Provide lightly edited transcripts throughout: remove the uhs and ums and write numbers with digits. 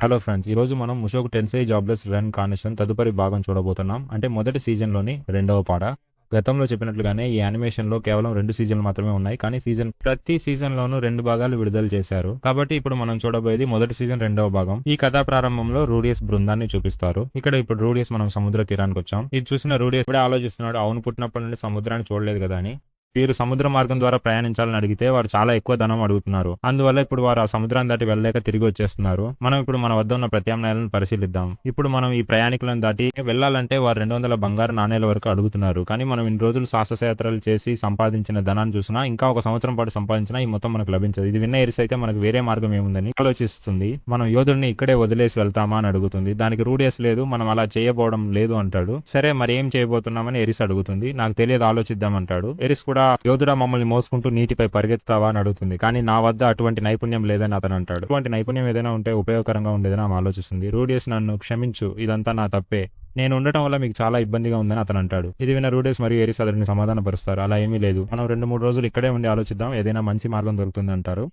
Hello friends, ఈరోజు మనం ముషోకు టెన్సై jobless run కానిషన్ తదుపరి భాగం చూడబోతున్నాం. అంటే మొదటి సీజన్లోని రెండవ పాట. గతంలో చెప్పినట్లుగానే ఈ యానిమేషన్లో కేవలం 2 సీజన్లు మాత్రమే ఉన్నాయి, కానీ ప్రతి సీజన్లోనూ 2 భాగాలు విడుదల చేశారు. కాబట్టి ఇప్పుడు మనం చూడబోయేది మొదటి సీజన్ రెండవ భాగం. ఈ కథా ప్రారంభంలో రూడియస్ బృందాన్ని చూపిస్తారు. ఇక్కడ ఇప్పుడు రూడియస్ మనం సముద్ర తీరానికి వచ్చాం. ఇది చూసిన రూడియస్ ఇప్పుడే ఆలోచిస్తున్నాడు, అవును పుట్టినప్పటి నుండి సముద్రాన్ని చూడలేదు కదా అని. వీరు సముద్ర మార్గం ద్వారా ప్రయాణించాలని అడిగితే వారు చాలా ఎక్కువ ధనం అడుగుతున్నారు. అందువల్ల ఇప్పుడు వారు ఆ సముద్రాన్ని దాటి వెళ్ళలేక తిరిగి వచ్చేస్తున్నారు. మనం ఇప్పుడు మన వద్ద ఉన్న ప్రత్యామ్నాయాలను పరిశీలిద్దాం. ఇప్పుడు మనం ఈ ప్రయాణికులను దాటి వెళ్ళాలంటే వారు 200 బంగారు నాణేల వరకు అడుగుతున్నారు. కానీ మనం ఇన్ని రోజులు సాహసయాత్రలు చేసి సంపాదించిన ధనాన్ని చూసినా, ఇంకా ఒక సంవత్సరం పాటు సంపాదించినా ఈ మొత్తం మనకు లభించదు. ఇది విన్న ఎరిస్ అయితే మనకు వేరే మార్గం ఏముందని ఆలోచిస్తుంది. మనం యోధుడిని ఇక్కడే వదిలేసి వెళ్తామా అని అడుగుతుంది. దానికి రూడియస్ లేదు, మనం అలా చేయబోవడం లేదు అంటాడు. సరే మరి ఏం చేయబోతున్నామని ఎరిస్ అడుగుతుంది. నాకు తెలియదు, ఆలోచిద్దాం అంటాడు. ఎరిస్ కూడా, యోధుడా మమ్మల్ని మోసుకుంటూ నీటిపై పరిగెత్తావా అని అడుగుతుంది. కానీ నా వద్ద అటువంటి నైపుణ్యం లేదని అతను అంటాడు. అటువంటి నైపుణ్యం ఏదైనా ఉంటే ఉపయోగకరంగా ఉండేదని ఆమె ఆలోచిస్తుంది. రూడియస్, నన్ను క్షమించు, ఇదంతా నా తప్పే, నేను ఉండటం వల్ల మీకు చాలా ఇబ్బందిగా ఉందని అతను అంటాడు. ఇది విన్న రూడియస్ మరియు ఎరిస్ అతడిని సమాధానపరుస్తారు. అలా ఏమీ లేదు, మనం 2-3 రోజులు ఇక్కడే ఉండి ఆలోచిద్దాం, ఏదైనా మంచి మార్గం దొరుకుతుంది అంటారు.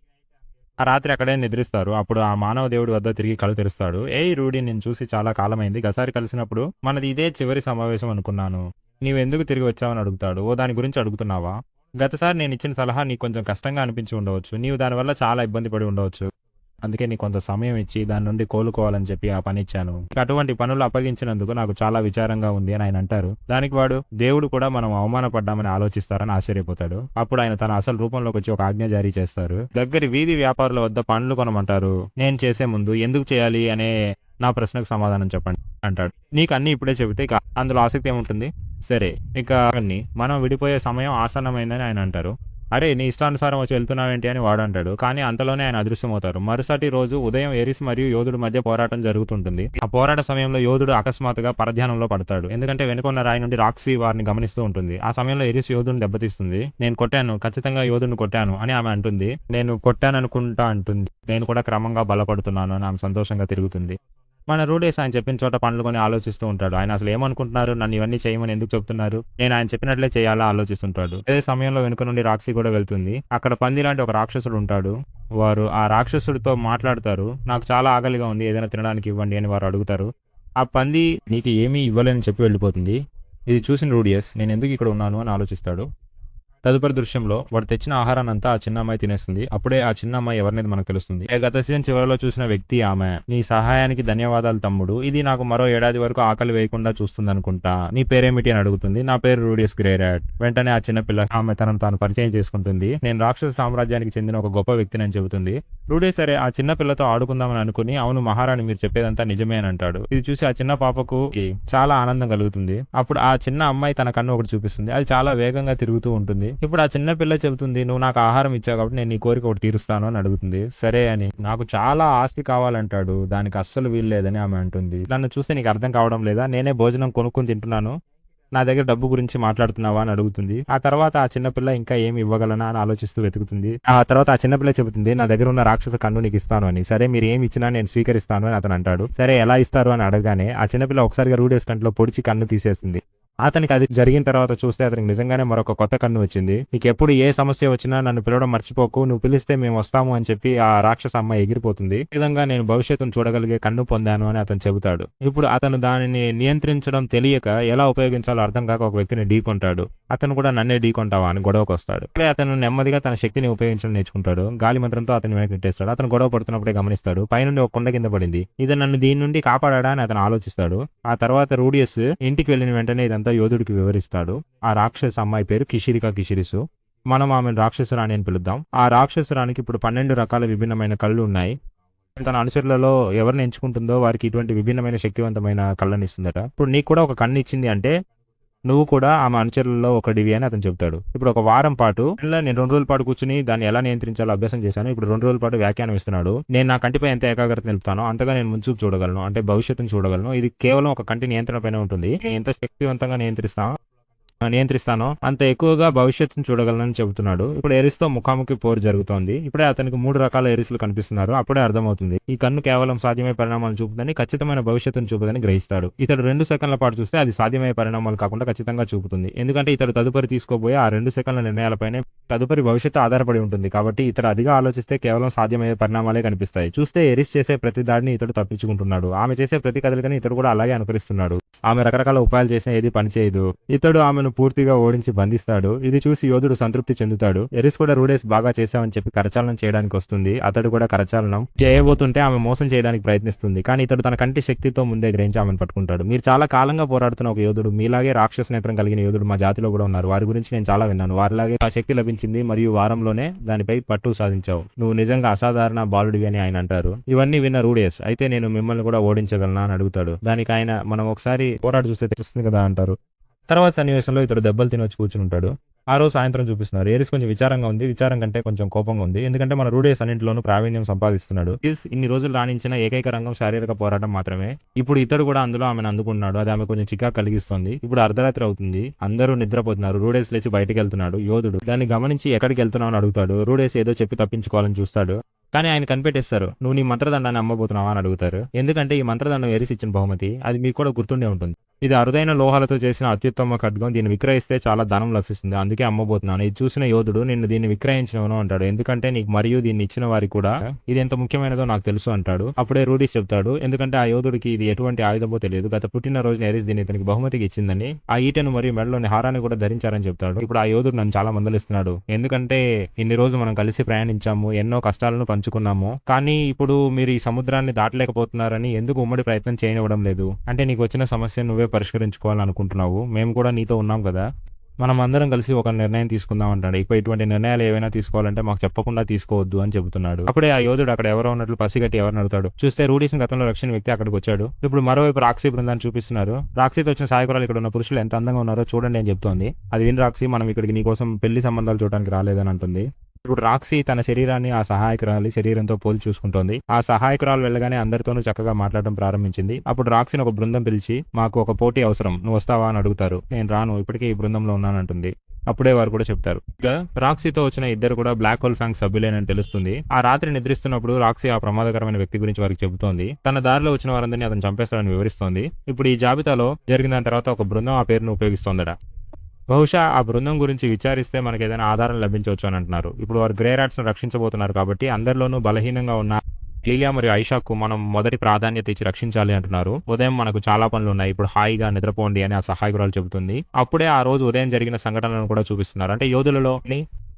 ఆ రాత్రి అక్కడే నిద్రిస్తారు. అప్పుడు ఆ మానవ దేవుడి వద్ద తిరిగి కళ్ళు తెరుస్తాడు. ఏయ్ రూడీ, నేను చూసి చాలా కాలమైంది. గసారి కలిసినప్పుడు మనది ఇదే చివరి సమావేశం అనుకున్నాను. నీవెందుకు తిరిగి వచ్చావని అడుగుతాడు. ఓ, దాని గురించి అడుగుతున్నావా? గతసారి నేను ఇచ్చిన సలహా నీకు కొంచెం కష్టంగా అనిపించి ఉండవచ్చు. నీవు దానివల్ల చాలా ఇబ్బంది పడి ఉండవచ్చు. అందుకే నీకు కొంత సమయం ఇచ్చి దాని నుండి కోలుకోవాలని చెప్పి ఆ పని ఇచ్చాను. అటువంటి పనులు అప్పగించినందుకు నాకు చాలా విచారంగా ఉంది అని ఆయన అంటారు. దానికి వాడు, దేవుడు కూడా మనం అవమానపడ్డామని ఆలోచిస్తారని ఆశ్చర్యపోతాడు. అప్పుడు ఆయన తన అసలు రూపంలోకి వచ్చి ఒక ఆజ్ఞ జారీ చేస్తారు. దగ్గరి వీధి వ్యాపారుల వద్ద పండ్లు కొనమంటారు. నేను చేసే ముందు ఎందుకు చేయాలి అనే నా ప్రశ్నకు సమాధానం చెప్పండి అంటాడు. నీకు అన్ని ఇప్పుడే చెబితే ఇక అందులో ఆసక్తి ఏముంటుంది? సరే, ఇక మనం విడిపోయే సమయం ఆసన్నమైందని ఆయన అంటారు. అరే, నీ ఇష్టానుసారం వచ్చి వెళ్తున్నావేంటి అని వాడు అంటాడు. కానీ అంతలోనే ఆయన అదృశ్యమవుతారు. మరుసటి రోజు ఉదయం ఎరిస్ మరియు యోధుడు మధ్య పోరాటం జరుగుతుంటుంది. ఆ పోరాట సమయంలో యోధుడు అకస్మాత్తుగా పరధ్యానంలో పడతాడు. ఎందుకంటే వెనుకొన్న రాయి నుండి రాక్సీ వారిని గమనిస్తూ ఉంటుంది. ఆ సమయంలో ఎరిస్ యోధుడిని దెబ్బతీస్తుంది. నేను కొట్టాను, ఖచ్చితంగా యోధుడిని కొట్టాను అని ఆమె అంటుంది. నేను కొట్టాననుకుంటా అంటుంది. నేను కూడా క్రమంగా బలపడుతున్నాను అని ఆమె సంతోషంగా తిరుగుతుంది. మన రూడేస్ ఆయన చెప్పిన చోట పండ్లు కొని ఆలోచిస్తూ ఉంటాడు. ఆయన అసలు ఏమనుకుంటున్నారు, నన్ను ఇవన్నీ చేయమని ఎందుకు చెప్తున్నారు, నేను ఆయన చెప్పినట్లే చేయాలా ఆలోచిస్తుంటాడు. అదే సమయంలో వెనుక నుండి రాక్సీ కూడా వెళ్తుంది. అక్కడ పంది లాంటి ఒక రాక్షసుడు ఉంటాడు. వారు ఆ రాక్షసుడితో మాట్లాడతారు. నాకు చాలా ఆకలిగా ఉంది, ఏదైనా తినడానికి ఇవ్వండి అని వారు అడుగుతారు. ఆ పంది నీకు ఏమీ ఇవ్వలేని చెప్పి వెళ్ళిపోతుంది. ఇది చూసిన రూడియస్, నేను ఎందుకు ఇక్కడ ఉన్నాను అని ఆలోచిస్తాడు. తదుపరి దృశ్యంలో వాడు తెచ్చిన ఆహారాన్ని అంతా ఆ చిన్న అమ్మాయి తినేస్తుంది. అప్పుడే ఆ చిన్న అమ్మాయి ఎవరినేది మనకు తెలుస్తుంది. గత సీజన్ చివరిలో చూసిన వ్యక్తి ఆమె. నీ సహాయానికి ధన్యవాదాలు తమ్ముడు, ఇది నాకు మరో ఏడాది వరకు ఆకలి వేయకుండా చూస్తుంది అనుకుంటా. నీ పేరేమిటి అని అడుగుతుంది. నా పేరు రూడియస్ గ్రేరాట్. వెంటనే ఆ చిన్నపిల్ల ఆమె తనను తాను పరిచయం చేసుకుంటుంది. నేను రాక్షస సామ్రాజ్యానికి చెందిన ఒక గొప్ప వ్యక్తిని అని చెబుతుంది. రూడియస్ సరే ఆ చిన్న పిల్లతో ఆడుకుందామని అనుకుని, అవును మహారాణి, మీరు చెప్పేదంతా నిజమే అని అంటాడు. ఇది చూసి ఆ చిన్న పాపకు చాలా ఆనందం కలుగుతుంది. అప్పుడు ఆ చిన్న అమ్మాయి తన కన్ను ఒకటి చూపిస్తుంది. అది చాలా వేగంగా తిరుగుతూ ఉంటుంది. ఇప్పుడు ఆ చిన్న పిల్ల చెబుతుంది, నువ్వు నాకు ఆహారం ఇచ్చావు కాబట్టి నేను నీ కోరిక ఒకటి తీరుస్తాను అని అడుగుతుంది. సరే అని. నాకు చాలా ఆస్తి కావాలంటాడు. దానికి అస్సలు వీల్లేదని ఆమె అంటుంది. నన్ను చూస్తే నీకు అర్థం కావడం లేదా? నేనే భోజనం కొనుక్కొని తింటున్నాను, నా దగ్గర డబ్బు గురించి మాట్లాడుతున్నావా అని అడుగుతుంది. ఆ తర్వాత ఆ చిన్నపిల్ల ఇంకా ఏమి ఇవ్వగలనా అని ఆలోచిస్తూ వెతుకుతుంది. ఆ తర్వాత ఆ చిన్నపిల్ల చెబుతుంది, నా దగ్గర ఉన్న రాక్షస కన్ను నీకు ఇస్తాను అని. సరే, మీరు ఏమి ఇచ్చినా నేను స్వీకరిస్తాను అని అతను అంటాడు. సరే, ఎలా ఇస్తారు అని అడగగానే ఆ చిన్నపిల్ల ఒకసారిగా రూడియస్ కంట్లో పొడిచి కన్ను తీసేస్తుంది. అతనికి అది జరిగిన తర్వాత చూస్తే అతనికి నిజంగానే మరొక కొత్త కన్ను వచ్చింది. నీకు ఎప్పుడు ఏ సమస్య వచ్చినా నన్ను పిలవడం మర్చిపోకు, నువ్వు పిలిస్తే మేము వస్తాము అని చెప్పి ఆ రాక్షస అమ్మాయి ఎగిరిపోతుంది. ఈ విధంగా నేను భవిష్యత్తును చూడగలిగే కన్ను పొందాను అని అతను చెబుతాడు. ఇప్పుడు అతను దానిని నియంత్రించడం తెలియక ఎలా ఉపయోగించాలో అర్థం కాక ఒక వ్యక్తిని ఢీకొంటాడు. అతను కూడా నన్నే ఢీకొంటావా అని గొడవకు వస్తాడు. అతను నెమ్మదిగా తన శక్తిని ఉపయోగించడం నేర్చుకుంటాడు. గాలి మంత్రంతో అతను వెనక్కి నెట్టేస్తాడు. అతను గొడవ పడుతున్నప్పుడే గమనిస్తాడు, పైనుండి ఒక కొండ కింద పడింది. ఇది నన్ను దీని నుండి కాపాడా అని అతను ఆలోచిస్తాడు. ఆ తర్వాత రూడియస్ ఇంటికి వెళ్ళిన వెంటనే ఇదంతా యోధుడికి వివరిస్తాడు. ఆ రాక్షస అమ్మాయి పేరు కిషిరిసు. మనం ఆమెను రాక్షసురాణి అని పిలుద్దాం. ఆ రాక్షసురానికి ఇప్పుడు 12 రకాల విభిన్నమైన కళ్ళు ఉన్నాయి. తన అనుచరులలో ఎవరిని ఎంచుకుంటుందో వారికి ఇటువంటి విభిన్నమైన శక్తివంతమైన కళ్ళని ఇస్తుందట. ఇప్పుడు నీకు కూడా ఒక కన్ను ఇచ్చింది అంటే నువ్వు కూడా ఆమె అనుచరులలో ఒకడివి అని అతను చెప్తాడు. ఇప్పుడు ఒక వారం పాటు నేను 2 రోజుల పాటు కూర్చుని దాన్ని ఎలా నియంత్రించాలో అభ్యాసం చేశాను. ఇప్పుడు 2 రోజుల పాటు వ్యాఖ్యానం ఇస్తున్నాడు. నేను నా కంటిపై ఎంత ఏకాగ్రత నిలుపుతానో అంతగా నేను ముందుకు చూడగలను, అంటే భవిష్యత్తును చూడగలను. ఇది కేవలం ఒక కంటి నియంత్రణ పైన ఉంటుంది. నేను ఎంత శక్తివంతంగా నియంత్రిస్తానో నియంత్రిస్తానో అంత ఎక్కువగా భవిష్యత్తును చూడగలనని చెబుతున్నాడు. ఇప్పుడు ఎరిస్ తో ముఖాముఖి పోరు జరుగుతోంది. ఇప్పుడే అతనికి 3 రకాల ఎరిస్లు కనిపిస్తున్నారు. అప్పుడే అర్థమవుతుంది ఈ కన్ను కేవలం సాధ్యమయ్యే పరిణామాలు చూపుదని, ఖచ్చితమైన భవిష్యత్తును చూపుదని గ్రహిస్తాడు. ఇతడు 2 సెకన్ల పాటు చూస్తే అది సాధ్యమయ్యే పరిణామాలు కాకుండా ఖచ్చితంగా చూపుతుంది. ఎందుకంటే ఇతడు తదుపరి తీసుకోబోయే ఆ 2 సెకన్ల నిర్ణయాలపైనే తదుపరి భవిష్యత్తు ఆధారపడి ఉంటుంది. కాబట్టి ఇతడు అదిగా ఆలోచిస్తే కేవలం సాధ్యమయ్యే పరిణామాలే కనిపిస్తాయి. చూస్తే ఎరిస్ చేసే ప్రతి దాడిని ఇతడు తప్పించుకుంటున్నాడు. ఆమె చేసే ప్రతి కదలికని ఇతడు కూడా అలాగే అనుకరిస్తున్నాడు. ఆమె రకరకాల ఉపాయాలు చేసినా ఏది పనిచేయదు. ఇతడు ఆమెను పూర్తిగా ఓడించి బంధిస్తాడు. ఇది చూసి యోధుడు సంతృప్తి చెందుతాడు. ఎరిస్ కూడా రూడేస్ బాగా చేశావని చెప్పి కరచాలనం చేయడానికి వస్తుంది. అతడు కూడా కరచాలనం చేయబోతుంటే ఆమె మోసం చేయడానికి ప్రయత్నిస్తుంది. కానీ ఇతడు తన కంటి శక్తితో ముందే గ్రహించి ఆమెను పట్టుకుంటాడు. మీరు చాలా కాలంగా పోరాడుతున్న ఒక యోధుడు, మీలాగే రాక్షస నేత్రం కలిగిన యోధుడు మా జాతిలో కూడా ఉన్నారు. వారి గురించి నేను చాలా విన్నాను. వారిలాగే ఆ శక్తి లభించింది మరియు వారంలోనే దానిపై పట్టు సాధించావు. నువ్వు నిజంగా అసాధారణ బాలుడివి అని ఆయన అంటారు. ఇవన్నీ విన్న రూడేస్ అయితే నేను మిమ్మల్ని కూడా ఓడించగలనా అని అడుగుతాడు. దానికి ఆయన మనం ఒకసారి పోరాడు చూస్తే తెలుస్తుంది కదా అంటారు. తర్వాత సన్నివేశంలో ఇతడు దెబ్బలు తినొచ్చి కూర్చుని ఉంటాడు. ఆ రోజు సాయంత్రం చూపిస్తున్నారు. ఎరిస్ కొంచెం విచారంగా ఉంది. విచారం కంటే కొంచెం కోపంగా ఉంది. ఎందుకంటే మన రూడేస్ అన్నింటిలోనూ ప్రావీణ్యం సంపాదిస్తున్నాడు. ఇన్ని రోజులు రాణించిన ఏకైక రంగం శారీరక పోరాటం మాత్రమే. ఇప్పుడు ఇతడు కూడా అందులో ఆమెను అందుకున్నాడు. అది ఆమె కొంచెం చికాకు కలిగిస్తుంది. ఇప్పుడు అర్ధరాత్రి అవుతుంది. అందరూ నిద్రపోతున్నారు. రూడేస్ లేచి బయటకు వెళ్తున్నాడు. యోధుడు దాన్ని గమనించి ఎక్కడికి వెళ్తున్నావు అని అడుగుతాడు. రూడేస్ ఏదో చెప్పి తప్పించుకోవాలని చూస్తాడు. కానీ ఆయన కనిపెట్టేస్తారు. నువ్వు నీ మంత్రదండాన్ని అమ్మబోతున్నావా అని అడుగుతారు. ఎందుకంటే ఈ మంత్రదండం ఎరిస్ ఇచ్చిన బహుమతి. అది మీకు కూడా గుర్తుండే ఉంటుంది. ఇది అరుదైన లోహాలతో చేసిన అత్యుత్తమ ఖడ్గం. దీన్ని విక్రయిస్తే చాలా ధనం లభిస్తుంది. అందుకే అమ్మబోతున్నాను. ఇది చూసిన యోధుడు నిన్ను దీన్ని విక్రయించను అంటాడు. ఎందుకంటే నీకు మరియు దీన్ని ఇచ్చిన వారికి కూడా ఇది ఎంత ముఖ్యమైనదో నాకు తెలుసు అంటాడు. అప్పుడే రూడీస్ చెప్తాడు. ఎందుకంటే ఆ యోధుడికి ఇది ఎటువంటి ఆయుధమో తెలియదు. గత పుట్టినరోజున ఎరిస్ దీన్ని ఇతనికి బహుమతికి ఇచ్చిందని, ఆ ఈటెను మరియు మెడలోని హారాన్ని కూడా ధరించారని చెప్తాడు. ఇప్పుడు ఆ యోధుడు నన్ను చాలా మందలిస్తున్నాడు. ఎందుకంటే ఇన్ని రోజు మనం కలిసి ప్రయాణించాము, ఎన్నో కష్టాలను పంచుకున్నాము. కానీ ఇప్పుడు మీరు ఈ సముద్రాన్ని దాటలేకపోతున్నారని ఎందుకు ఉమ్మడి ప్రయత్నం చేయనివ్వడం లేదు? అంటే నీకు వచ్చిన సమస్య నువ్వే పరిష్కరించుకోవాలనుకుంటున్నావు. మేము కూడా నీతో ఉన్నాం కదా. మనం అందరం కలిసి ఒక నిర్ణయం తీసుకుందాం అంటాడు. ఇటువంటి నిర్ణయాలు ఏవైనా తీసుకోవాలంటే మాకు చెప్పకుండా తీసుకోవద్దు అని చెబుతున్నాడు. అప్పుడే ఆ యోధుడు అక్కడ ఎవరో ఉన్నట్లు పసిగట్టి ఎవరిని అడుగుతాడు. చూస్తే రూడీస్ గతంలో రక్షణ వ్యక్తి అక్కడికి వచ్చాడు. ఇప్పుడు మరోవైపు రాక్సీ బృందాన్ని చూపిస్తున్నారు. రాక్సీతో వచ్చిన సాయకురాలు ఇక్కడ ఉన్న పురుషులు ఎంత అందంగా ఉన్నారో చూడండి అని చెప్తోంది. అది విని రాక్సీ మనం ఇక్కడికి నీ కోసం పెళ్లి సంబంధాలు చూడడానికి రాలేదని అంటుంది. ఇప్పుడు రాక్సీ తన శరీరాన్ని ఆ సహాయకురాలి శరీరంతో పోల్చి చూసుకుంటోంది. ఆ సహాయకురాలు వెళ్ళగానే అందరితోనూ చక్కగా మాట్లాడడం ప్రారంభించింది. అప్పుడు రాక్సీని ఒక బృందం పిలిచి మాకు ఒక పోటీ అవసరం, నువ్వు వస్తావా అని అడుగుతారు. నేను రాను, ఇప్పటికే ఈ బృందంలో ఉన్నానంటుంది. అప్పుడే వారు కూడా చెప్తారు. ఇక రాక్సీతో వచ్చిన ఇద్దరు కూడా బ్లాక్ హోల్ ఫ్యాంక్ సభ్యులేనని తెలుస్తుంది. ఆ రాత్రి నిద్రిస్తున్నప్పుడు రాక్సీ ఆ ప్రమాదకరమైన వ్యక్తి గురించి వారికి చెబుతోంది. తన దారిలో వచ్చిన వారందరినీ అతను చంపేస్తాడని వివరిస్తోంది. ఇప్పుడు ఈ జాబితాలో జరిగిన దాని తర్వాత ఒక బృందం ఆ పేరును ఉపయోగిస్తోందట. బహుశా ఆ బృందం గురించి విచారిస్తే మనకు ఏదైనా ఆధారం లభించవచ్చు అని అంటున్నారు. ఇప్పుడు వారు గ్రే రాట్స్ ను రక్షించబోతున్నారు కాబట్టి అందరిలోనూ బలహీనంగా ఉన్న లీలియా మరియు ఐషాకు మనం మొదటి ప్రాధాన్యత ఇచ్చి రక్షించాలి అంటున్నారు. ఉదయం మనకు చాలా పనులు ఉన్నాయి, ఇప్పుడు హాయిగా నిద్రపోండి అని ఆ సహాయకురాలు చెబుతుంది. అప్పుడే ఆ రోజు ఉదయం జరిగిన సంఘటనలను కూడా చూపిస్తున్నారు. అంటే యోధులలో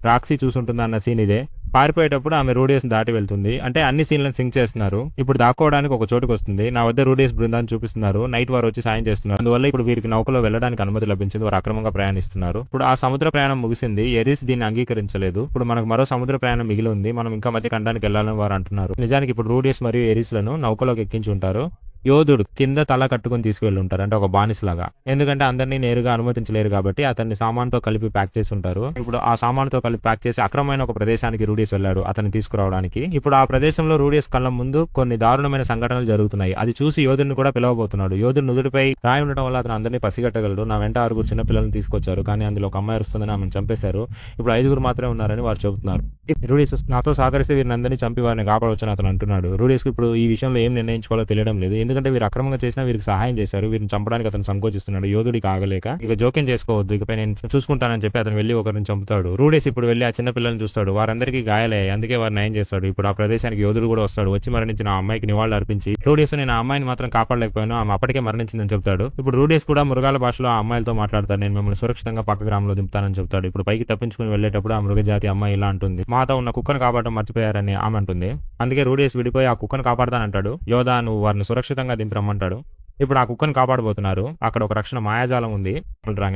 రాక్సీ చూసుంటుంది అన్న సీన్ ఇదే. పారిపోయేటప్పుడు ఆమె రూడియస్ దాటి వెళ్తుంది. అంటే అన్ని సీన్లను సింక్ చేస్తున్నారు. ఇప్పుడు దాక్కోవడానికి ఒక చోటుకు వస్తుంది. నా వద్ద రూడియస్ బృందాన్ని చూపిస్తున్నారు. నైట్ వారు వచ్చి సాయం చేస్తున్నారు. అందువల్ల ఇప్పుడు వీరికి నౌకలో వెళ్ళడానికి అనుమతి లభించింది. వారు అక్రమంగా ప్రయాణిస్తున్నారు. ఇప్పుడు ఆ సముద్ర ప్రయాణం ముగిసింది. ఎరిస్ దీన్ని అంగీకరించలేదు. ఇప్పుడు మనకు మరో సముద్ర ప్రయాణం మిగిలి ఉంది. మనం ఇంకా మధ్య ఖండానికి వెళ్ళాలని వారు అంటున్నారు. నిజానికి ఇప్పుడు రూడియస్ మరియు ఎరిస్ లను నౌకలోకి ఎక్కించి ఉంటారు. యోధుడు కింద తల కట్టుకుని తీసుకువెళ్ళి ఉంటారు. అంటే ఒక బానిసలాగా. ఎందుకంటే అందరినీ నేరుగా అనుమతించలేరు కాబట్టి అతన్ని సామాన్తో కలిపి ప్యాక్ చేసి ఉంటారు. ఇప్పుడు ఆ సామాన్తో కలిపి ప్యాక్ చేసి అక్రమమైన ఒక ప్రదేశానికి రూడియస్ వెళ్ళాడు అతన్ని తీసుకురావడానికి. ఇప్పుడు ఆ ప్రదేశంలో రూడియస్ కళ్ళ ముందు కొన్ని దారుణమైన సంఘటనలు జరుగుతున్నాయి. అది చూసి యోధుడిని కూడా పిలవబోతున్నాడు. యోధుడు నుదుటిపై రాయి ఉండటం వల్ల అతను అందరినీ పసిగట్టగలడు. నా వెంట 6 చిన్న పిల్లల్ని తీసుకొచ్చారు, కానీ అందులో ఒక అమ్మాయి వస్తుందని ఆమెను చంపేశారు. ఇప్పుడు 5 మాత్రమే ఉన్నారని వారు చెబుతున్నారు. రూడియస్ నాతో సహకరిస్తే వీరిని అందరినీ చంపి వారిని కాపాడవచ్చని అతను అంటున్నాడు. రూడియస్ ఇప్పుడు ఈ విషయంలో ఏం నిర్ణయించుకోవాలో తెలియడం లేదు. ఎందుకంటే వీరు అక్రమంగా చేసినా వీరికి సహాయం చేశారు. వీరిని చంపడానికి అతను సంకోచిస్తున్నాడు. యోధుడికి ఆగలేక ఇక జోక్యం చేసుకోవద్దు, ఇకపై నేను చూసుకుంటానని చెప్పి అతను వెళ్లి ఒకరిని చంపుతాడు. రూడియస్ ఇప్పుడు వెళ్లి ఆ చిన్న పిల్లల్ని చూస్తాడు. వారందరికీ గాయాలయ్యాయి, అందుకే వారు న్యాయం చేస్తాడు. ఇప్పుడు ఆ ప్రదేశానికి యోధుడు కూడా వస్తాడు. వచ్చి మరణించిన ఆ అమ్మాయికి నివాళులు అర్పించి రూడియస్ నేను ఆ అమ్మాయిని మాత్రం కాపాడలేకపోయాను, ఆమె అప్పటికే మరణించిందని చెప్తాడు. ఇప్పుడు రూడియస్ కూడా మృగాల భాషలో ఆ అమ్మాయిలతో మాట్లాడతాడు. నేను మిమ్మల్ని సురక్షితంగా పక్క గ్రామంలో దింపుతానని చెప్తాడు. ఇప్పుడు పైకి తప్పించుకుని వెళ్లేటప్పుడు ఆ మృగజాతి అమ్మాయి ఇలా అంటుంది, మాతో ఉన్న కుక్కను కాపాడటం మర్చిపోయారని ఆమె అంటుంది. అందుకే రూడియస్ విడిపోయి ఆ కుక్కను కాపాడతానంటాడు. యోధా నువ్వు వారిని సురక్షితంగా దింపరమ్మంటాడు. ఇప్పుడు ఆ కుక్కను కాపాడబోతున్నారు. అక్కడ ఒక రక్షణ మాయాజాలం ఉంది.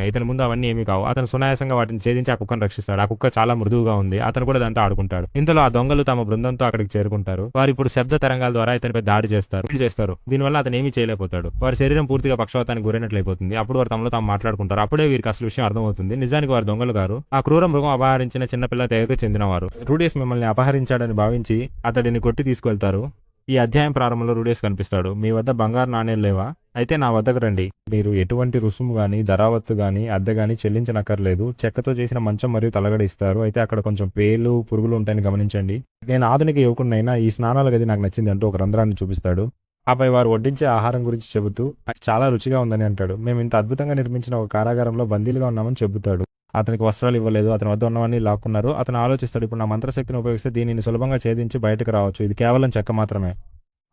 ఇతని ముందు అవన్నీ ఏమీ కావు. అతను సునాయాసంగా వాటిని ఛేదించి ఆ కుక్కను రక్షిస్తాడు. ఆ కుక్క చాలా మృదువుగా ఉంది. అతను కూడా దాంతో ఆడుకుంటాడు. ఇంతలో ఆ దొంగలు తమ బృందంతో అక్కడికి చేరుకుంటారు. వారు ఇప్పుడు శబ్ద తరంగాల ద్వారా ఇతనిపై దాడి చేస్తారు. దీనివల్ల అతను ఏమీ చేయలేకపోతాడు. వారి శరీరం పూర్తిగా పక్షవాతానికి గురైనట్లయిపోతుంది. అప్పుడు వారు తమలో తాము మాట్లాడుకుంటారు. అప్పుడే వీరికి అసలు విషయం అర్థమవుతుంది. నిజానికి వారు దొంగలు గారు. ఆ క్రూర మృగం అపహరించిన చిన్నపిల్ల తెగకు చెందినవారు. రూడియస్ మిమ్మల్ని అపహరించాడని భావించి అతడిని కొట్టి తీసుకువెళ్తారు. ఈ అధ్యాయం ప్రారంభంలో రూడియస్ కనిపిస్తాడు. మీ వద్ద బంగారు నాణేలు లేవా? అయితే నా వద్దకు రండి. మీరు ఎటువంటి రుసుము గాని, ధరావత్తు గాని, అద్దె గాని చెల్లించనక్కర్లేదు. చెక్కతో చేసిన మంచం మరియు తలగడ ఇస్తారు. అయితే అక్కడ కొంచెం పేలు, పురుగులు ఉంటాయని గమనించండి. నేను ఆధునిక యువకుడినైనా ఈ స్నానాల గది నాకు నచ్చింది అంటూ ఒక రంధ్రాన్ని చూపిస్తాడు. ఆపై వారు వడ్డించే ఆహారం గురించి చెబుతూ అది చాలా రుచిగా ఉందని అంటాడు. మేము ఇంత అద్భుతంగా నిర్మించిన ఒక కారాగారంలో బందీలుగా ఉన్నామని చెబుతాడు. అతనికి వస్త్రాలు ఇవ్వలేదు. అతని వద్ద ఉన్నవన్నీ లాక్కున్నారు. అతను ఆలోచిస్తాడు, ఇప్పుడు నా మంత్రశక్తిని ఉపయోగిస్తే దీనిని సులభంగా ఛేదించి బయటకు రావచ్చు. ఇది కేవలం చెక్క మాత్రమే.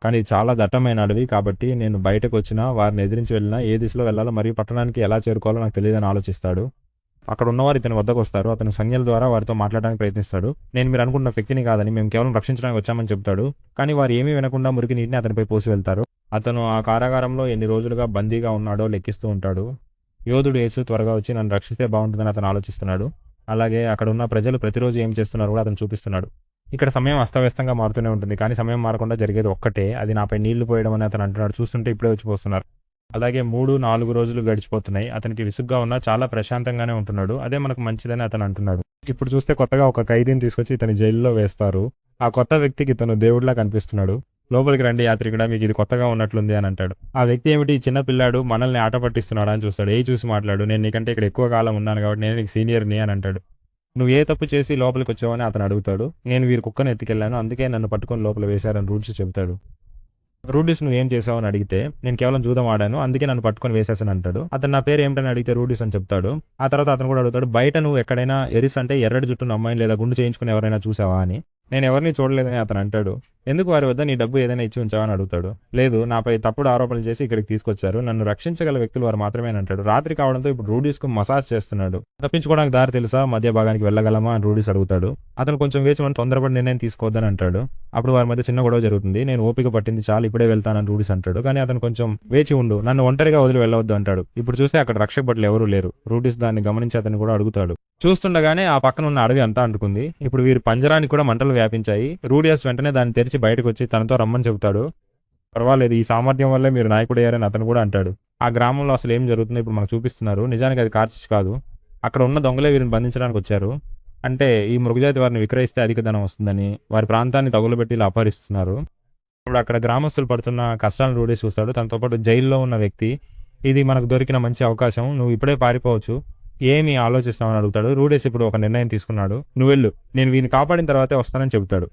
కానీ ఇది చాలా దట్టమైన అడవి కాబట్టి నేను బయటకు వచ్చినా, వారిని ఎదిరించి వెళ్ళినా, ఏ దిశలో వెళ్ళాలో మరియు పట్టణానికి ఎలా చేరుకోవాలో నాకు తెలియదని ఆలోచిస్తాడు. అక్కడ ఉన్నవారు ఇతని వద్దకు వస్తారు. అతను సంజ్ఞల ద్వారా వారితో మాట్లాడడానికి ప్రయత్నిస్తాడు. నేను మీరు అనుకున్న వ్యక్తిని కాదని, మేము కేవలం రక్షించడానికి వచ్చామని చెప్తాడు. కానీ వారు ఏమీ వినకుండా మురికి నీటిని అతనిపై పోసి వెళ్తారు. అతను ఆ కారాగారంలో ఎన్ని రోజులుగా బందీగా ఉన్నాడో లెక్కిస్తూ ఉంటాడు. యోధుడు యేసు త్వరగా వచ్చి నన్ను రక్షిస్తే బాగుంటుందని అతను ఆలోచిస్తున్నాడు. అలాగే అక్కడ ఉన్న ప్రజలు ప్రతిరోజు ఏం చేస్తున్నారో కూడా అతను చూపిస్తున్నాడు. ఇక్కడ సమయం అస్తవ్యస్తంగా మారుతూనే ఉంటుంది. కానీ సమయం మారకుండా జరిగేది ఒక్కటే, అది నాపై నీళ్లు పోయడం అని అతను అంటున్నాడు. చూస్తుంటే ఇప్పుడే వచ్చిపోతున్నారు. అలాగే 3-4 రోజులు గడిచిపోతున్నాయి. అతనికి విసుగ్గా ఉన్నా చాలా ప్రశాంతంగానే ఉంటున్నాడు. అదే మనకు మంచిదని అతను అంటున్నాడు. ఇప్పుడు చూస్తే కొత్తగా ఒక ఖైదీని తీసుకొచ్చి ఇతని జైల్లో వేస్తారు. ఆ కొత్త వ్యక్తికి ఇతను దేవుడిలా కనిపిస్తున్నాడు. లోపలికి రండి యాత్రికుడా, మీకు ఇది కొత్తగా ఉన్నట్లుంది అని అంటాడు. ఆ వ్యక్తి ఏమిటి, చిన్న పిల్లాడు మనల్ని ఆట పట్టిస్తున్నాడా అని చూస్తాడు. చూసి మాట్లాడు, నేను నీకంటే ఇక్కడ ఎక్కువ కాలం ఉన్నాను కాబట్టి నేను నీకు సీనియర్ని అని అంటాడు. నువ్వు ఏ తప్పు చేసి లోపలికి వచ్చావని అతను అడుగుతాడు. నేను వీరి కుక్కను ఎత్తుకెళ్లాను, అందుకే నన్ను పట్టుకొని లోపల వేశారని రూడిస్ చెబుతాడు. రూడిస్ నువ్వు ఏం చేసావు అని అడిగితే, నేను కేవలం జూదం ఆడాను, అందుకే నన్ను పట్టుకొని వేసేసాను అంటాడు. అతను నా పేరు ఏమిటని అడిగితే రూడిస్ అని చెప్తాడు. ఆ తర్వాత అతను కూడా అడుగుతాడు, బయట నువ్వు ఎక్కడైనా ఎరిస్ అంటే ఎర్రటి జుట్టున్న అమ్మాయిని లేదా గుండు చేయించుకుని ఎవరైనా చూసావా అని. నేను ఎవరిని చూడలేదని అతను అంటాడు. ఎందుకు వారి వద్ద నీ డబ్బు ఏదైనా ఇచ్చి ఉంచావా అని అడుగుతాడు. లేదు, నాపై తప్పుడు ఆరోపణలు చేసి ఇక్కడికి తీసుకొచ్చారు, నన్ను రక్షించగల వ్యక్తులు వారు మాత్రమే అని అంటాడు. రాత్రి కావడంతో ఇప్పుడు రూడిస్ కు మసాజ్ చేస్తున్నాడు. తప్పించుకోవడానికి దారి తెలుసా, మధ్య భాగానికి వెళ్ళగలమా అని రూడిస్ అడుగుతాడు. అతను కొంచెం వేచి తొందరపడి నిర్ణయం తీసుకోవద్దని అంటాడు. అప్పుడు వారి మధ్య చిన్న గొడవ జరుగుతుంది. నేను ఓపిక పట్టింది చాలు, ఇప్పుడే వెళ్తానని రూడిస్ అంటాడు. కానీ అతను కొంచెం వేచి ఉండు, నన్ను ఒంటరిగా వదిలి వెళ్ళవద్దు అంటాడు. ఇప్పుడు చూస్తే అక్కడ రక్షక భటులు ఎవరూ లేరు. రూడిస్ దాన్ని గమనించి అతను కూడా అడుగుతాడు. చూస్తుండగానే ఆ పక్కన ఉన్న అడవి అంతా అంటుకుంది. ఇప్పుడు వీరి పంజరానికి కూడా మంటలు వ్యాపించాయి. రూడియస్ వెంటనే దాన్ని తెరిచి బయటకు వచ్చి తనతో రమ్మని చెబుతాడు. పర్వాలేదు, ఈ సామర్థ్యం వల్లే మీరు నాయకుడయ్యారని అతను కూడా అంటాడు. ఆ గ్రామంలో అసలు ఏం జరుగుతుందో ఇప్పుడు మనకు చూపిస్తున్నారు. నిజానికి అది కార్చిచ్ కాదు. అక్కడ ఉన్న దొంగలే వీరిని బంధించడానికి వచ్చారు. అంటే ఈ మృగజాతి వారిని విక్రయిస్తే అధిక ధనం వస్తుందని వారి ప్రాంతాన్ని తగులబెట్టి ఇలా అపహరిస్తున్నారు. ఇప్పుడు అక్కడ గ్రామస్తులు పడుతున్న కష్టాలను రూడిస్ చూస్తాడు. తనతో పాటు జైల్లో ఉన్న వ్యక్తి, ఇది మనకు దొరికిన మంచి అవకాశం, నువ్వు ఇప్పుడే పారిపోవచ్చు, ఏమి ఆలోచిస్తామని అడుగుతాడు. రూడిస్ ఇప్పుడు ఒక నిర్ణయం తీసుకున్నాడు. నువ్వు వెళ్ళు, నేను వీరిని కాపాడిన తర్వాతే వస్తానని చెబుతాడు.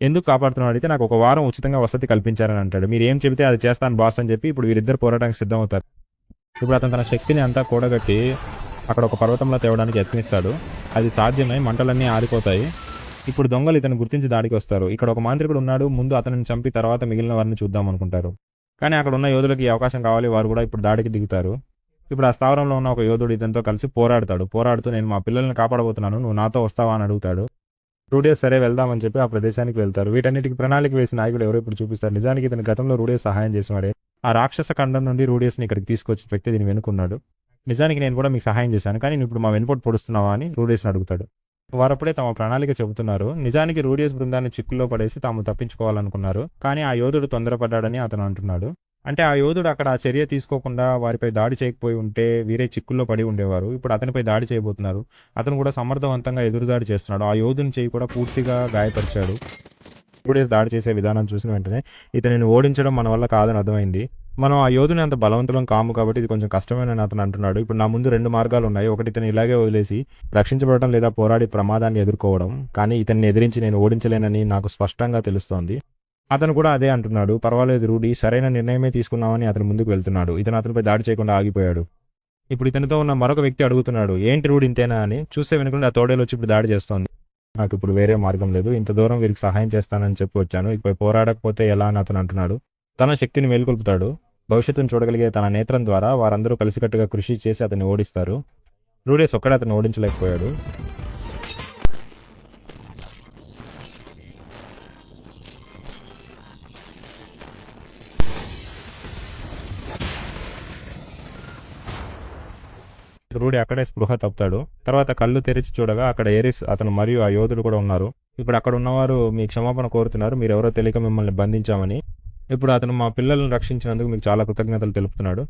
ఎందుకు కాపాడుతున్నావు అడిగితే, నాకు ఒక వారం ఉచితంగా వసతి కల్పించారని అంటాడు. మీరు ఏం చెబితే అది చేస్తాను బాస్ అని చెప్పి ఇప్పుడు వీరిద్దరు పోరాటానికి సిద్ధమవుతారు. ఇప్పుడు అతను తన శక్తిని అంతా కూడగట్టి అక్కడ ఒక పర్వతంలో తేవడానికి యత్నిస్తాడు. అది సాధ్యమై మంటలన్నీ ఆరిపోతాయి. ఇప్పుడు దొంగలు ఇతను గుర్తించి దాడికి వస్తారు. ఇక్కడ ఒక మాంత్రికుడు ఉన్నాడు, ముందు అతనిని చంపి తర్వాత మిగిలిన వారిని చూద్దాం అనుకుంటారు. కానీ అక్కడ ఉన్న యోధులకి ఈ అవకాశం కావాలి, వారు కూడా ఇప్పుడు దాడికి దిగుతారు. ఇప్పుడు ఆ స్థావరంలో ఉన్న ఒక యోధుడు ఇతనితో కలిసి పోరాడుతూ నేను మా పిల్లల్ని కాపాడబోతున్నాను, నువ్వు నాతో వస్తావా అని అడుగుతాడు. రూడియస్ సరే వెళ్దామని చెప్పి ఆ ప్రదేశానికి వెళ్తారు. వీటన్నిటికి ప్రణాళిక వేసిన నాయకుడు ఎవరో ఇప్పుడు చూపిస్తారు. నిజానికి ఇతని గతంలో రూడియస్ సహాయం చేసినాడే. ఆ రాక్షస ఖండం నుండి రూడియస్ని ఇక్కడికి తీసుకొచ్చిన వ్యక్తి దీన్ని వెనుకున్నాడు. నిజానికి నేను కూడా మీకు సహాయం చేశాను, కానీ నువ్వు ఇప్పుడు మా వెనుపోటు పొడుస్తున్నావా అని రూడియస్ని అడుగుతాడు. వారప్పుడే తమ ప్రణాళిక చెబుతున్నారు. నిజానికి రూడియస్ బృందాన్ని చిక్కుల్లో పడేసి తాము తప్పించుకోవాలనుకున్నారు. కానీ ఆ యోధుడు తొందరపడ్డాడని అతను అంటున్నాడు. అంటే ఆ యోధుడు అక్కడ ఆ చర్య తీసుకోకుండా వారిపై దాడి చేయకపోయి ఉంటే వీరే చిక్కుల్లో పడి ఉండేవారు. ఇప్పుడు అతనిపై దాడి చేయబోతున్నారు. అతను కూడా సమర్థవంతంగా ఎదురుదాడి చేస్తున్నాడు. ఆ యోధుని చేయి కూడా పూర్తిగా గాయపరిచాడు. రూడియస్ దాడి చేసే విధానం చూసిన వెంటనే ఇతనిని ఓడించడం మన వల్ల కాదని అర్థమైంది. మనం ఆ యోధుని అంత బలవంతులం కాము కాబట్టి ఇది కొంచెం కష్టమేనని అతను అంటున్నాడు. ఇప్పుడు నా ముందు 2 మార్గాలు ఉన్నాయి. ఒకటి ఇతను ఇలాగే వదిలేసి రక్షించబడటం, లేదా పోరాడి ప్రమాదాన్ని ఎదుర్కోవడం. కానీ ఇతన్ని ఎదిరించి నేను ఓడించలేనని నాకు స్పష్టంగా తెలుస్తోంది. అతను కూడా అదే అంటున్నాడు. పర్వాలేదు రూడీ, సరైన నిర్ణయమే తీసుకున్నామని అతను ముందుకు వెళ్తున్నాడు. ఇతను అతనిపై దాడి చేయకుండా ఆగిపోయాడు. ఇప్పుడు ఇతనితో ఉన్న మరొక వ్యక్తి అడుగుతున్నాడు, ఏంటి రూడీ ఇంతేనా అని. చూస్తే వెనుకుంటే ఆ తోడేలు వచ్చి ఇప్పుడు దాడి చేస్తోంది. నాకు ఇప్పుడు వేరే మార్గం లేదు, ఇంత దూరం వీరికి సహాయం చేస్తానని చెప్పి వచ్చాను, ఇకపై పోరాడకపోతే ఎలా అని అతను అంటున్నాడు. తన శక్తిని మేల్కొల్పుతాడు. భవిష్యత్తును చూడగలిగే తన నేత్రం ద్వారా వారందరూ కలిసికట్టుగా కృషి చేసి అతన్ని ఓడిస్తారు. రూడియస్ ఒక్కడే అతను ఓడించలేకపోయాడు. రూడీ అక్కడే స్పృహ తప్పుతాడు. తర్వాత కళ్ళు తెరిచి చూడగా అక్కడ ఎరిస్, అతను మరియు ఆ యోధుడు కూడా ఉన్నారు. ఇప్పుడు అక్కడ ఉన్నవారు మీ క్షమాపణ కోరుతున్నారు, మీరెవరో తెలియక మిమ్మల్ని బంధించామని. ఇప్పుడు అతను మా పిల్లలను రక్షించినందుకు మీకు చాలా కృతజ్ఞతలు తెలుపుతున్నాడు.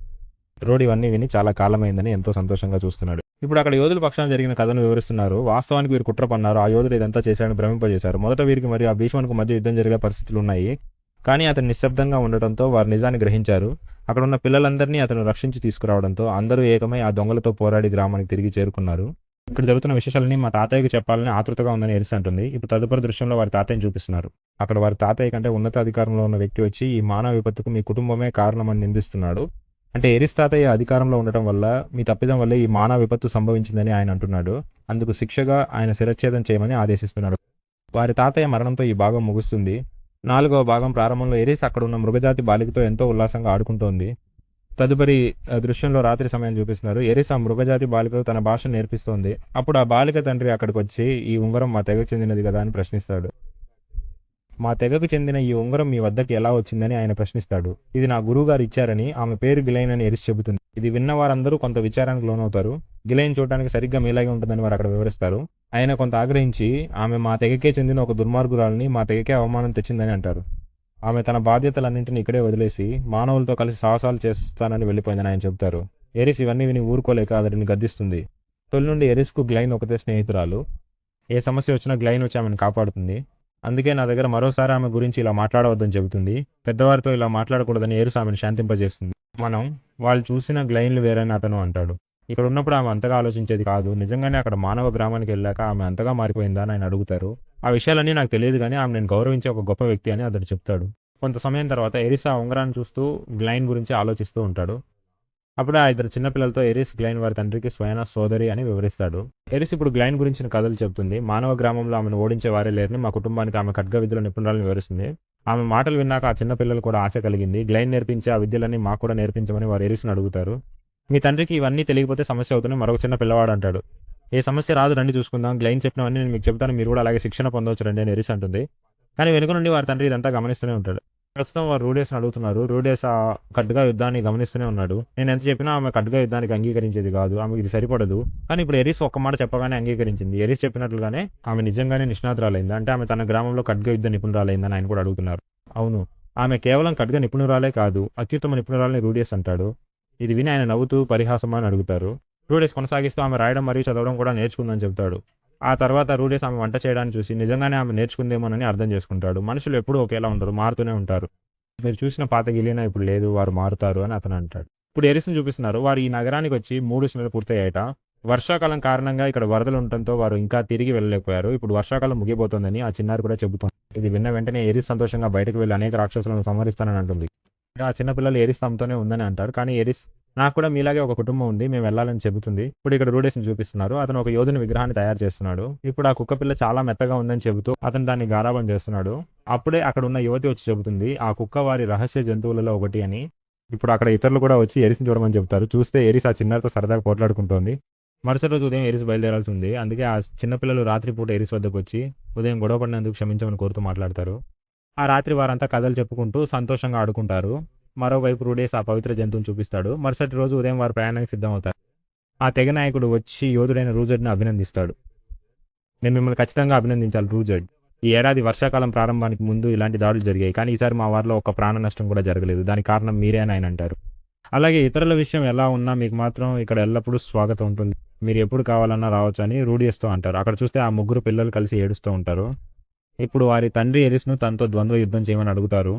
రూడీ ఇవన్నీ విని చాలా కాలమైందని ఎంతో సంతోషంగా చూస్తున్నాడు. ఇప్పుడు అక్కడ యోధుల పక్షాన జరిగిన కథను వివరిస్తున్నారు. వాస్తవానికి వీరు కుట్ర పన్నారు, ఆ యోధుడు ఇదంతా చేశాడని భ్రమింపజేశారు. మొదట వీరికి మరియు ఆ భీష్మునికి మధ్య యుద్ధం జరిగే పరిస్థితులు ఉన్నాయి. కానీ అతను నిశ్శబ్దంగా ఉండటంతో వారు నిజాన్ని గ్రహించారు. అక్కడ ఉన్న పిల్లలందరినీ అతను రక్షించి తీసుకురావడంతో అందరూ ఏకమై ఆ దొంగలతో పోరాడి గ్రామానికి తిరిగి చేరుకున్నారు. ఇక్కడ జరుగుతున్న విశేషాలని మా తాతయ్యకి చెప్పాలని ఆతృతగా ఉందని ఎరిస్ అంటుంది. ఇప్పుడు తదుపరి దృశ్యంలో వారి తాతయ్యని చూపిస్తున్నారు. అక్కడ వారి తాతయ్య కంటే ఉన్నతాధికారంలో ఉన్న వ్యక్తి వచ్చి ఈ మానవ విపత్తుకు మీ కుటుంబమే కారణమని నిందిస్తున్నాడు. అంటే ఎరిస్ తాతయ్య అధికారంలో ఉండటం వల్ల మీ తప్పిదం వల్లే ఈ మానవ విపత్తు సంభవించిందని ఆయన అంటున్నాడు. అందుకు శిక్షగా ఆయన శిరచ్ఛేదం చేయమని ఆదేశిస్తున్నాడు. వారి తాతయ్య మరణంతో ఈ భాగం ముగుస్తుంది. 4వ భాగం ప్రారంభంలో ఎరిస్ అక్కడ ఉన్న మృగజాతి బాలికతో ఎంతో ఉల్లాసంగా ఆడుకుంటోంది. తదుపరి దృశ్యంలో రాత్రి సమయం చూపిస్తున్నారు. ఎరిస్ ఆ మృగజాతి బాలికకు తన భాషను నేర్పిస్తోంది. అప్పుడు ఆ బాలిక తండ్రి అక్కడికి వచ్చి ఈ ఉంగరం మా తెగకు చెందినది కదా అని ప్రశ్నిస్తాడు. మా తెగకు చెందిన ఈ ఉంగరం మీ వద్దకి ఎలా వచ్చిందని ఆయన ప్రశ్నిస్తాడు. ఇది నా గురువు గారు ఇచ్చారని ఆమె పేరు గిలైన్ అని ఎరిస్ చెబుతుంది. ఇది విన్న వారందరూ కొంత విచారానికి లోనవుతారు. గిలైన్ చూడడానికి సరిగ్గా మీలాగే ఉంటుందని వారు అక్కడ వివరిస్తారు. ఆయన కొంత ఆగ్రహించి ఆమె మా తెగకే చెందిన ఒక దుర్మార్గురాలని మా తెగకే అవమానం తెచ్చిందని అంటారు. ఆమె తన బాధ్యతలన్నింటినీ ఇక్కడే వదిలేసి మానవులతో కలిసి సాహసాలు చేస్తానని వెళ్ళిపోయిందని ఆయన చెబుతారు. ఎరిస్ ఇవన్నీ విని ఊరుకోలేక అతడిని గద్దిస్తుంది. తొలి నుండి ఎరిస్కు గ్లైన్ ఒకతే స్నేహితురాలు. ఏ సమస్య వచ్చినా గ్లైన్ వచ్చి ఆమెను కాపాడుతుంది. అందుకే నా దగ్గర మరోసారి ఆమె గురించి ఇలా మాట్లాడవద్దని చెబుతుంది. పెద్దవారితో ఇలా మాట్లాడకూడదని ఎరిస్ ఆమెను శాంతింపజేస్తుంది. వాళ్ళు చూసిన గ్లైన్లు వేరని అతను అంటాడు. ఇక్కడ ఉన్నప్పుడు ఆమె అంతగా ఆలోచించేది కాదు. నిజంగానే అక్కడ మానవ గ్రామానికి వెళ్ళాక ఆమె అంతగా మారిపోయిందా అని ఆయన అడుగుతారు. ఆ విషయాలన్నీ నాకు తెలియదు కానీ ఆమె నేను గౌరవించే ఒక గొప్ప వ్యక్తి అని అతడు చెప్తాడు. కొంత సమయం తర్వాత ఎరిస్ ఆ ఉంగరాన్ని చూస్తూ గ్లైన్ గురించి ఆలోచిస్తూ ఉంటాడు. అప్పుడు ఆ ఇద్దరు చిన్నపిల్లలతో ఎరిస్ గ్లైన్ వారి తండ్రికి స్వయన సోదరి అని వివరిస్తాడు. ఎరిస్ ఇప్పుడు గ్లైన్ గురించిన కథలు చెబుతుంది. మానవ గ్రామంలో ఆమెను ఓడించే వారే లేరని మా కుటుంబానికి ఆమె ఖడ్గ విద్యలో నిపుణురాలను వివరిస్తుంది. ఆమె మాటలు విన్నాక ఆ చిన్నపిల్లలు కూడా ఆశ కలిగింది. గ్లైన్ నేర్పించే ఆ విద్యలన్నీ మాకు కూడా నేర్పించమని వారు ఎరిస్ను అడుగుతారు. మీ తండ్రికి ఇవన్నీ తెలియకపోతే సమస్య అవుతుంది మరొక చిన్న పిల్లవాడు అంటాడు. ఏ సమస్య రాదు, రండి చూసుకుందాం. గ్లైన్ చెప్పినవన్నీ నేను మీకు చెప్తాను, మీరు కూడా అలాగే శిక్షణ పొందవచ్చు రండి అని ఎరిస్ అంటుంది. కానీ వెనుక నుండి వారి తండ్రి ఇదంతా గమనిస్తూనే ఉంటాడు. ప్రస్తుతం వారు రూడేస్ని అడుగుతున్నారు. రూడేస్ ఆ ఖడ్గా యుద్ధాన్ని గమనిస్తూనే ఉన్నాడు. నేను ఎంత చెప్పినా ఆమె ఖడ్గా యుద్ధానికి అంగీకరించేది కాదు. ఆమెకు ఇది సరిపడదు. కానీ ఇప్పుడు ఎరిస్ ఒక్క మాట చెప్పగానే అంగీకరించింది. ఎరిస్ చెప్పినట్లుగానే ఆమె నిజంగానే నిష్ణాతురాలైంది. అంటే ఆమె తన గ్రామంలో ఖడ్గ యుద్ధ నిపుణురాలైందని ఆయన కూడా అడుగుతున్నారు. అవును, ఆమె కేవలం ఖడ్గ నిపుణురాలే కాదు, అత్యుత్తమ నిపుణురాలని రూడేస్ అంటాడు. ఇది విని ఆయన నవ్వుతూ పరిహాసమా అని అడుగుతారు. రూడేస్ కొనసాగిస్తూ ఆమె రాయడం మరియు చదవడం కూడా నేర్చుకుందని చెబుతాడు. ఆ తర్వాత రూడేస్ ఆమె వంట చేయడాన్ని చూసి నిజంగానే ఆమె నేర్చుకుందేమోనని అర్థం చేసుకుంటాడు. మనుషులు ఎప్పుడూ ఒకేలా ఉండరు, మారుతూనే ఉంటారు. మీరు చూసిన పాత గిలినా ఇప్పుడు లేదు, వారు మారుతారు అని అతను అంటాడు. ఇప్పుడు ఎరిస్ని చూపిస్తున్నారు. వారు ఈ నగరానికి వచ్చి 3 నెలలు పూర్తయ్యాయట. వర్షాకాలం కారణంగా ఇక్కడ వరదలు ఉండటంతో వారు ఇంకా తిరిగి వెళ్ళలేకపోయారు. ఇప్పుడు వర్షాకాలం ముగిపోతుందని ఆ చిన్నారి కూడా చెబుతోంది. ఇది విన్న వెంటనే ఎరిస్ సంతోషంగా బయటకు వెళ్ళి అనేక రాక్షసులను సంహరిస్తానని అంటుంది. ఆ చిన్నపిల్లలు ఎరిస్ తమతోనే ఉందని అంటారు. కానీ ఎరిస్ నాకు కూడా మీలాగే ఒక కుటుంబం ఉంది, మేము వెళ్ళాలని చెబుతుంది. ఇప్పుడు ఇక్కడ రూడేస్ని చూపిస్తున్నారు. అతను ఒక యోధుని విగ్రహాన్ని తయారు చేస్తున్నాడు. ఇప్పుడు ఆ కుక్క పిల్ల చాలా మెత్తగా ఉందని చెబుతూ అతను దాన్ని గారాబం చేస్తున్నాడు. అప్పుడే అక్కడ ఉన్న యువతి వచ్చి చెబుతుంది ఆ కుక్క వారి రహస్య జంతువులలో ఒకటి అని. ఇప్పుడు అక్కడ ఇతరులు కూడా వచ్చి ఎరిస్ని చూడమని చెబుతారు. చూస్తే ఎరిస్ ఆ చిన్నారితో సరదాగా పోట్లాడుకుంటోంది. మరుసటి రోజు ఉదయం ఎరిస్ బయలుదేరాల్సి ఉంది. అందుకే ఆ చిన్నపిల్లలు రాత్రిపూట ఎరిస్ వద్దకు వచ్చి ఉదయం గొడవ పడినందుకు క్షమించమని కోరుతూ మాట్లాడతారు. ఆ రాత్రి వారంతా కథలు చెప్పుకుంటూ సంతోషంగా ఆడుకుంటారు. మరోవైపు రూడేస్ ఆ పవిత్ర జంతువును చూపిస్తాడు. మరుసటి రోజు ఉదయం వారు ప్రయాణానికి సిద్ధమవుతారు. ఆ తెగ నాయకుడు వచ్చి యోధుడైన రూజర్డ్ని అభినందిస్తాడు. నేను మిమ్మల్ని ఖచ్చితంగా అభినందించాలి రూజర్డ్. ఈ ఏడాది వర్షాకాలం ప్రారంభానికి ముందు ఇలాంటి దాడులు జరిగాయి, కానీ ఈసారి మా వారిలో ఒక ప్రాణ నష్టం కూడా జరగలేదు. దానికి కారణం మీరే అని ఆయన అంటారు. అలాగే ఇతరుల విషయం ఎలా ఉన్నా మీకు మాత్రం ఇక్కడ ఎల్లప్పుడూ స్వాగతం ఉంటుంది. మీరు ఎప్పుడు కావాలన్నా రావచ్చు అని రూడేస్తో అంటారు. అక్కడ చూస్తే ఆ 3 పిల్లలు కలిసి ఏడుస్తూ ఉంటారు. ఇప్పుడు వారి తండ్రి ఎరిస్ను తనతో ద్వంద్వ యుద్ధం చేయమని అడుగుతారు.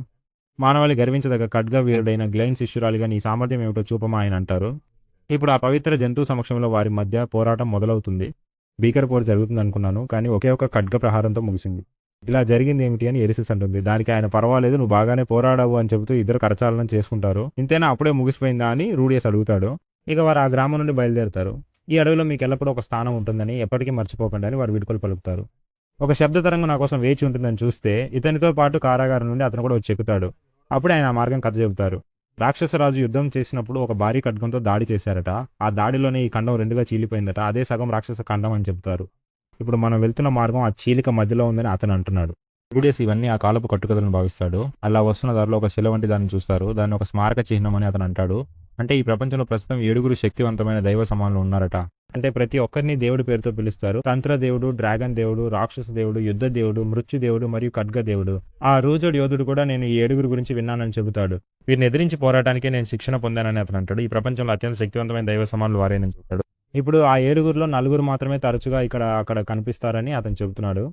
మానవాళి గర్వించదగ్గ ఖడ్గ వీరుడైన గ్లైన్ శిష్యురాలిగా నీ సామర్థ్యం ఏమిటో చూపమా ఆయన అంటారు. ఇప్పుడు ఆ పవిత్ర జంతువు సమక్షంలో వారి మధ్య పోరాటం మొదలవుతుంది. భీకర పోరు జరుగుతుంది అనుకున్నాను, కానీ ఒకే ఒక ఖడ్గ ప్రహారంతో ముగిసింది. ఇలా జరిగింది ఏమిటి అని ఎరిసిస్ అంటుంది. దానికి ఆయన పర్వాలేదు, నువ్వు బాగానే పోరాడావు అని చెబుతూ ఇద్దరు కరచాలనం చేసుకుంటారు. ఇంతేనా, అప్పుడే ముగిసిపోయిందా అని రూడియస్ అడుగుతాడు. ఇక వారు ఆ గ్రామం నుండి బయలుదేరుతారు. ఈ అడవిలో మీకు ఎల్లప్పుడూ ఒక స్థానం ఉంటుందని, ఎప్పటికీ మర్చిపోకండి అని వారు వీడ్కోలు పలుకుతారు. ఒక శబ్ద తరంగం నా కోసం వేచి ఉంటుందని చూస్తే ఇతనితో పాటు కారాగారం నుండి అతను కూడా వచ్చి ఎక్కుతాడు. అప్పుడే ఆయన ఆ మార్గం కథ చెబుతారు. రాక్షసరాజు యుద్ధం చేసినప్పుడు ఒక భారీ ఖడ్గంతో దాడి చేశారట. ఆ దాడిలోనే ఈ ఖండం 2గా చీలిపోయిందట. అదే సగం రాక్షస ఖండం అని చెబుతారు. ఇప్పుడు మనం వెళ్తున్న మార్గం ఆ చీలిక మధ్యలో ఉందని అతను అంటున్నాడు. రూడియస్ ఇవన్నీ ఆ కాలపు కట్టుకథలను భావిస్తాడు. అలా వస్తున్న దారిలో ఒక శిల వంటి దాన్ని చూస్తారు. దాన్ని ఒక స్మారక చిహ్నం అని అతను అంటాడు. అంటే ఈ ప్రపంచంలో ప్రస్తుతం 7 శక్తివంతమైన దైవ సమానులు ఉన్నారట. అంటే ప్రతి ఒక్కరిని దేవుడి పేరుతో పిలుస్తారు. తంత్ర దేవుడు, డ్రాగన్ దేవుడు, రాక్షస దేవుడు, యుద్ధ దేవుడు, మృత్యు దేవుడు మరియు ఖడ్గ దేవుడు. ఆ రూజోడ్ యోధుడు కూడా నేను ఈ 7 గురించి విన్నానని చెబుతాడు. వీరిని ఎదిరించి పోరాటానికే నేను శిక్షణ పొందానని అతను అంటాడు. ఈ ప్రపంచంలో అత్యంత శక్తివంతమైన దైవ సమానులు వారేనని చెబుతాడు. ఇప్పుడు ఆ 7లో 4 మాత్రమే తరచుగా అక్కడ కనిపిస్తారని అతను చెబుతున్నాడు.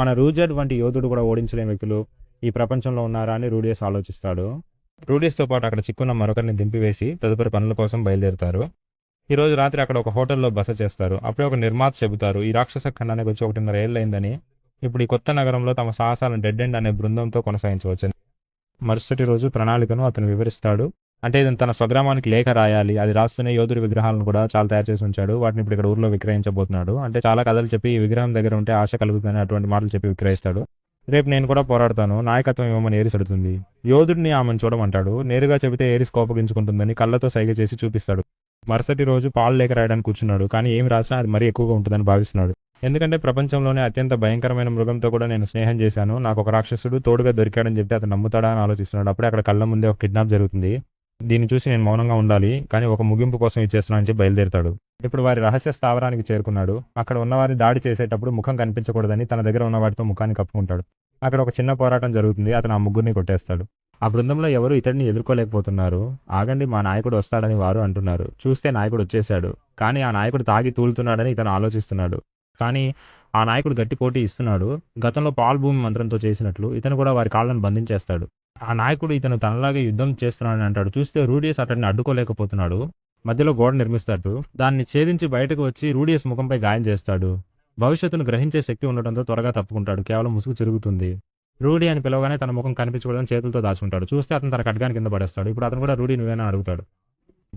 మన రూజర్డ్ వంటి యోధుడు కూడా ఓడించలేని వ్యక్తులు ఈ ప్రపంచంలో ఉన్నారా అని రూడియస్ ఆలోచిస్తాడు. రూడియస్తో పాటు అక్కడ చిక్కున్న మరొకరిని దింపివేసి తదుపరి పనుల కోసం బయలుదేరుతారు. ఈ రోజు రాత్రి అక్కడ ఒక హోటల్లో బస చేస్తారు. అప్పుడే ఒక నిర్మాత చెబుతారు, ఈ రాక్షస ఖండానికి వచ్చి 1.5 ఏళ్ళైందని, ఇప్పుడు ఈ కొత్త నగరంలో తమ సాహసాలను డెడ్ ఎండ్ అనే బృందంతో కొనసాగించవచ్చని. మరుసటి రోజు ప్రణాళికను అతను వివరిస్తాడు. అంటే ఇతను తన స్వగ్రామానికి లేఖ రాయాలి, అది రాస్తూనే యోధుడి విగ్రహాలను కూడా చాలా తయారు చేసి ఉంచాడు, వాటిని ఇప్పుడు ఇక్కడ ఊర్లో విక్రయించబోతున్నాడు. అంటే చాలా కథలు చెప్పి ఈ విగ్రహం దగ్గర ఉంటే ఆశ కలుగుతుందని అటువంటి మాటలు చెప్పి విక్రయిస్తాడు. రేపు నేను కూడా పోరాడతాను, నాయకత్వం ఇవ్వమని ఏరిస్ అడుగుతుంది. యోధుడిని ఆమెను చూడమంటాడు. నేరుగా చెబితే ఏరిస్ కోపగించుకుంటుందని కళ్ళతో సైగ చేసి చూపిస్తాడు. మరుసటి రోజు పాలు లేఖ రాయడానికి కూర్చున్నాడు. కానీ ఏమి రాసినా అది మరీ ఎక్కువగా ఉంటుందని భావిస్తున్నాడు. ఎందుకంటే ప్రపంచంలోనే అత్యంత భయంకరమైన మృగంతో కూడా నేను స్నేహం చేశాను, నాకు ఒక రాక్షసుడు తోడుగా దొరికాడని చెప్తే అతను నమ్ముతాడా అని ఆలోచిస్తున్నాడు. అప్పుడే అక్కడ కళ్ళ ముందే ఒక కిడ్నాప్ జరుగుతుంది. దీన్ని చూసి నేను మౌనంగా ఉండాలి, కానీ ఒక ముగింపు కోసం ఇచ్చేస్తున్నా అని చెప్పి బయలుదేరుతాడు. ఇప్పుడు వారి రహస్య స్థావరానికి చేరుకున్నాడు. అక్కడ ఉన్నవారిని దాడి చేసేటప్పుడు ముఖం కనిపించకూడదని తన దగ్గర ఉన్న వాటితో ముఖాన్ని కప్పుకుంటాడు. అక్కడ ఒక చిన్న పోరాటం జరుగుతుంది. అతను ఆ ముగ్గురిని కొట్టేస్తాడు. ఆ బృందంలో ఎవరు ఇతడిని ఎదుర్కోలేకపోతున్నారు. ఆగండి, మా నాయకుడు వస్తాడని వారు అంటున్నారు. చూస్తే నాయకుడు వచ్చేశాడు. కానీ ఆ నాయకుడు తాగి తూలుతున్నాడని ఇతను ఆలోచిస్తున్నాడు. కానీ ఆ నాయకుడు గట్టి పోటీ ఇస్తున్నాడు. గతంలో పాల్ భూమి మంత్రంతో చేసినట్లు ఇతను కూడా వారి కాళ్ళను బంధించేస్తాడు. ఆ నాయకుడు ఇతను తనలాగే యుద్ధం చేస్తున్నాడని అంటాడు. చూస్తే రూడియస్ అతడిని అడ్డుకోలేకపోతున్నాడు. మధ్యలో గోడ నిర్మిస్తాడు. దాన్ని ఛేదించి బయటకు వచ్చి రూడియస్ ముఖంపై గాయం చేస్తాడు. భవిష్యత్తును గ్రహించే శక్తి ఉండటంతో త్వరగా తప్పుకుంటాడు. కేవలం ముసుగు చిరుగుతుంది. రూడీ అని పిలవగానే తన ముఖం కనిపించకూడదని చేతులతో దాచుకుంటాడు. చూస్తే అతను తన ఖడ్గాని కింద పడేస్తాడు. ఇప్పుడు అతను కూడా రూడీ నువ్వేనా అడుగుతాడు.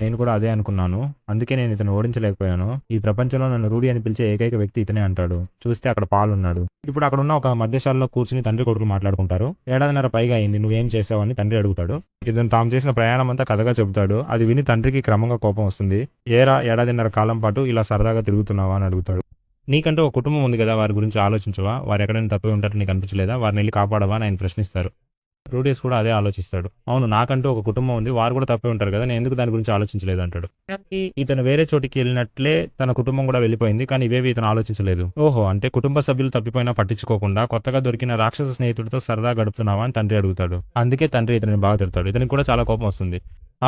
నేను కూడా అదే అనుకున్నాను, అందుకే నేను ఇతను ఓడించలేకపోయాను. ఈ ప్రపంచంలో నన్ను రూడీ అని పిలిచే ఏకైక వ్యక్తి ఇతనే అంటాడు. చూస్తే అక్కడ పాల్ ఉన్నాడు. ఇప్పుడు అక్కడ ఉన్న ఒక మధ్యశాలలో కూర్చుని తండ్రి కొడుకులు మాట్లాడుకుంటారు. 1.5 పైగా అయింది, నువ్వేం చేసావని తండ్రి అడుగుతాడు. ఇతను తాము చేసిన ప్రయాణం అంతా కథగా చెబుతాడు. అది విని తండ్రికి క్రమంగా కోపం వస్తుంది. ఏరా 1.5 కాలం పాటు ఇలా సరదాగా తిరుగుతున్నావా అని అడుగుతాడు. నీకంటూ ఒక కుటుంబం ఉంది కదా, వారి గురించి ఆలోచించవా? వారు ఎక్కడైనా తప్పి ఉంటారో నీకు అనిపించలేదా? వారిని వెళ్ళి కాపాడవా అని ఆయన ప్రశ్నిస్తారు. రూడియస్ కూడా అదే ఆలోచిస్తాడు. అవును, నాకంటూ ఒక కుటుంబం ఉంది, వారు కూడా తప్పి ఉంటారు కదా, నేను ఎందుకు దాని గురించి ఆలోచించలేదు అంటాడు. ఇతను వేరే చోటికి వెళ్ళినట్లే తన కుటుంబం కూడా వెళ్ళిపోయింది, కానీ ఇవేవి ఇతను ఆలోచించలేదు. ఓహో, అంటే కుటుంబ సభ్యులు తప్పిపోయినా పట్టించుకోకుండా కొత్తగా దొరికిన రాక్షస స్నేహితుడితో సరదా గడుపుతున్నావా అని తండ్రి అడుగుతాడు. అందుకే తండ్రి ఇతని బాగా తిడతాడు. ఇతనికి కూడా చాలా కోపం వస్తుంది.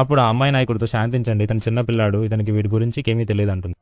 అప్పుడు ఆ అమ్మాయి నాయకుడితో, శాంతించండి, ఇతను చిన్నపిల్లాడు, ఇతనికి వీటి గురించి ఏమీ తెలియదు అంటుంది.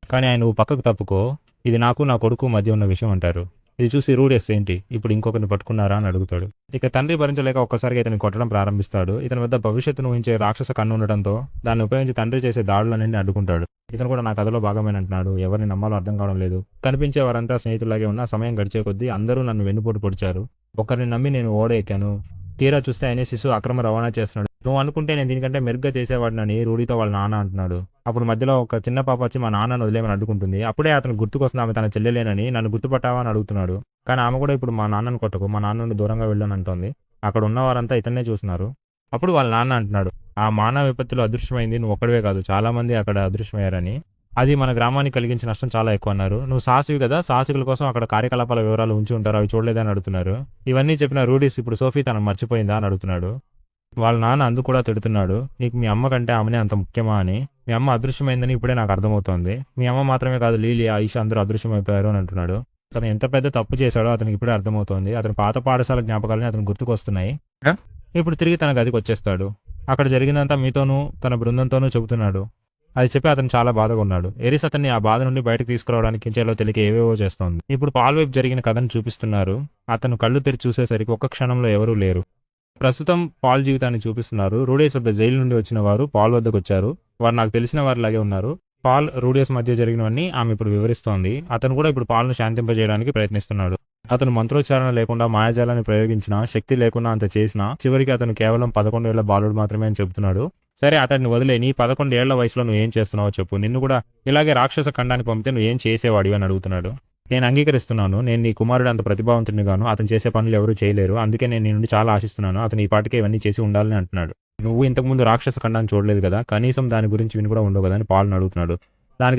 కానీ ఆయన, నువ్వు పక్కకు తప్పుకో, ఇది నాకు నా కొడుకు మధ్య ఉన్న విషయం అంటారు. ఇది చూసి రూడియస్, ఏంటి ఇప్పుడు ఇంకొకరిని పట్టుకున్నారా అని అడుగుతాడు. ఇక తండ్రి భరించలేక ఒక్కసారిగా ఇతన్ని కొట్టడం ప్రారంభిస్తాడు. ఇతని వద్ద భవిష్యత్తును ఊహించే రాక్షస కన్ను ఉండటంతో దాన్ని ఉపయోగించి తండ్రి చేసే దాడులన్నింటినీ అడ్డుకుంటాడు. ఇతను కూడా నా కథలో భాగమేనంటున్నాడు. ఎవరిని నమ్మాలో అర్థం కావడం లేదు. కనిపించే వారంతా స్నేహితులాగే ఉన్న సమయం గడిచే కొద్దీ అందరూ నన్ను వెన్నుపోటు పొడిచారు. ఒకరిని నమ్మి నేను ఓడెక్కాను. తీరా చూస్తే ఆయనే శిశువు అక్రమ రవాణా చేస్తున్నాడు. నువ్వు అనుకుంటే నేను దీనికంటే మెరుగ్గా చేసేవాడినని రూడీతో వాళ్ళ నాన్న అంటున్నాడు. అప్పుడు మధ్యలో ఒక చిన్న పాప వచ్చి మా నాన్నను వదిలేమని అడ్డుకుంటుంది. అప్పుడే అతను గుర్తుకొస్తుంది ఆమె తన చెల్లెలేనని. నన్ను గుర్తుపట్టావా అని అడుగుతున్నాడు. కానీ ఆమె కూడా ఇప్పుడు మా నాన్నను కొట్టకు, మా నాన్న నుండి దూరంగా వెళ్ళని అంటోంది. అక్కడ ఉన్న వారంతా ఇతన్నే చూస్తున్నారు. అప్పుడు వాళ్ళ నాన్న అంటున్నాడు, ఆ మానవ విపత్తులో అదృశ్యమైంది నువ్వు ఒక్కడివే కాదు, చాలా మంది అక్కడ అదృశ్యమయ్యారని. అది మన గ్రామానికి కలిగించిన నష్టం చాలా ఎక్కువ అన్నారు. నువ్వు సాహసివి కదా, సాహసికుల కోసం అక్కడ కార్యకలాపాల వివరాలు ఉంచి ఉంటారు, అవి చూడలేదని అడుగుతున్నారు. ఇవన్నీ చెప్పిన రూడీస్ ఇప్పుడు సోఫీ తనను మర్చిపోయిందా అని అడుగుతున్నాడు. వాళ్ళ నాన్న అందుకు కూడా తిడుతున్నాడు, నీకు మీ అమ్మ కంటే ఆమెనే అంత ముఖ్యమా అని. మీ అమ్మ అదృశ్యమైందని ఇప్పుడే నాకు అర్థమవుతోంది. మీ అమ్మ మాత్రమే కాదు, లీలి, ఆయిషా అందరూ అదృశ్యమైపోయారు అని అంటున్నాడు. అతను ఎంత పెద్ద తప్పు చేశాడో అతనికి ఇప్పుడే అర్థమవుతోంది. అతని పాత పాఠశాల జ్ఞాపకాలని అతను గుర్తుకొస్తున్నాయి. ఇప్పుడు తిరిగి తన గదికి వచ్చేస్తాడు. అక్కడ జరిగిందంతా మీతోనూ తన బృందంతోనూ చెబుతున్నాడు. అది చెప్పి అతను చాలా బాధగా ఉన్నాడు. ఎరిస్ అతన్ని ఆ బాధ నుండి బయటకు తీసుకురావడానికి చేలో తెలియక ఏవేవో చేస్తోంది. ఇప్పుడు పాల్ వైపు జరిగిన కథను చూపిస్తున్నారు. అతను కళ్ళు తెరిచి చూసేసరికి ఒక్క క్షణంలో ఎవరూ లేరు. ప్రస్తుతం పాల్ జీవితాన్ని చూపిస్తున్నారు. రూడియస్ వద్ద జైలు నుండి వచ్చిన వారు పాల్ వద్దకు వచ్చారు. వారు నాకు తెలిసిన వారిలాగే ఉన్నారు. పాల్, రూడియస్ మధ్య జరిగినవన్నీ ఆమె ఇప్పుడు వివరిస్తోంది. అతను కూడా ఇప్పుడు పాల్ను శాంతింపజేయడానికి ప్రయత్నిస్తున్నాడు. అతను మంత్రోచ్చారణ లేకుండా మాయాజాలాన్ని ప్రయోగించినా, శక్తి లేకుండా అంత చేసినా, చివరికి అతను కేవలం 11 ఏళ్ల బాలుడు మాత్రమే అని చెబుతున్నాడు. సరే, అతన్ని వదిలే, నీ 11 ఏళ్ల వయసులో నువ్వు ఏం చేస్తున్నావో చెప్పు. నిన్ను కూడా ఇలాగే రాక్షస ఖండానికి పంపితే నువ్వు ఏం చేసేవాడివి అని అడుగుతున్నాడు. నేను అంగీకరిస్తున్నాను, నేను నీ కుమారుడు అంత ప్రతిభావంతుని గాను, అతను చేసే పనులు ఎవరూ చేయలేరు, అందుకే నేను నీ నుండి చాలా ఆశిస్తున్నాను. అతను ఈ పాటికే ఇవన్నీ చేసి ఉండాలని అంటున్నాడు. నువ్వు ఇంతకుముందు రాక్షస ఖండాన్ని చూడలేదు కదా, కనీసం దాని గురించి విని కూడా ఉండవు కదా అని పాల్ని అడుగుతున్నాడు.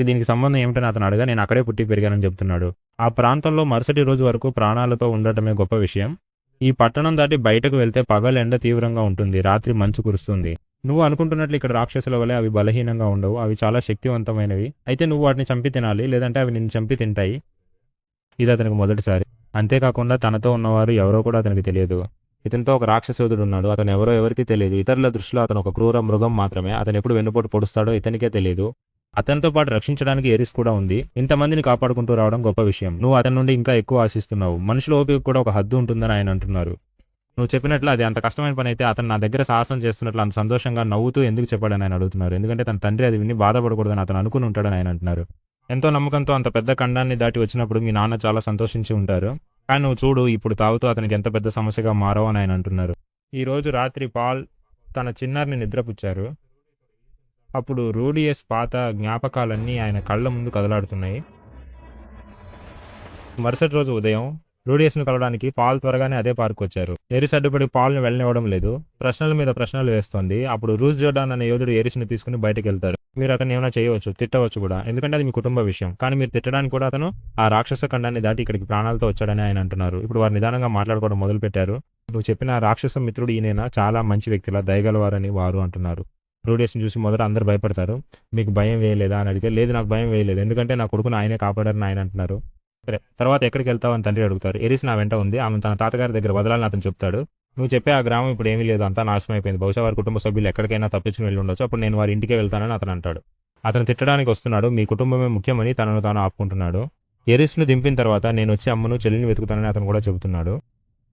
దీనికి సంబంధం ఏమిటని అతను అడగా, నేను అక్కడే పుట్టి పెరిగానని చెప్తున్నాడు. ఆ ప్రాంతంలో మరుసటి రోజు వరకు ప్రాణాలతో ఉండటమే గొప్ప విషయం. ఈ పట్టణం దాటి బయటకు వెళ్తే పగలు ఎండ తీవ్రంగా ఉంటుంది, రాత్రి మంచు కురుస్తుంది. నువ్వు అనుకుంటున్నట్లు ఇక్కడ రాక్షసుల వలె అవి బలహీనంగా ఉండవు, అవి చాలా శక్తివంతమైనవి. అయితే నువ్వు వాటిని చంపి తినాలి, లేదంటే అవి నిన్ను చంపి తింటాయి. ఇది అతనికి మొదటిసారి. అంతేకాకుండా తనతో ఉన్నవారు ఎవరో కూడా అతనికి తెలియదు. ఇతనితో ఒక రాక్షసోధుడు ఉన్నాడు, అతను ఎవరో ఎవరికీ తెలియదు. ఇతరుల దృష్టిలో అతను ఒక క్రూర మృగం మాత్రమే. అతను ఎప్పుడు వెన్నుపోటు పొడుస్తాడో ఇతనికే తెలియదు. అతనితో పాటు రక్షించడానికి ఎరిస్ కూడా ఉంది. ఇంతమందిని కాపాడుకుంటూ రావడం గొప్ప విషయం. నువ్వు అతని నుండి ఇంకా ఎక్కువ ఆశిస్తున్నావు. మనుషుల ఓపిక కూడా ఒక హద్దు ఉంటుందని ఆయన అంటున్నారు. నువ్వు చెప్పినట్లు అది అంత కష్టమైన పని అయితే అతను నా దగ్గర సాహసం చేస్తున్నట్లు అంత సంతోషంగా నవ్వుతూ ఎందుకు చెప్పాడని ఆయన అడుగుతున్నారు. ఎందుకంటే తన తండ్రి అది విని బాధపడకూడదని అతను అనుకుని ఉంటాడని ఆయన అంటున్నారు. ఎంతో నమ్మకంతో అంత పెద్ద ఖండాన్ని దాటి వచ్చినప్పుడు మీ నాన్న చాలా సంతోషించి ఉంటారు. కానీ నువ్వు చూడు ఇప్పుడు తాగుతూ అతనికి ఎంత పెద్ద సమస్యగా మారవు అని ఆయన అంటున్నారు. ఈ రోజు రాత్రి పాల్ తన చిన్నారిని నిద్రపుచ్చారు. అప్పుడు రూడియస్ పాత జ్ఞాపకాలన్నీ ఆయన కళ్ళ ముందు కదలాడుతున్నాయి. మరుసటి రోజు ఉదయం రూడియస్ను కలవడానికి పాల్ త్వరగానే అదే పార్క్ వచ్చారు. ఎరిస్ అడ్డుపడి పాల్ను వెళ్ళనివ్వడం లేదు. ప్రశ్నల మీద ప్రశ్నలు వేస్తోంది. అప్పుడు రూస్ జోర్డాన్ అనే యోధుడు ఎరిస్ను తీసుకుని బయటకు వెళ్తారు. మీరు అతను ఏమైనా చేయవచ్చు, తిట్టవచ్చు కూడా, ఎందుకంటే అది మీ కుటుంబ విషయం. కానీ మీరు తిట్టడానికి కూడా అతను ఆ రాక్షస ఖండాన్ని దాటి ఇక్కడికి ప్రాణాలతో వచ్చాడని ఆయన అంటున్నారు. ఇప్పుడు వారు నిదానంగా మాట్లాడుకోవడం మొదలు పెట్టారు. నువ్వు చెప్పిన రాక్షస మిత్రుడు ఈయన చాలా మంచి వ్యక్తిలా దయగలవారని వారు అంటున్నారు. రూడియస్ని చూసి మొదట అందరు భయపడతారు. మీకు భయం వేయలేదా అని అడిగితే, లేదు నాకు భయం వేయలేదు, ఎందుకంటే నా కొడుకును ఆయనే కాపాడారని ఆయన అంటున్నారు. సరే, తర్వాత ఎక్కడికి వెళ్తావు అని తండ్రి అడుగుతారు. ఎరిస్ నా వెంట ఉంది, ఆమె తన తాతగారి దగ్గర వదలాలని అతను చెప్తాడు. నువ్వు చెప్పే ఆ గ్రామం ఇప్పుడు ఏమీ లేదు, అంతా నాశనం అయిపోయింది. బహుశా వారి కుటుంబ సభ్యులు ఎక్కడికైనా తప్పించుకుని వెళ్ళి ఉండొచ్చు. అప్పుడు నేను వారి ఇంటికే వెళ్తానని అతను అంటాడు. అతను తిట్టడానికి వస్తున్నాడు. మీ కుటుంబమే ముఖ్యమని తనను తాను ఆపుకుంటున్నాడు. ఎరిస్ను దింపిన తర్వాత నేను వచ్చి అమ్మను చెల్లిని వెతుకుతానని అతను కూడా చెబుతున్నాడు.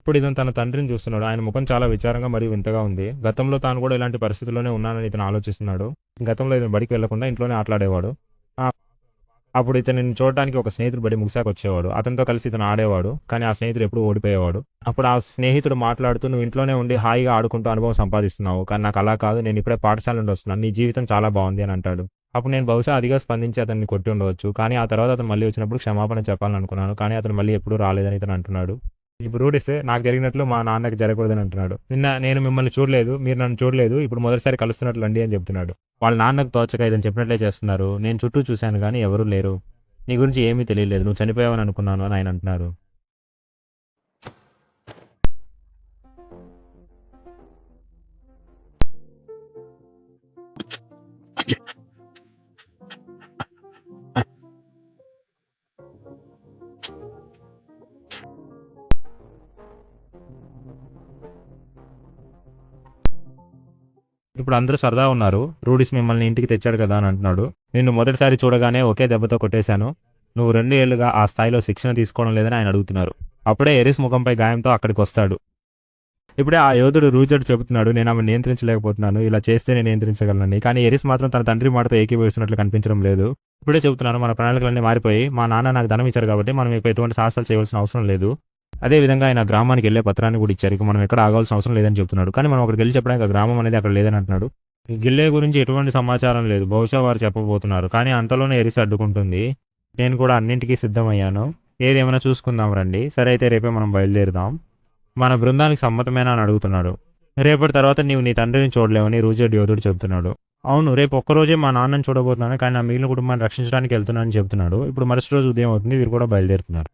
ఇప్పుడు ఇతను తన తండ్రిని చూస్తున్నాడు. ఆయన ముఖం చాలా విచారంగా మరియు వింతగా ఉంది. గతంలో తాను కూడా ఇలాంటి పరిస్థితుల్లోనే ఉన్నానని ఇతను ఆలోచిస్తున్నాడు. గతంలో ఇతను బడికి వెళ్లకుండా ఇంట్లోనే ఆటలాడేవాడు. అప్పుడు ఇతనిని చూడడానికి ఒక స్నేహితుడు బడి ముగిసాక వచ్చేవాడు. అతనితో కలిసి ఇతను ఆడేవాడు, కానీ ఆ స్నేహితుడు ఎప్పుడు ఓడిపోయేవాడు. అప్పుడు ఆ స్నేహితుడు మాట్లాడుతూ, నువ్వు ఇంట్లోనే ఉండి హాయిగా ఆడుకుంటూ అనుభవం సంపాదిస్తున్నావు, కానీ నాకు అలా కాదు, నేను ఇప్పుడే పాఠశాల నుండి వస్తున్నాను, నీ జీవితం చాలా బాగుంది అని అంటాడు. అప్పుడు నేను బహుశా అదిగా స్పందించి అతన్ని కొట్టి ఉండవచ్చు, కానీ ఆ తర్వాత అతను మళ్ళీ వచ్చినప్పుడు క్షమాపణ చెప్పాలని అనుకున్నాను, కానీ అతను మళ్ళీ ఎప్పుడూ రాలేదని ఇతను అంటున్నాడు. ఇప్పుడు రూడిస్ నాకు జరిగినట్లు మా నాన్నకి జరగకూడదని అంటున్నాడు. నిన్న నేను మిమ్మల్ని చూడలేదు, మీరు నన్ను చూడలేదు, ఇప్పుడు మొదటిసారి కలుస్తున్నట్లు అండి అని చెప్తున్నాడు. వాళ్ళ నాన్నకు తోచక ఇతను చెప్పినట్లే చేస్తున్నారు. నేను చుట్టూ చూశాను కానీ ఎవరూ లేరు, నీ గురించి ఏమీ తెలియలేదు, నువ్వు చనిపోయావని అనుకున్నాను అని ఆయన అంటున్నారు. ఇప్పుడు అందరూ సరదా ఉన్నారు. రూడిస్ మిమ్మల్ని ఇంటికి తెచ్చాడు కదా అని అంటున్నాడు. నిన్ను మొదటిసారి చూడగానే ఒకే దెబ్బతో కొట్టేశాను, నువ్వు 2 ఏళ్లుగా ఆ స్థాయిలో శిక్షణ తీసుకోవడం లేదని ఆయన అడుగుతున్నారు. అప్పుడే ఎరిస్ ముఖంపై గాయంతో అక్కడికి వస్తాడు. ఇప్పుడే ఆ యోధుడు రూజర్ చెబుతున్నాడు, నేను ఆమె నియంత్రించలేకపోతున్నాను, ఇలా చేస్తే నేను నియంత్రించగలనని. కానీ ఎరిస్ మాత్రం తన తండ్రి మాటతో ఏకీభవిస్తున్నట్లు కనిపించడం లేదు. ఇప్పుడే చెబుతున్నాను, మన ప్రణాళికలన్నీ మారిపోయి మా నాన్న నాకు ధనం ఇచ్చారు కాబట్టి మనం ఇక ఎటువంటి సాహసాలు చేయవలసిన అవసరం లేదు. అదే విధంగా ఆయన గ్రామానికి వెళ్ళే పత్రాన్ని కూడా ఇచ్చారు. ఇక మనం ఎక్కడ ఆగాల్సిన అవసరం లేదని చెప్తున్నాడు. కానీ మనం అక్కడికి వెళ్ళి చెప్పడానికి ఆ గ్రామం అనేది అక్కడ లేదని అంటున్నాడు. గిల్లే గురించి ఎటువంటి సమాచారం లేదు, బహుశా వారు చెప్పబోతున్నారు. కానీ అంతలోనే ఎరిసి అడ్డుకుంటుంది. నేను కూడా అన్నింటికీ సిద్ధమయ్యాను, ఏదేమైనా చూసుకుందాం రండి. సరే అయితే రేపే మనం బయలుదేరుదాం. మన బృందానికి సమ్మతమేనా అని అడుగుతున్నాడు. రేపటి తర్వాత నీవు నీ తండ్రిని చూడలేవని రూజెడ్ యోధుడు చెబుతున్నాడు. అవును, రేపు ఒక్కరోజే మా నాన్నని చూడబోతున్నాను, కానీ నా మిగిలిన కుటుంబాన్ని రక్షించడానికి వెళ్తున్నానని చెబుతున్నాడు. ఇప్పుడు మరుసటి రోజు ఉదయం అవుతుంది, వీరు కూడా బయలుదేరుతున్నారు.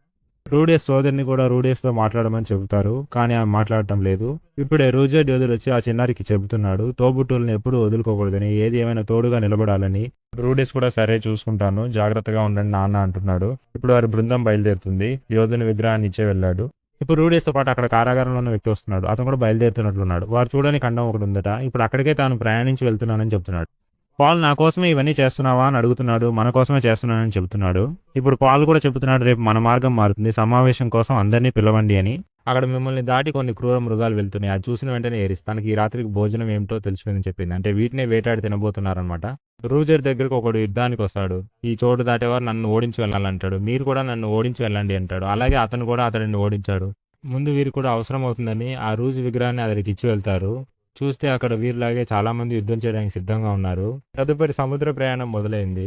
రూడియస్ సోదరిని కూడా రూడియస్తో మాట్లాడమని చెబుతారు, కానీ ఆమె మాట్లాడటం లేదు. ఇప్పుడే రూజెడ్ యోధుడు వచ్చి ఆ చిన్నారికి చెబుతున్నాడు, తోబుట్టువులను ఎప్పుడూ వదులుకోకూడదని, ఏది ఏమైనా తోడుగా నిలబడాలని. రూడియస్ కూడా సరే చూసుకుంటాను, జాగ్రత్తగా ఉండండి నాన్న అంటున్నాడు. ఇప్పుడు వారి బృందం బయలుదేరుతుంది. యోధుని విగ్రహాన్ని ఇచ్చే వెళ్ళాడు. ఇప్పుడు రూడియస్తో పాటు అక్కడ కారాగారంలో ఉన్న వ్యక్తి వస్తున్నాడు. అతను కూడా బయలుదేరుతున్నట్లున్నాడు. వారు చూడని ఖండం ఒకటి ఉందట. ఇప్పుడు అక్కడికే తాను ప్రయాణించి వెళ్తున్నానని చెప్తున్నాడు. పాల్ నా కోసమే ఇవన్నీ చేస్తున్నావా అని అడుగుతున్నాడు. మన కోసమే చేస్తున్నానని చెబుతున్నాడు. ఇప్పుడు పాల్ కూడా చెబుతున్నాడు, రేపు మన మార్గం మారుతుంది, సమావేశం కోసం అందరినీ పిలవండి అని. అక్కడ మిమ్మల్ని దాటి కొన్ని క్రూర మృగాలు వెళ్తున్నాయి, అది చూసిన వెంటనే ఎరిస్ తనకి ఈ రాత్రికి భోజనం ఏమిటో తెలిసిపోయిందని చెప్పింది. అంటే వీటినే వేటాడి తినబోతున్నారనమాట. రూజర్ దగ్గరకు ఒకడు యుద్ధానికి వస్తాడు. ఈ చోటు దాటేవారు నన్ను ఓడించి వెళ్ళాలంటాడు. మీరు కూడా నన్ను ఓడించి వెళ్ళండి అంటాడు. అలాగే అతను కూడా అతడిని ఓడించాడు. ముందు వీరు కూడా అవసరం అవుతుందని ఆ రూజ్ విగ్రహాన్ని అతడికి ఇచ్చి వెళ్తారు. చూస్తే అక్కడ వీరిలాగే చాలా మంది యుద్ధం చేయడానికి సిద్ధంగా ఉన్నారు. తదుపరి సముద్ర ప్రయాణం మొదలైంది.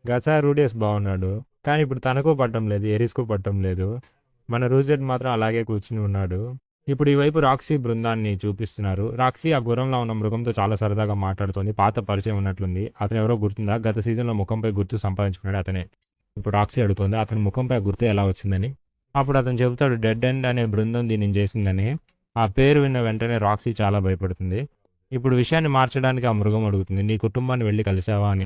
గసా రూడియస్ బాగున్నాడు, కానీ ఇప్పుడు తనకు పట్టం లేదు, ఎరిస్కు పట్టం లేదు. మన రూజెడ్ మాత్రం అలాగే కూర్చుని ఉన్నాడు. ఇప్పుడు ఈ వైపు రాక్సీ బృందాన్ని చూపిస్తున్నారు. రాక్సీ ఆ గుర్రంలో ఉన్న మృగంతో చాలా సరదాగా మాట్లాడుతోంది. పాత పరిచయం ఉన్నట్లుంది. అతను ఎవరో గుర్తుందా? గత సీజన్లో ముఖంపై గుర్తు సంపాదించుకున్నాడు అతనే. ఇప్పుడు రాక్సీ అడుగుతోంది అతని ముఖంపై ఆ గుర్తు ఎలా వచ్చిందని. అప్పుడు అతను చెబుతాడు, డెడ్ ఎండ్ అనే బృందం దీనిని చేసిందని. ఆ పేరు విన్న వెంటనే రాక్సీ చాలా భయపడుతుంది. ఇప్పుడు విషయాన్ని మార్చడానికి ఆ మృగం అడుగుతుంది, నీ కుటుంబాన్ని వెళ్ళి కలిసావా అని.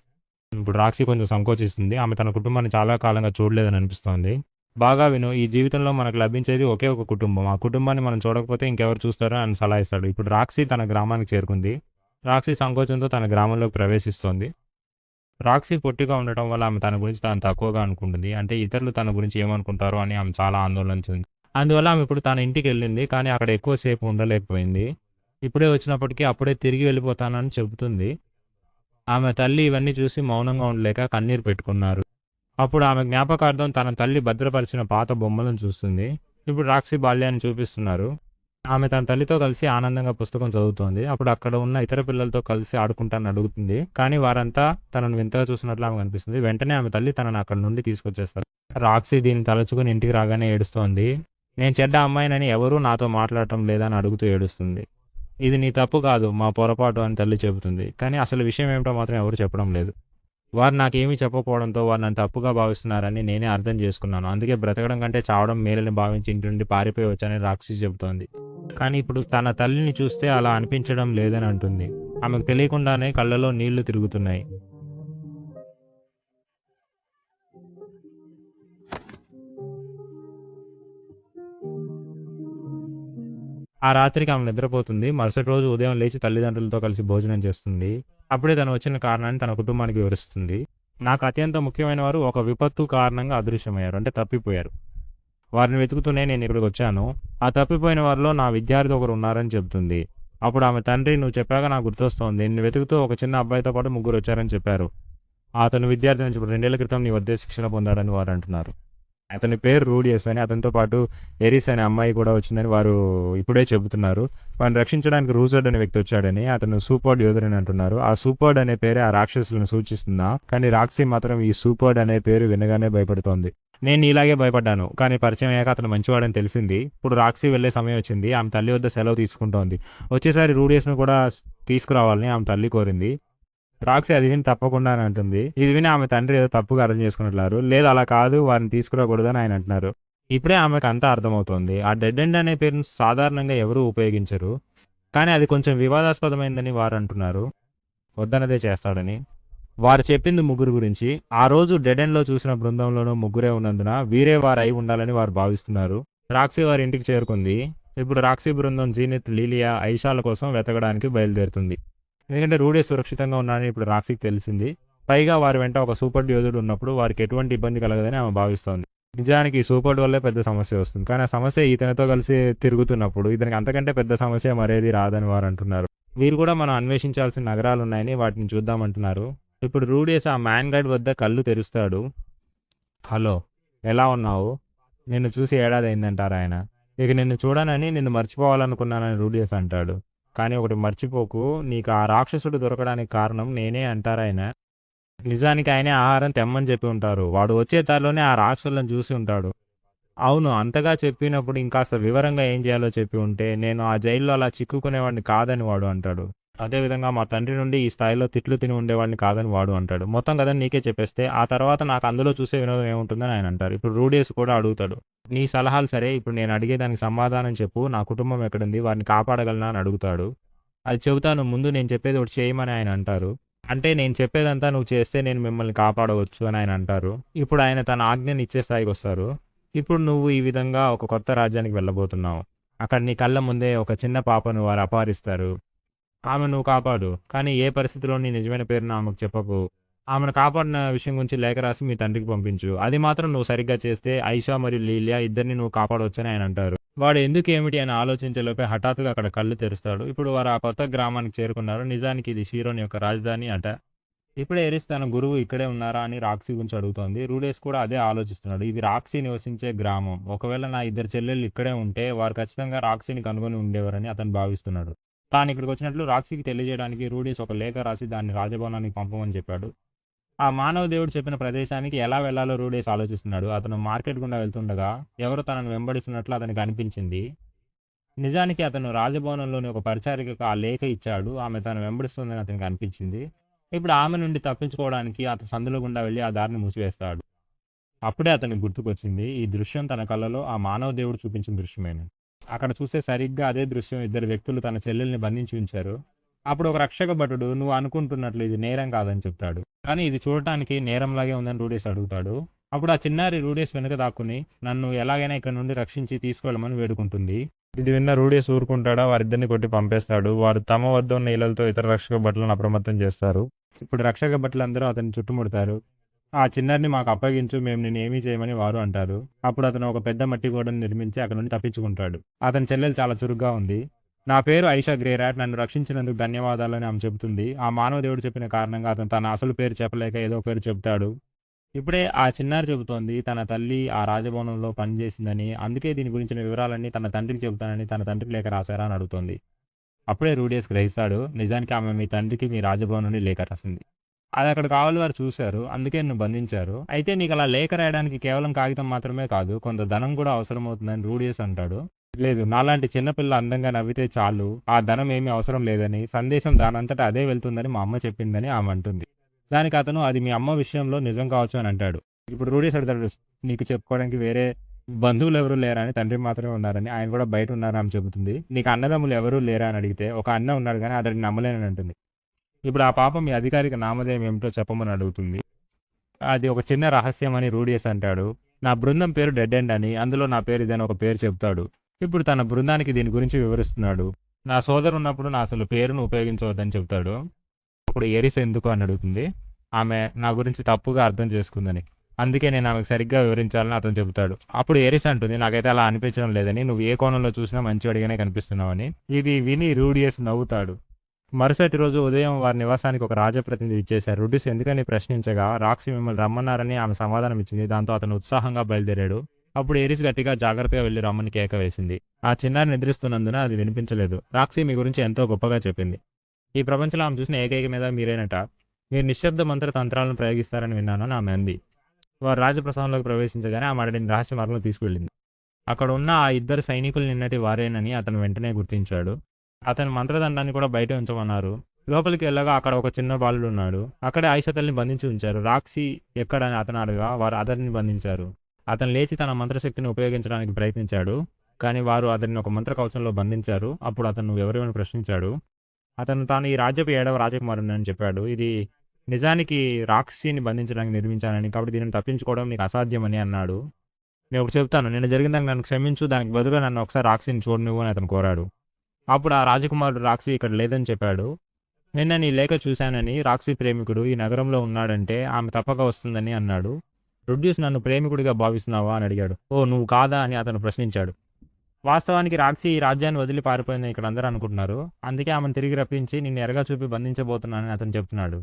ఇప్పుడు రాక్సీ కొంచెం సంకోచిస్తుంది. ఆమె తన కుటుంబాన్ని చాలా కాలంగా చూడలేదని అనిపిస్తోంది. బాగా విను, ఈ జీవితంలో మనకు లభించేది ఒకే ఒక కుటుంబం, ఆ కుటుంబాన్ని మనం చూడకపోతే ఇంకెవరు చూస్తారో అని సలహా ఇస్తాడు. ఇప్పుడు రాక్సీ తన గ్రామానికి చేరుకుంది. రాక్సీ సంకోచంతో తన గ్రామంలోకి ప్రవేశిస్తోంది. రాక్సీ పొట్టిగా ఉండటం వల్ల ఆమె తన గురించి తాను తక్కువగా అనుకుంటుంది. అంటే ఇతరులు తన గురించి ఏమనుకుంటారో అని ఆమె చాలా ఆందోళన చెంది. అందువల్ల ఆమె ఇప్పుడు తన ఇంటికి వెళ్ళింది, కానీ అక్కడ ఎక్కువ సేపు ఉండలేకపోయింది. ఇప్పుడే వచ్చినప్పటికీ అప్పుడే తిరిగి వెళ్ళిపోతానని చెబుతుంది. ఆమె తల్లి ఇవన్నీ చూసి మౌనంగా ఉండలేక కన్నీరు పెట్టుకున్నారు. అప్పుడు ఆమె జ్ఞాపకార్థం తన తల్లి భద్రపరిచిన పాత బొమ్మలను చూస్తుంది. ఇప్పుడు రాక్సీ బాల్యాన్ని చూపిస్తున్నారు. ఆమె తన తల్లితో కలిసి ఆనందంగా పుస్తకం చదువుతోంది. అప్పుడు అక్కడ ఉన్న ఇతర పిల్లలతో కలిసి ఆడుకుంటానని అడుగుతుంది, కానీ వారంతా తనను వింతగా చూసినట్లు ఆమె కనిపిస్తుంది. వెంటనే ఆమె తల్లి తనను అక్కడి నుండి తీసుకొచ్చేస్తారు. రాక్సీ దీన్ని తలుచుకుని ఇంటికి రాగానే ఏడుస్తోంది. నేను చెడ్డ అమ్మాయినని ఎవరూ నాతో మాట్లాడటం లేదని అడుగుతూ ఏడుస్తుంది. ఇది నీ తప్పు కాదు, మా పొరపాటు అని తల్లి చెబుతుంది. కానీ అసలు విషయం ఏమిటో మాత్రం ఎవరు చెప్పడం లేదు. వారు నాకేమీ చెప్పకపోవడంతో వారు నన్ను తప్పుగా భావిస్తున్నారని నేనే అర్థం చేసుకున్నాను. అందుకే బ్రతకడం కంటే చావడం మేలని భావించి ఇంటి నుండి పారిపోయి వచ్చానని రాక్షసి చెబుతోంది. కానీ ఇప్పుడు తన తల్లిని చూస్తే అలా అనిపించడం లేదని అంటుంది. ఆమెకు తెలియకుండానే కళ్ళలో నీళ్లు తిరుగుతున్నాయి. ఆ రాత్రికి ఆమె నిద్రపోతుంది. మరుసటి రోజు ఉదయం లేచి తల్లిదండ్రులతో కలిసి భోజనం చేస్తుంది. అప్పుడే తను వచ్చిన కారణాన్ని తన కుటుంబానికి వివరిస్తుంది. నాకు అత్యంత ముఖ్యమైన వారు ఒక విపత్తు కారణంగా అదృశ్యమయ్యారు, అంటే తప్పిపోయారు. వారిని వెతుకుతూనే నేను ఇక్కడికి వచ్చాను. ఆ తప్పిపోయిన వారిలో నా విద్యార్థి ఒకరు ఉన్నారని చెబుతుంది. అప్పుడు ఆమె తండ్రి, నువ్వు చెప్పాక నాకు గుర్తొస్తోంది, నిన్ను వెతుకుతూ ఒక చిన్న అబ్బాయితో పాటు 3 వచ్చారని చెప్పారు. అతను విద్యార్థి నుంచి 2 ఏళ్ల క్రితం నీ వద్దే శిక్షణ పొందాడని వారు అంటున్నారు. అతని పేరు రూడియస్ అని, అతనితో పాటు ఎరిస్ అనే అమ్మాయి కూడా వచ్చిందని వారు ఇప్పుడే చెబుతున్నారు. వారిని రక్షించడానికి రూజర్డ్ అనే వ్యక్తి వచ్చాడని, అతను సూపర్డ్ యోధుడని అంటున్నారు. ఆ సూపర్డ్ అనే పేరే ఆ రాక్షసులను సూచిస్తుందా? కానీ రాక్సీ మాత్రం ఈ సూపర్డ్ అనే పేరు వినగానే భయపడుతోంది. నేను ఇలాగే భయపడ్డాను, కానీ పరిచయం అయ్యాక అతను మంచివాడని తెలిసింది. ఇప్పుడు రాక్సీ వెళ్లే సమయం వచ్చింది. ఆమె తల్లి వద్ద సెలవు తీసుకుంటోంది. వచ్చేసారి రూడియస్ను కూడా తీసుకురావాలని ఆమె తల్లి కోరింది. రాక్సీ అది విని తప్పకుండా అని అంటుంది. ఇది విని ఆమె తండ్రి ఏదో తప్పుగా అర్థం చేసుకున్నట్లన్నారు. లేదు, అలా కాదు, వారిని తీసుకురాకూడదని ఆయన అంటున్నారు. ఇప్పుడే ఆమెకు అంతా అర్థమవుతోంది. ఆ డెడ్ ఎండ్ అనే పేరును సాధారణంగా ఎవరూ ఉపయోగించరు, కానీ అది కొంచెం వివాదాస్పదమైందని వారు అంటున్నారు. వద్దనదే చేస్తాడని. వారు చెప్పింది 3 గురించి. ఆ రోజు డెడ్ ఎండ్ లో చూసిన బృందంలోనూ 3 ఉన్నందున వీరే వారు అయి ఉండాలని వారు భావిస్తున్నారు. రాక్సీ వారి ఇంటికి చేరుకుంది. ఇప్పుడు రాక్సీ బృందం జీనిత్, లీలియా, ఐషాల కోసం వెతకడానికి బయలుదేరుతుంది. ఎందుకంటే రూడియస్ సురక్షితంగా ఉన్నాడని ఇప్పుడు రాక్సీకి తెలిసింది. పైగా వారి వెంట ఒక సూపర్ యోధుడు ఉన్నప్పుడు వారికి ఎటువంటి ఇబ్బంది కలగదని ఆమె భావిస్తోంది. నిజానికి ఈ సూపర్ వల్లే పెద్ద సమస్య వస్తుంది, కానీ ఆ సమస్య ఇతనితో కలిసి తిరుగుతున్నప్పుడు ఇతనికి అంతకంటే పెద్ద సమస్య మరేది రాదని వారు అంటున్నారు. వీరు కూడా మనం అన్వేషించాల్సిన నగరాలు ఉన్నాయని వాటిని చూద్దామంటున్నారు. ఇప్పుడు రూడియస్ ఆ మ్యాన్ గైడ్ వద్ద కళ్ళు తెరుస్తాడు. హలో, ఎలా ఉన్నావు? నిన్ను చూసి ఏడాది అయిందంటారు ఆయన. ఇక నిన్ను చూడనని, నిన్ను మర్చిపోవాలనుకున్నానని రూడియస్ అంటాడు. కానీ ఒకటి మర్చిపోకు, నీకు ఆ రాక్షసుడు దొరకడానికి కారణం నేనే అంటారాయన. నిజానికి ఆయనే ఆహారం తెమ్మని చెప్పి ఉంటారు. వాడు వచ్చే దారిలోనే ఆ రాక్షసులను చూసి ఉంటాడు. అవును, అంతగా చెప్పినప్పుడు ఇంకాస్త వివరంగా ఏం చేయాలో చెప్పి ఉంటే నేను ఆ జైల్లో అలా చిక్కుకునేవాడిని కాదని వాడు అంటాడు. అదేవిధంగా మా తండ్రి నుండి ఈ స్థాయిలో తిట్లు తిని ఉండేవాడిని కాదని వాడు అంటాడు. మొత్తం కథని నీకే చెప్పేస్తే ఆ తర్వాత నాకు అందులో చూసే వినోదం ఏముంటుందని ఆయన అంటారు. ఇప్పుడు రూడియస్ కూడా అడుగుతాడు, నీ సలహాలు సరే, ఇప్పుడు నేను అడిగేదానికి సమాధానం చెప్పు. నా కుటుంబం ఎక్కడుంది, వారిని కాపాడగలనా అని అడుగుతాడు. అది చెబుతాను, ముందు నేను చెప్పేది ఒకటి చేయమని ఆయన అంటారు. అంటే నేను చెప్పేదంతా నువ్వు చేస్తే నేను మిమ్మల్ని కాపాడవచ్చు అని ఆయన అంటారు. ఇప్పుడు ఆయన తన ఆజ్ఞని ఇచ్చే స్థాయికి వస్తారు. ఇప్పుడు నువ్వు ఈ విధంగా ఒక కొత్త రాజ్యానికి వెళ్ళబోతున్నావు. అక్కడ నీ కళ్ళ ముందే ఒక చిన్న పాపను వారు అపహరిస్తారు. ఆమె నువ్వు కాపాడు, కానీ ఏ పరిస్థితిలో నీ నిజమైన పేరును ఆమెకు చెప్పకు. ఆమెను కాపాడిన విషయం గురించి లేఖ రాసి మీ తండ్రికి పంపించు. అది మాత్రం నువ్వు సరిగ్గా చేస్తే ఐషా మరియు లీలియా ఇద్దరిని నువ్వు కాపాడవచ్చని ఆయన అంటారు. వాడు ఎందుకు ఏమిటి అని ఆలోచించేలోపే హఠాత్తుగా అక్కడ కళ్ళు తెరుస్తాడు. ఇప్పుడు వారు ఆ కొత్త గ్రామానికి చేరుకున్నారు. నిజానికి ఇది షీరోన్ యొక్క రాజధాని అట. ఇప్పుడే ఎరిస్ తన గురువు ఇక్కడే ఉన్నారా అని రాక్సీ గురించి అడుగుతోంది. రూడేస్ కూడా అదే ఆలోచిస్తున్నాడు. ఇది రాక్సీ నివసించే గ్రామం. ఒకవేళ నా 2 చెల్లెళ్ళు ఇక్కడే ఉంటే వారు ఖచ్చితంగా రాక్సీని కనుగొని ఉండేవారని అతను భావిస్తున్నాడు. తాను ఇక్కడికి వచ్చినట్లు రాక్సీకి తెలియజేయడానికి రూడీస్ ఒక లేఖ రాసి దాన్ని రాజభవనానికి పంపమని చెప్పాడు. ఆ మానవ దేవుడు చెప్పిన ప్రదేశానికి ఎలా వెళ్లాలో రూడేస్ ఆలోచిస్తున్నాడు. అతను మార్కెట్ గుండా వెళ్తుండగా ఎవరు తనను వెంబడిస్తున్నట్లు అతనికి అనిపించింది. నిజానికి అతను రాజభవనంలోని ఒక పరిచారికకు ఆ లేఖ ఇచ్చాడు. ఆమె తను వెంబడిస్తుందని అతనికి అనిపించింది. ఇప్పుడు ఆమె నుండి తప్పించుకోవడానికి అతను సందులో గుండా వెళ్ళి ఆ దారిని మూసివేస్తాడు. అప్పుడే అతనికి గుర్తుకొచ్చింది, ఈ దృశ్యం తన కళ్ళలో ఆ మానవ దేవుడు చూపించిన దృశ్యమేను. అక్కడ చూసే సరిగ్గా అదే దృశ్యం 2 వ్యక్తులు తన చెల్లెల్ని బంధించి ఉంచారు. అప్పుడు ఒక రక్షక భటుడు, నువ్వు అనుకుంటున్నట్లు ఇది నేరం కాదని చెప్తాడు. కానీ ఇది చూడటానికి నేరంలాగే ఉందని రూడేస్ అడుగుతాడు. అప్పుడు ఆ చిన్నారి రూడేస్ వెనుక దాక్కుని నన్ను ఎలాగైనా ఇక్కడ నుండి రక్షించి తీసుకెళ్ళమని వేడుకుంటుంది. ఇది విన్న రూడేస్ ఊరుకుంటాడా? వారిద్దరిని కొట్టి పంపేస్తాడు. వారు తమ వద్ద ఉన్న ఇళ్లతో ఇతర రక్షక భటులను అప్రమత్తం చేస్తారు. ఇప్పుడు రక్షక భటులందరూ అతన్ని చుట్టుముడతారు. ఆ చిన్నారిని మాకు అప్పగించు, మేము నిన్నేమీ చేయమని వారు అంటారు. అప్పుడు అతను ఒక పెద్ద మట్టి గోడను నిర్మించి అక్కడ నుండి తప్పించుకుంటాడు. అతని చెల్లెలు చాలా చురుగ్గా ఉంది. నా పేరు ఐషా గ్రే ర్యాట్, నన్ను రక్షించినందుకు ధన్యవాదాలని ఆమె చెబుతుంది. ఆ మానవ దేవుడు చెప్పిన కారణంగా అతను తన అసలు పేరు చెప్పలేక ఏదో పేరు చెప్తాడు. ఇప్పుడే ఆ చిన్నారి చెబుతోంది తన తల్లి ఆ రాజభవనంలో పనిచేసిందని, అందుకే దీని గురించిన వివరాలన్నీ తన తండ్రికి చెబుతానని తన తండ్రికి లేఖ రాశారా అని అడుగుతోంది. అప్పుడే రూడియస్ గ్రహిస్తాడు, నిజానికి ఆమె మీ తండ్రికి మీ రాజభవన్ నుండి లేఖ రాసింది. అది అక్కడ కావాలి వారు చూశారు, అందుకే నిన్ను బంధించారు. అయితే నీకు అలా లేఖ రాయడానికి కేవలం కాగితం మాత్రమే కాదు, కొంత ధనం కూడా అవసరమవుతుందని రూడియస్ అంటాడు. లేదు, నాలాంటి చిన్నపిల్ల అందంగా నవ్వితే చాలు, ఆ ధనం ఏమీ అవసరం లేదని, సందేశం దానంతటా అదే వెళ్తుందని మా అమ్మ చెప్పిందని ఆమె అంటుంది. దానికి అతను అది మీ అమ్మ విషయంలో నిజం కావచ్చు అని అంటాడు. ఇప్పుడు రూడియస్ అడుగుతాడు, నీకు చెప్పుకోవడానికి వేరే బంధువులు ఎవరు లేరా అని, తండ్రి మాత్రమే ఉన్నారని, ఆయన కూడా బయట ఉన్నారని ఆమె చెబుతుంది. నీకు అన్నదమ్ములు ఎవరూ లేరా అని అడిగితే ఒక అన్న ఉన్నాడు కానీ అతడిని నమ్మలేనని అంటుంది. ఇప్పుడు ఆ పాప మీ అధికారిక నామధేయం ఏమిటో చెప్పమని అడుగుతుంది. అది ఒక చిన్న రహస్యం అని రూడియస్ అంటాడు. నా బృందం పేరు డెడ్ ఎండ్ అని, అందులో నా పేరు ఇదని ఒక పేరు చెప్తాడు. ఇప్పుడు తన బృందానికి దీని గురించి వివరిస్తున్నాడు. నా సోదరు ఉన్నప్పుడు నా అసలు పేరును ఉపయోగించవద్దని చెప్తాడు. అప్పుడు ఎరిస్ ఎందుకు అని అడుగుతుంది. ఆమె నా గురించి తప్పుగా అర్థం చేసుకుందని, అందుకే నేను ఆమెకు సరిగ్గా వివరించాలని అతను చెబుతాడు. అప్పుడు ఎరిస్ అంటుంది, నాకైతే అలా అనిపించడం లేదని, నువ్వు ఏ కోణంలో చూసినా మంచివాడిగానే కనిపిస్తున్నావని. ఇది విని రూడియస్ నవ్వుతాడు. మరుసటి రోజు ఉదయం వారి నివాసానికి ఒక రాజప్రతినిధి ఇచ్చేశారు. రూడియస్ ఎందుకని ప్రశ్నించగా, రాక్సీ మిమ్మల్ని రమ్మన్నారని ఆమె సమాధానం ఇచ్చింది. దాంతో అతను ఉత్సాహంగా బయలుదేరాడు. అప్పుడు ఎరిస్ గట్టిగా జాగ్రత్తగా వెళ్లి రమ్మని కేక వేసింది. ఆ చిన్నారి నిద్రిస్తున్నందున అది వినిపించలేదు. రాక్సీ మీ గురించి ఎంతో గొప్పగా చెప్పింది. ఈ ప్రపంచంలో ఆమె చూసిన ఏకైక మీద మీరేనట. మీరు నిశ్శబ్ద మంత్ర తంత్రాలను ప్రయోగిస్తారని విన్నాను అని ఆమె అంది. వారు రాజప్రసాదంలోకి ప్రవేశించగానే ఆమె అతడిని రహస్య మార్గంలో తీసుకువెళ్ళింది. అక్కడ ఉన్న ఆ ఇద్దరు సైనికులు నిన్నటి వారేనని అతను వెంటనే గుర్తించాడు. అతని మంత్రదండాన్ని కూడా బయట ఉంచమన్నారు. లోపలికి వెళ్ళగా అక్కడ ఒక చిన్న బాలుడు ఉన్నాడు. అక్కడే ఆయిషా తల్లిని బంధించి ఉంచారు. రాక్సీ ఎక్కడని అతను అడగా వారు అతన్ని బంధించారు. అతను లేచి తన మంత్రశక్తిని ఉపయోగించడానికి ప్రయత్నించాడు, కానీ వారు అతన్ని ఒక మంత్ర కవచంలో బంధించారు. అప్పుడు అతను ఎవరెవరిని ప్రశ్నించాడు. అతను తాను ఈ రాజ్యపు 7వ రాజకుమారుని అని చెప్పాడు. ఇది నిజానికి రాక్సీని బంధించడానికి నిర్మించానని, కాబట్టి దీనిని తప్పించుకోవడం నీకు అసాధ్యమని అన్నాడు. నేను ఒకటి చెప్తాను, నిన్న జరిగిన దానికి నన్ను క్షమించు, దానికి బదులుగా నన్ను ఒకసారి రాక్సీని చూడనివ్వు అని అతను కోరాడు. అప్పుడు ఆ రాజకుమారుడు రాక్సీ ఇక్కడ లేదని చెప్పాడు. నిన్న నీ లేఖ చూశానని, రాక్సీ ప్రేమికుడు ఈ నగరంలో ఉన్నాడంటే ఆమె తప్పక వస్తుందని అన్నాడు. రూడియస్ నన్ను ప్రేమికుడిగా భావిస్తున్నావా అని అడిగాడు. ఓ, నువ్వు కాదా అని అతను ప్రశ్నించాడు. వాస్తవానికి రాక్సీ ఈ రాజ్యాన్ని వదిలి పారిపోయిందని ఇక్కడ అందరూ అనుకుంటున్నారు. అందుకే ఆమెను తిరిగి రప్పించి నిన్ను ఎరగా చూపి బంధించబోతున్నానని అతను చెప్తున్నాడు.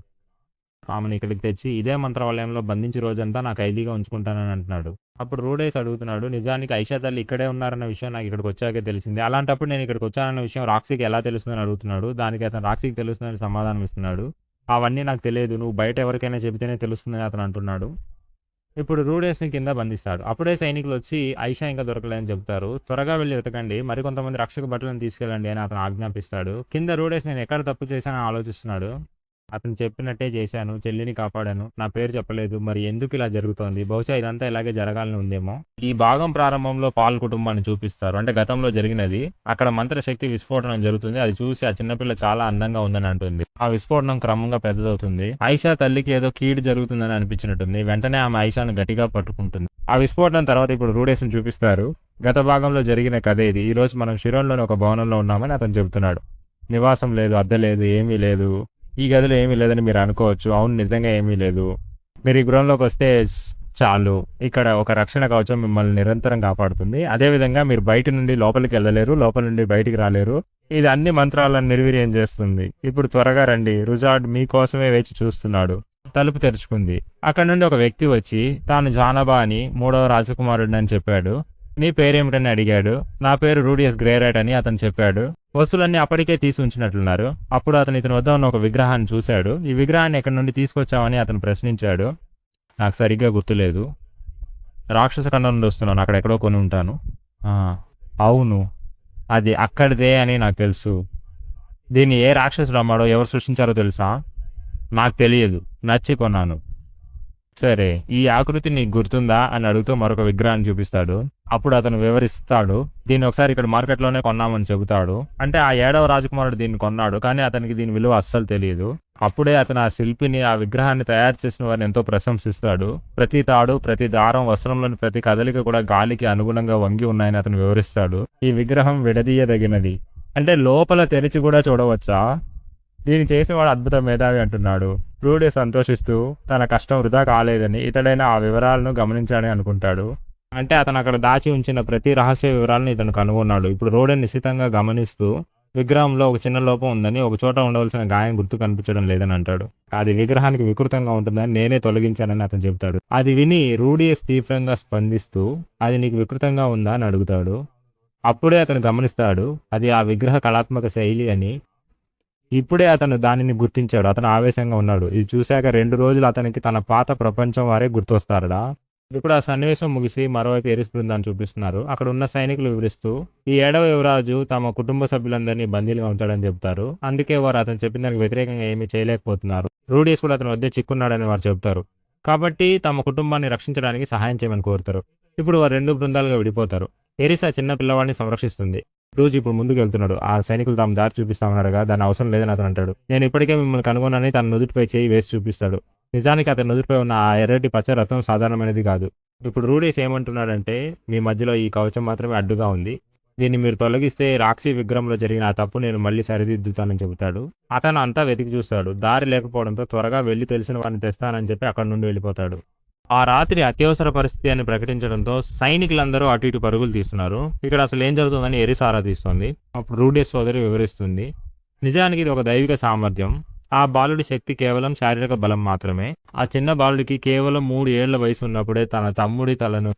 ఆమెను ఇక్కడికి తెచ్చి ఇదే మంత్రాలయంలో బంధించి రోజంతా నా ఖైదీగా ఉంచుకుంటానని అంటున్నాడు. అప్పుడు రూడేస్ అడుగుతున్నాడు, నిజానికి ఐషా తల్లి ఇక్కడే ఉన్నారన్న విషయం నాకు ఇక్కడికి వచ్చాకే తెలిసింది. అలాంటప్పుడు నేను ఇక్కడికి వచ్చానన్న విషయం రాక్సీకి ఎలా తెలుస్తుందని అడుగుతున్నాడు. దానికి అతను రాక్సీకి తెలుస్తుందని సమాధానం ఇస్తున్నాడు. అవన్నీ నాకు తెలియదు, నువ్వు బయట ఎవరికైనా చెబితేనే తెలుస్తుందని అతను అంటున్నాడు. ఇప్పుడు రూడేస్ని కింద బంధిస్తాడు. అప్పుడే సైనికులు వచ్చి ఐషా ఇంకా దొరకలేదని చెప్తారు. త్వరగా వెళ్ళి వెతకండి, మరికొంతమంది రక్షక భటులను తీసుకెళ్ళండి అని అతను ఆజ్ఞాపిస్తాడు. కింద రూడేస్ నేను ఎక్కడ తప్పు చేశానని ఆలోచిస్తున్నాడు. అతను చెప్పినట్టే చేశాను, చెల్లిని కాపాడాను, నా పేరు చెప్పలేదు, మరి ఎందుకు ఇలా జరుగుతోంది, బహుశా ఇదంతా ఇలాగే జరగాలని ఉందేమో. ఈ భాగం ప్రారంభంలో పాల్ కుటుంబాన్ని చూపిస్తారు, అంటే గతంలో జరిగినది. అక్కడ మంత్రశక్తి విస్ఫోటనం జరుగుతుంది. అది చూసి ఆ చిన్నపిల్ల చాలా అందంగా ఉందని అంటుంది. ఆ విస్ఫోటనం క్రమంగా పెద్దదవుతుంది. ఐషా తల్లికి ఏదో కీడు జరుగుతుందని అనిపించినట్టుంది. వెంటనే ఆమె ఐషాను గట్టిగా పట్టుకుంటుంది. ఆ విస్ఫోటనం తర్వాత ఇప్పుడు రూడేస్ని చూపిస్తారు. గత భాగంలో జరిగిన కథ ఇది. ఈ రోజు మనం షిరోన్లోని ఒక భవనంలో ఉన్నామని అతను చెబుతున్నాడు. నివాసం లేదు, అద్దె లేదు, ఏమీ లేదు. ఈ గదిలో ఏమీ లేదని మీరు అనుకోవచ్చు. అవును, నిజంగా ఏమీ లేదు. మీరు ఈ గృహంలోకి వస్తే చాలు, ఇక్కడ ఒక రక్షణ కవచం మిమ్మల్ని నిరంతరం కాపాడుతుంది. అదేవిధంగా మీరు బయట నుండి లోపలికి వెళ్ళలేరు, లోపల నుండి బయటికి రాలేరు. ఇది అన్ని మంత్రాలను నిర్వీర్యం చేస్తుంది. ఇప్పుడు త్వరగా రండి, రుజాడ్ మీకోసమే వేచి చూస్తున్నాడు. తలుపు తెరుచుకుంది. అక్కడ నుండి ఒక వ్యక్తి వచ్చి తాను జానబా అని 3వ రాజకుమారుడిని అని చెప్పాడు. నీ పేరేమిటని అడిగాడు. నా పేరు రూడియస్ గ్రేరైట్ అని అతను చెప్పాడు. వస్తువులన్నీ అప్పటికే తీసి ఉంచినట్లున్నారు. అప్పుడు అతను ఇతని వద్ద ఉన్న ఒక విగ్రహాన్ని చూశాడు. ఈ విగ్రహాన్ని ఎక్కడి నుండి తీసుకొచ్చావని అతను ప్రశ్నించాడు. నాకు సరిగ్గా గుర్తులేదు, రాక్షస ఖండం నుండి వస్తున్నాను, అక్కడెక్కడో కొని ఉంటాను. అవును, అది అక్కడిదే అని నాకు తెలుసు. దీన్ని ఏ రాక్షసుడు అమ్మాడో, ఎవరు సృష్టించారో తెలుసా? నాకు తెలియదు, నచ్చి కొన్నాను. సరే, ఈ ఆకృతి నీకు గుర్తుందా అని అడుగుతూ మరొక విగ్రహాన్ని చూపిస్తాడు. అప్పుడు అతను వివరిస్తాడు, దీన్ని ఒకసారి ఇక్కడ మార్కెట్లోనే కొన్నామని చెబుతాడు. అంటే ఆ 7వ రాజకుమారుడు దీన్ని కొన్నాడు, కానీ అతనికి దీని విలువ అస్సలు తెలియదు. అప్పుడే అతను ఆ శిల్పిని, ఆ విగ్రహాన్ని తయారు చేసిన వారిని ఎంతో ప్రశంసిస్తాడు. ప్రతి తాడు, ప్రతి దారం, వస్త్రంలోని ప్రతి కదలిక కూడా గాలికి అనుగుణంగా వంగి ఉన్నాయని అతను వివరిస్తాడు. ఈ విగ్రహం విడదీయదగినది. అంటే లోపల తెరిచి కూడా చూడవచ్చా? దీన్ని చేసేవాడు అద్భుత మేధావి అంటున్నాడు. రూడీ సంతోషిస్తూ తన కష్టం వృధా కాలేదని ఇతడైనా ఆ వివరాలను గమనించాలని అనుకుంటాడు. అంటే అతను అక్కడ దాచి ఉంచిన ప్రతి రహస్య వివరాలను ఇతను కనుగొన్నాడు. ఇప్పుడు రోడెన్ నిశితంగా గమనిస్తూ విగ్రహంలో ఒక చిన్న లోపం ఉందని, ఒక చోట ఉండవలసిన గాయం గుర్తు కనిపించడం లేదని అంటాడు. అది విగ్రహానికి వికృతంగా ఉంటుందని నేనే తొలగించానని అతను చెబుతాడు. అది విని రూడియస్ తీవ్రంగా స్పందిస్తూ అది నీకు వికృతంగా ఉందా అని అడుగుతాడు. అప్పుడే అతను గమనిస్తాడు అది ఆ విగ్రహ కళాత్మక శైలి అని. ఇప్పుడే అతను దానిని గుర్తించాడు. అతను ఆవేశంగా ఉన్నాడు. ఇది చూశాక 2 రోజులు అతనికి తన పాత ప్రపంచం వారే గుర్తొస్తారడా. ఇప్పుడు ఆ సన్నివేశం ముగిసి మరోవైపు ఎరిస్ బృందాన్ని చూపిస్తున్నారు. అక్కడ ఉన్న సైనికులు వివరిస్తూ ఈ 7వ యువరాజు తమ కుటుంబ సభ్యులందరినీ బందీలుగా ఉంచాడని చెప్తారు. అందుకే వారు అతను చెప్పిన దానికి వ్యతిరేకంగా ఏమీ చేయలేకపోతున్నారు. రూడియస్ కూడా అతని వద్ద చిక్కున్నాడని వారు చెబుతారు. కాబట్టి తమ కుటుంబాన్ని రక్షించడానికి సహాయం చేయమని కోరుతారు. ఇప్పుడు వారు 2 బృందాలుగా విడిపోతారు. ఎరిస్ ఆ చిన్న పిల్లవాడిని సంరక్షిస్తుంది. రోజు ఇప్పుడు ముందుకు వెళ్తున్నాడు. ఆ సైనికులు తాము దారి చూపిస్తామన్నాడుగా, దాని అవసరం లేదని అతను అంటాడు. నేను ఇప్పటికే మిమ్మల్ని కనుగొన్నానని తన నుదుటిపై చేయి వేసి చూపిస్తాడు. నిజానికి అతని నుదుటిపై ఉన్న ఆ ఎర్రటి పచ్చ రథం సాధారణమైనది కాదు. ఇప్పుడు రూడీస్ ఏమంటున్నాడంటే, మీ మధ్యలో ఈ కవచం మాత్రమే అడ్డుగా ఉంది. దీన్ని మీరు తొలగిస్తే రాక్షి విగ్రహంలో జరిగిన ఆ తప్పు నేను మళ్ళీ సరిదిద్దుతానని చెబుతాడు. అతను అంతా వెతికి చూస్తాడు. దారి లేకపోవడంతో త్వరగా వెళ్లి తెలిసిన వారిని తెస్తానని చెప్పి అక్కడి నుండి వెళ్ళిపోతాడు. ఆ రాత్రి అత్యవసర పరిస్థితి అని ప్రకటించడంతో సైనికులందరూ అటు ఇటు పరుగులు తీస్తున్నారు. ఇక్కడ అసలు ఏం జరుగుతుందని ఎరిస్ ఆరా తీస్తుంది. అప్పుడు రూడియస్ సోదరి వివరిస్తుంది. నిజానికి ఇది ఒక దైవిక సామర్థ్యం. ఆ బాలుడి శక్తి కేవలం శారీరక బలం మాత్రమే. ఆ చిన్న బాలుడికి కేవలం 3 ఏళ్ల వయసు ఉన్నప్పుడే తన తమ్ముడి తలను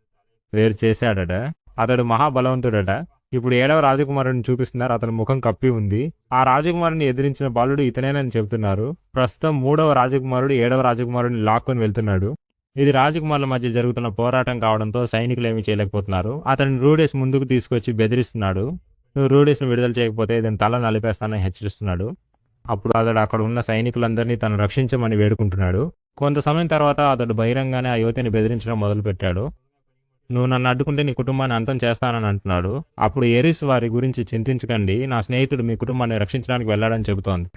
వేరు చేశాడట. అతడు మహాబలవంతుడట. ఇప్పుడు 7వ రాజకుమారుడిని చూపిస్తున్నారు. అతని ముఖం కప్పి ఉంది. ఆ రాజకుమారుని ఎదిరించిన బాలుడు ఇతనేనని చెబుతున్నారు. ప్రస్తుతం 3వ రాజకుమారుడు 7వ రాజకుమారుడిని లాక్కొని వెళ్తున్నాడు. ఇది రాజకుమారుల మధ్య జరుగుతున్న పోరాటం కావడంతో సైనికులు ఏమీ చేయలేకపోతున్నారు. అతని రూడీస్ ముందుకు తీసుకొచ్చి బెదిరిస్తున్నాడు. నువ్వు రూడీస్ను విడుదల చేయకపోతే ఇతని తల నలిపేస్తానని హెచ్చరిస్తున్నాడు. అప్పుడు అతడు అక్కడ ఉన్న సైనికులందరినీ తను రక్షించమని వేడుకుంటున్నాడు. కొంత సమయం తర్వాత అతడు బహిరంగానే ఆ యువతిని బెదిరించడం మొదలుపెట్టాడు. నువ్వు నన్ను అడ్డుకుంటే నీ కుటుంబాన్ని అంతం చేస్తానని అంటున్నాడు. అప్పుడు ఎరిస్ వారి గురించి చింతించకండి, నా స్నేహితుడు మీ కుటుంబాన్ని రక్షించడానికి వెళ్ళాడని చెబుతోంది.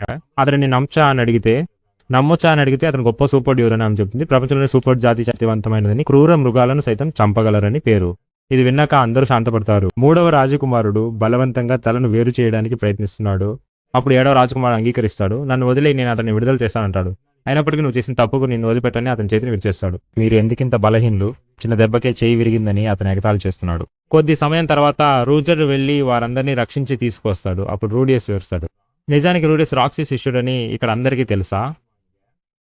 అతడిని నమ్మొచ్చా అని అడిగితే అతను గొప్ప సూపర్ డ్యూర్ అని ఆమె చెప్తుంది. ప్రపంచంలోని సూపర్ జాతి శక్తివంతమైనదని, క్రూర మృగాలను సైతం చంపగలరని పేరు. ఇది విన్నాక అందరూ శాంతపడతారు. 3వ రాజకుమారుడు బలవంతంగా తలను వేరు చేయడానికి ప్రయత్నిస్తున్నాడు. అప్పుడు 7వ రాజకుమారుడు అంగీకరిస్తాడు. నన్ను వదిలే, నేను అతన్ని విడుదల చేస్తానంటాడు. అయినప్పటికీ నువ్వు చేసిన తప్పుకు నిన్ను వదిలిపెట్టని అతని చేతిని విరిచేస్తాడు. మీరు ఎందుకింత బలహీనులు, చిన్న దెబ్బకే చేయి విరిగిందని అతను ఎగతాళి చేస్తున్నాడు. కొద్ది సమయం తర్వాత రూజర్ వెళ్లి వారందరినీ రక్షించి తీసుకొస్తాడు. అప్పుడు రూడియస్ వివరిస్తాడు. నిజానికి రూడియస్ రాక్సీ శిష్యుడని ఇక్కడ అందరికీ తెలుసా.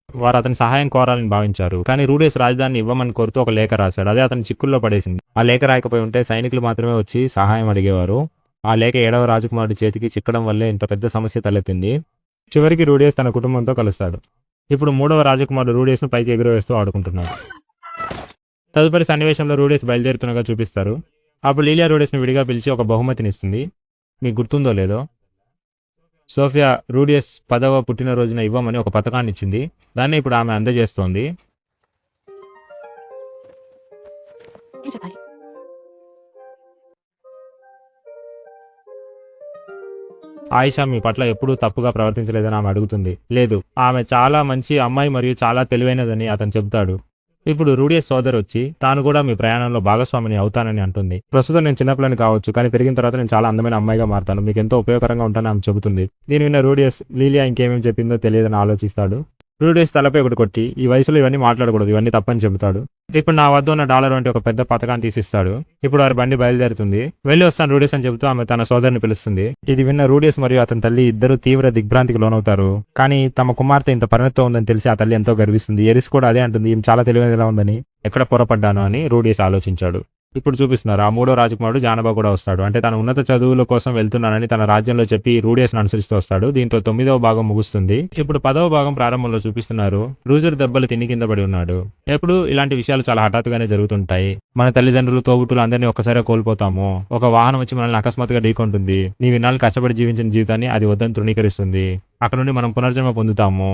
వారు అతని సహాయం కోరాలని భావించారు. కానీ రూడియస్ రాజధానిని ఇవ్వమని కోరుతూ ఒక లేఖ రాశాడు. అదే అతని చిక్కుల్లో పడేసింది. ఆ లేఖ రాయకపోయి ఉంటే సైనికులు మాత్రమే వచ్చి సహాయం అడిగేవారు. ఆ లేఖ 7వ రాజకుమారుడి చేతికి చిక్కడం వల్లే ఇంత పెద్ద సమస్య తలెత్తింది. చివరికి రూడియస్ తన కుటుంబంతో కలుస్తాడు. ఇప్పుడు 3వ రాజకుమారుడు రూడియస్ను పైకి ఎగురవేస్తూ ఆడుకుంటున్నాడు. తదుపరి సన్నివేశంలో రూడియస్ బయలుదేరుతున్నగా చూపిస్తారు. అప్పుడు లీలియా రూడియస్ను విడిగా పిలిచి ఒక బహుమతిని ఇస్తుంది. మీకు గుర్తుందో లేదో, సోఫియా రూడియస్ 10వ పుట్టినరోజున ఇవ్వమని ఒక పథకాన్ని ఇచ్చింది. దాన్ని ఇప్పుడు ఆమె అందజేస్తోంది. ఆయిషా మీ పట్ల ఎప్పుడూ తప్పుగా ప్రవర్తించలేదని ఆమె అడుగుతుంది. లేదు, ఆమె చాలా మంచి అమ్మాయి మరియు చాలా తెలివైనదని అతను చెబుతాడు. ఇప్పుడు రూడియస్ సోదరు వచ్చి తాను కూడా మీ ప్రయాణంలో భాగస్వామిని అవుతానని అంటుంది. ప్రస్తుతం నేను చిన్నపిల్లని కావచ్చు, కానీ పెరిగిన తర్వాత నేను చాలా అందమైన అమ్మాయిగా మారుతాను, మీకు ఎంతో ఉపయోగకరంగా ఉంటానని ఆమె చెబుతుంది. దీని విన్న రూడియస్ లీలియా ఇంకేమేమి చెప్పిందో తెలియదని ఆలోచిస్తాడు. రూడియస్ తలపై ఒకటి కొట్టి ఈ వయసులో ఇవన్నీ మాట్లాడకూడదు, ఇవన్నీ తప్పని చెబుతాడు. ఇప్పుడు నా వద్ద ఉన్న $1 వంటి ఒక పెద్ద పథకాన్ని తీసిస్తాడు. ఇప్పుడు వారి బండి బయలుదేరుతుంది. వెళ్ళి వస్తాను రూడియస్ అని చెబుతూ ఆమె తన సోదరుని పిలుస్తుంది. ఇది విన్న రూడియస్ మరియు అతని తల్లి ఇద్దరు తీవ్ర దిగ్భ్రాంతికి లోనవుతారు. కానీ తమ కుమార్తె ఇంత పరిణతితో ఉందని తెలిసి ఆ తల్లి ఎంతో గర్విస్తుంది. ఎరిస్ కూడా అదే అంటుంది, ఈమె చాలా తెలివైనదిలా ఉందని. ఎక్కడ పొరపడ్డాను అని రూడియస్ ఆలోచించాడు. ఇప్పుడు చూపిస్తున్నారు ఆ 3వ రాజకుమారుడు జానబా కూడా వస్తాడు. అంటే తన ఉన్నత చదువుల కోసం వెళ్తున్నానని తన రాజ్యంలో చెప్పి రూడియస్ అనుసరిస్తూ వస్తాడు. దీంతో 9వ భాగం ముగుస్తుంది. ఇప్పుడు 10వ భాగం ప్రారంభంలో చూపిస్తున్నారు. రూజర్ దెబ్బలు తిని కింద పడి ఉన్నాడు. ఎప్పుడు ఇలాంటి విషయాలు చాలా హఠాత్తుగానే జరుగుతుంటాయి. మన తల్లిదండ్రులు, తోబుట్టులు అందరినీ ఒక్కసారి కోల్పోతాము. ఒక వాహనం వచ్చి మనల్ని అకస్మాత్తుగా ఢీకొంటుంది. నీ విన్నాళ్ళు కష్టపడి జీవించిన జీవితాన్ని అది వద్దని తృణీకరిస్తుంది. అక్కడ నుండి మనం పునర్జన్మ పొందుతాము.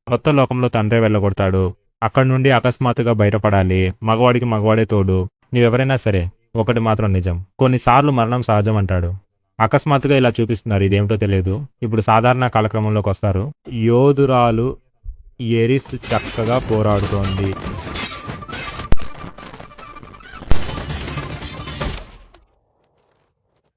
కొత్త లోకంలో తండ్రే వెళ్ళగొడతాడు. అక్కడ నుండి అకస్మాత్తుగా బయటపడాలి. మగవాడికి మగవాడే తోడు. నీవెవరైనా సరే, ఒకటి మాత్రం నిజం, కొన్నిసార్లు మరణం సహజం అంటాడు. అకస్మాత్తుగా ఇలా చూపిస్తున్నారు. ఇదేమిటో తెలియదు. ఇప్పుడు సాధారణ కాలక్రమంలోకి వస్తారు. యోధురాలు ఎరిస్ చక్కగా పోరాడుతోంది.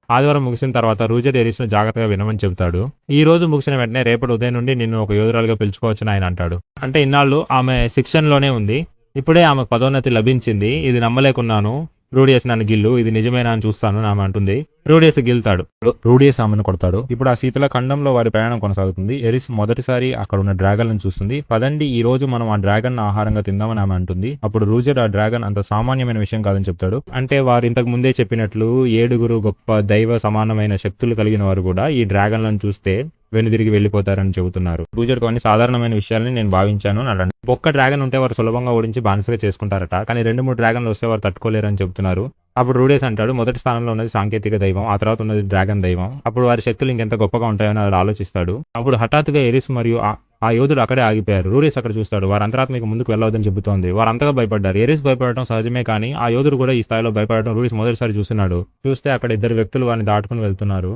ఆదివారం ముగిసిన తర్వాత రూజర్ ఎరిస్ ను జాగ్రత్తగా వినమని చెబుతాడు. ఈ రోజు ముగిసిన వెంటనే రేపటి ఉదయం నుండి నిన్ను ఒక యోధురాలుగా పిలుచుకోవచ్చని ఆయన అంటాడు. అంటే ఇన్నాళ్ళు ఆమె శిక్షణలోనే ఉంది, ఇప్పుడే ఆమెకు పదోన్నతి లభించింది, ఇది నమ్మలేకున్నాను. రూడియస్ నన్ను గిల్లు, ఇది నిజమేనా అని చూస్తాను ఆమె అంటుంది. రూడియస్ గిల్తాడు. రూడియస్ ఆమెను కొడతాడు. ఇప్పుడు ఆ శీతల ఖండంలో వారి ప్రయాణం కొనసాగుతుంది. ఎరిస్ మొదటిసారి అక్కడ ఉన్న డ్రాగన్ చూస్తుంది. పదండి, ఈ రోజు మనం ఆ డ్రాగన్ ఆహారంగా తిందామని ఆమె అంటుంది. అప్పుడు రూజర్ ఆ డ్రాగన్ అంత సామాన్యమైన విషయం కాదని చెప్తాడు. అంటే వారు ఇంతకు ముందే చెప్పినట్లు 7 గొప్ప దైవ సమానమైన శక్తులు కలిగిన వారు కూడా ఈ డ్రాగన్లను చూస్తే వెనుదిరిగి వెళ్ళిపోతారని చెబుతున్నారు. రూజర్ కొన్ని సాధారణమైన విషయాలని నేను భావించాను అని. ఒక్క డ్రాగన్ ఉంటే వారు సులభంగా ఓడించి బానిసగా చేసుకుంటారట, కానీ 2-3 డ్రాగన్లు వస్తే వారు తట్టుకోలేరని చెబుతున్నారు. అప్పుడు రూడియస్ అంటాడు, మొదటి స్థానంలో ఉన్నది సాంకేతిక దైవం, ఆ తర్వాత ఉన్నది డ్రాగన్ దైవం. అప్పుడు వారి శక్తులు ఇంకెంత గొప్పగా ఉంటాయని వారు ఆలోచిస్తాడు. అప్పుడు హఠాత్తుగా ఎరిస్ మరియు ఆ యోధుడు అక్కడే ఆగిపోయారు. రూడియస్ అక్కడ చూస్తాడు. వారు అంతరాత్మకు ముందుకు వెళ్ళవద్దని చెబుతోంది. వారు అంతగా భయపడ్డారు. ఎరిస్ భయపడటం సహజమే, కానీ ఆ యోధుడు కూడా ఈ స్థాయిలో భయపడటం రూడియస్ మొదటిసారి చూస్తున్నాడు. చూస్తే అక్కడ 2 వ్యక్తులు వారిని దాటుకుని వెళ్తున్నారు.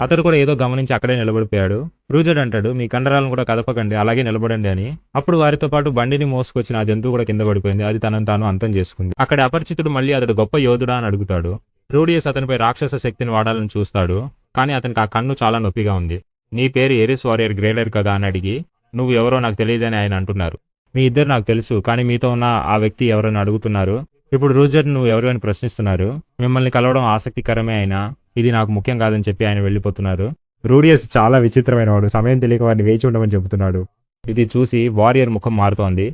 అతడు కూడా ఏదో గమనించి అక్కడే నిలబడిపోయాడు. రూజర్ అంటాడు, మీ కండరాలను కూడా కదపకండి, అలాగే నిలబడండి అని. అప్పుడు వారితో పాటు బండిని మోసుకొచ్చిన ఆ జంతువు కూడా కింద పడిపోయింది. అది తనను తాను అంతం చేసుకుంది. అక్కడ అపరిచితుడు మళ్ళీ అతడు గొప్ప యోధుడా అని అడుగుతాడు. రూడియస్ అతనిపై రాక్షస శక్తిని వాడాలని చూస్తాడు, కానీ అతనికి ఆ కన్ను చాలా నొప్పిగా ఉంది. నీ పేరు ఎరిస్ వారియర్ గ్రేడర్ కదా అని అడిగి, నువ్వు ఎవరో నాకు తెలియదని ఆయన అంటున్నారు. మీ ఇద్దరు నాకు తెలుసు, కానీ మీతో ఉన్న ఆ వ్యక్తి ఎవరని అడుగుతున్నారు. ఇప్పుడు రూజర్ నువ్వు ఎవరు అని ప్రశ్నిస్తున్నారు. మిమ్మల్ని కలవడం ఆసక్తికరమే అయినా ఇది నాకు ముఖ్యం కాదని చెప్పి ఆయన వెళ్ళిపోతున్నారు. రూడియస్ చాలా విచిత్రమైన వాడు. సమయం తెలియక వాడిని వేచి ఉండమని చెబుతున్నాడు. ఇది చూసి వారియర్ ముఖం మారుతోంది.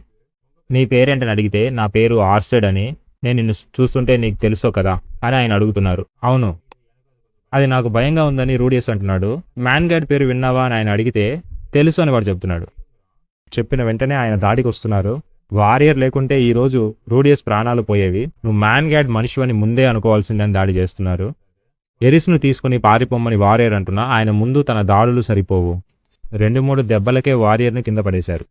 నీ పేరేంటని అడిగితే, నా పేరు ఆర్స్టెడ్ అని, నేను నిన్ను చూస్తుంటే నీకు తెలుసో కదా అని ఆయన అడుగుతున్నారు. అవును, అది నాకు భయంగా ఉందని రూడియస్ అంటున్నాడు. మ్యాన్ గాడ్ పేరు విన్నావా అని ఆయన అడిగితే, తెలుసు అని వాడు చెప్తున్నాడు. చెప్పిన వెంటనే ఆయన దాడికి వస్తున్నారు. వారియర్ లేకుంటే ఈ రోజు రూడియస్ ప్రాణాలు పోయేవి. నువ్వు మ్యాన్ గాడ్ మనిషివని ముందే అనుకోవాల్సిందని దాడి చేస్తున్నారు. ఎరిస్ ను తీసుకుని పారిపోమ్మని వారియర్ అంటున్నా ఆయన ముందు తన దాడులు సరిపోవు. 2-3 దెబ్బలకే వారియర్ ని కింద పడేశారు.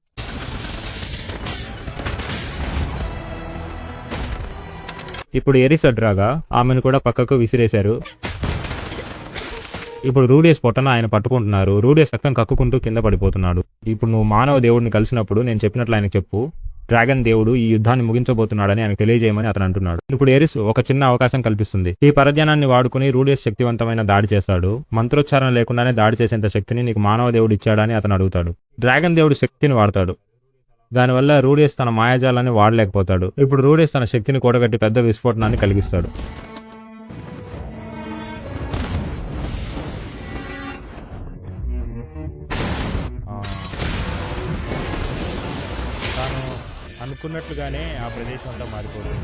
ఇప్పుడు ఎరిస్ అడ్రాగా ఆమెను కూడా పక్కకు విసిరేశారు. ఇప్పుడు రూడియస్ పొట్టన ఆయన పట్టుకుంటున్నారు. రూడియస్ రక్తం కక్కుకుంటూ కింద పడిపోతున్నాడు. ఇప్పుడు నువ్వు మానవ దేవుడిని కలిసినప్పుడు నేను చెప్పినట్లు ఆయనకు చెప్పు, డ్రాగన్ దేవుడు ఈ యుద్ధాన్ని ముగించబోతున్నాడని ఆయనకు తెలియజేయమని అతను అంటున్నాడు. ఇప్పుడు ఎరిస్ ఒక చిన్న అవకాశం కల్పిస్తుంది. ఈ పరధ్యానాన్ని వాడుకుని రూడియస్ శక్తివంతమైన దాడి చేస్తాడు. మంత్రోచ్చారణ లేకుండానే దాడి చేసేంత శక్తిని నీకు మానవ దేవుడు ఇచ్చాడని అతను అడుగుతాడు. డ్రాగన్ దేవుడు శక్తిని వాడతాడు. దానివల్ల రూడియస్ తన మాయాజాలాన్ని వాడలేకపోతాడు. ఇప్పుడు రూడియస్ తన శక్తిని కూడగట్టి పెద్ద విస్ఫోటనాన్ని కలిగిస్తాడు. అనుకున్నట్లుగానే ఆ ప్రదేశం అంతా మారిపోతుంది.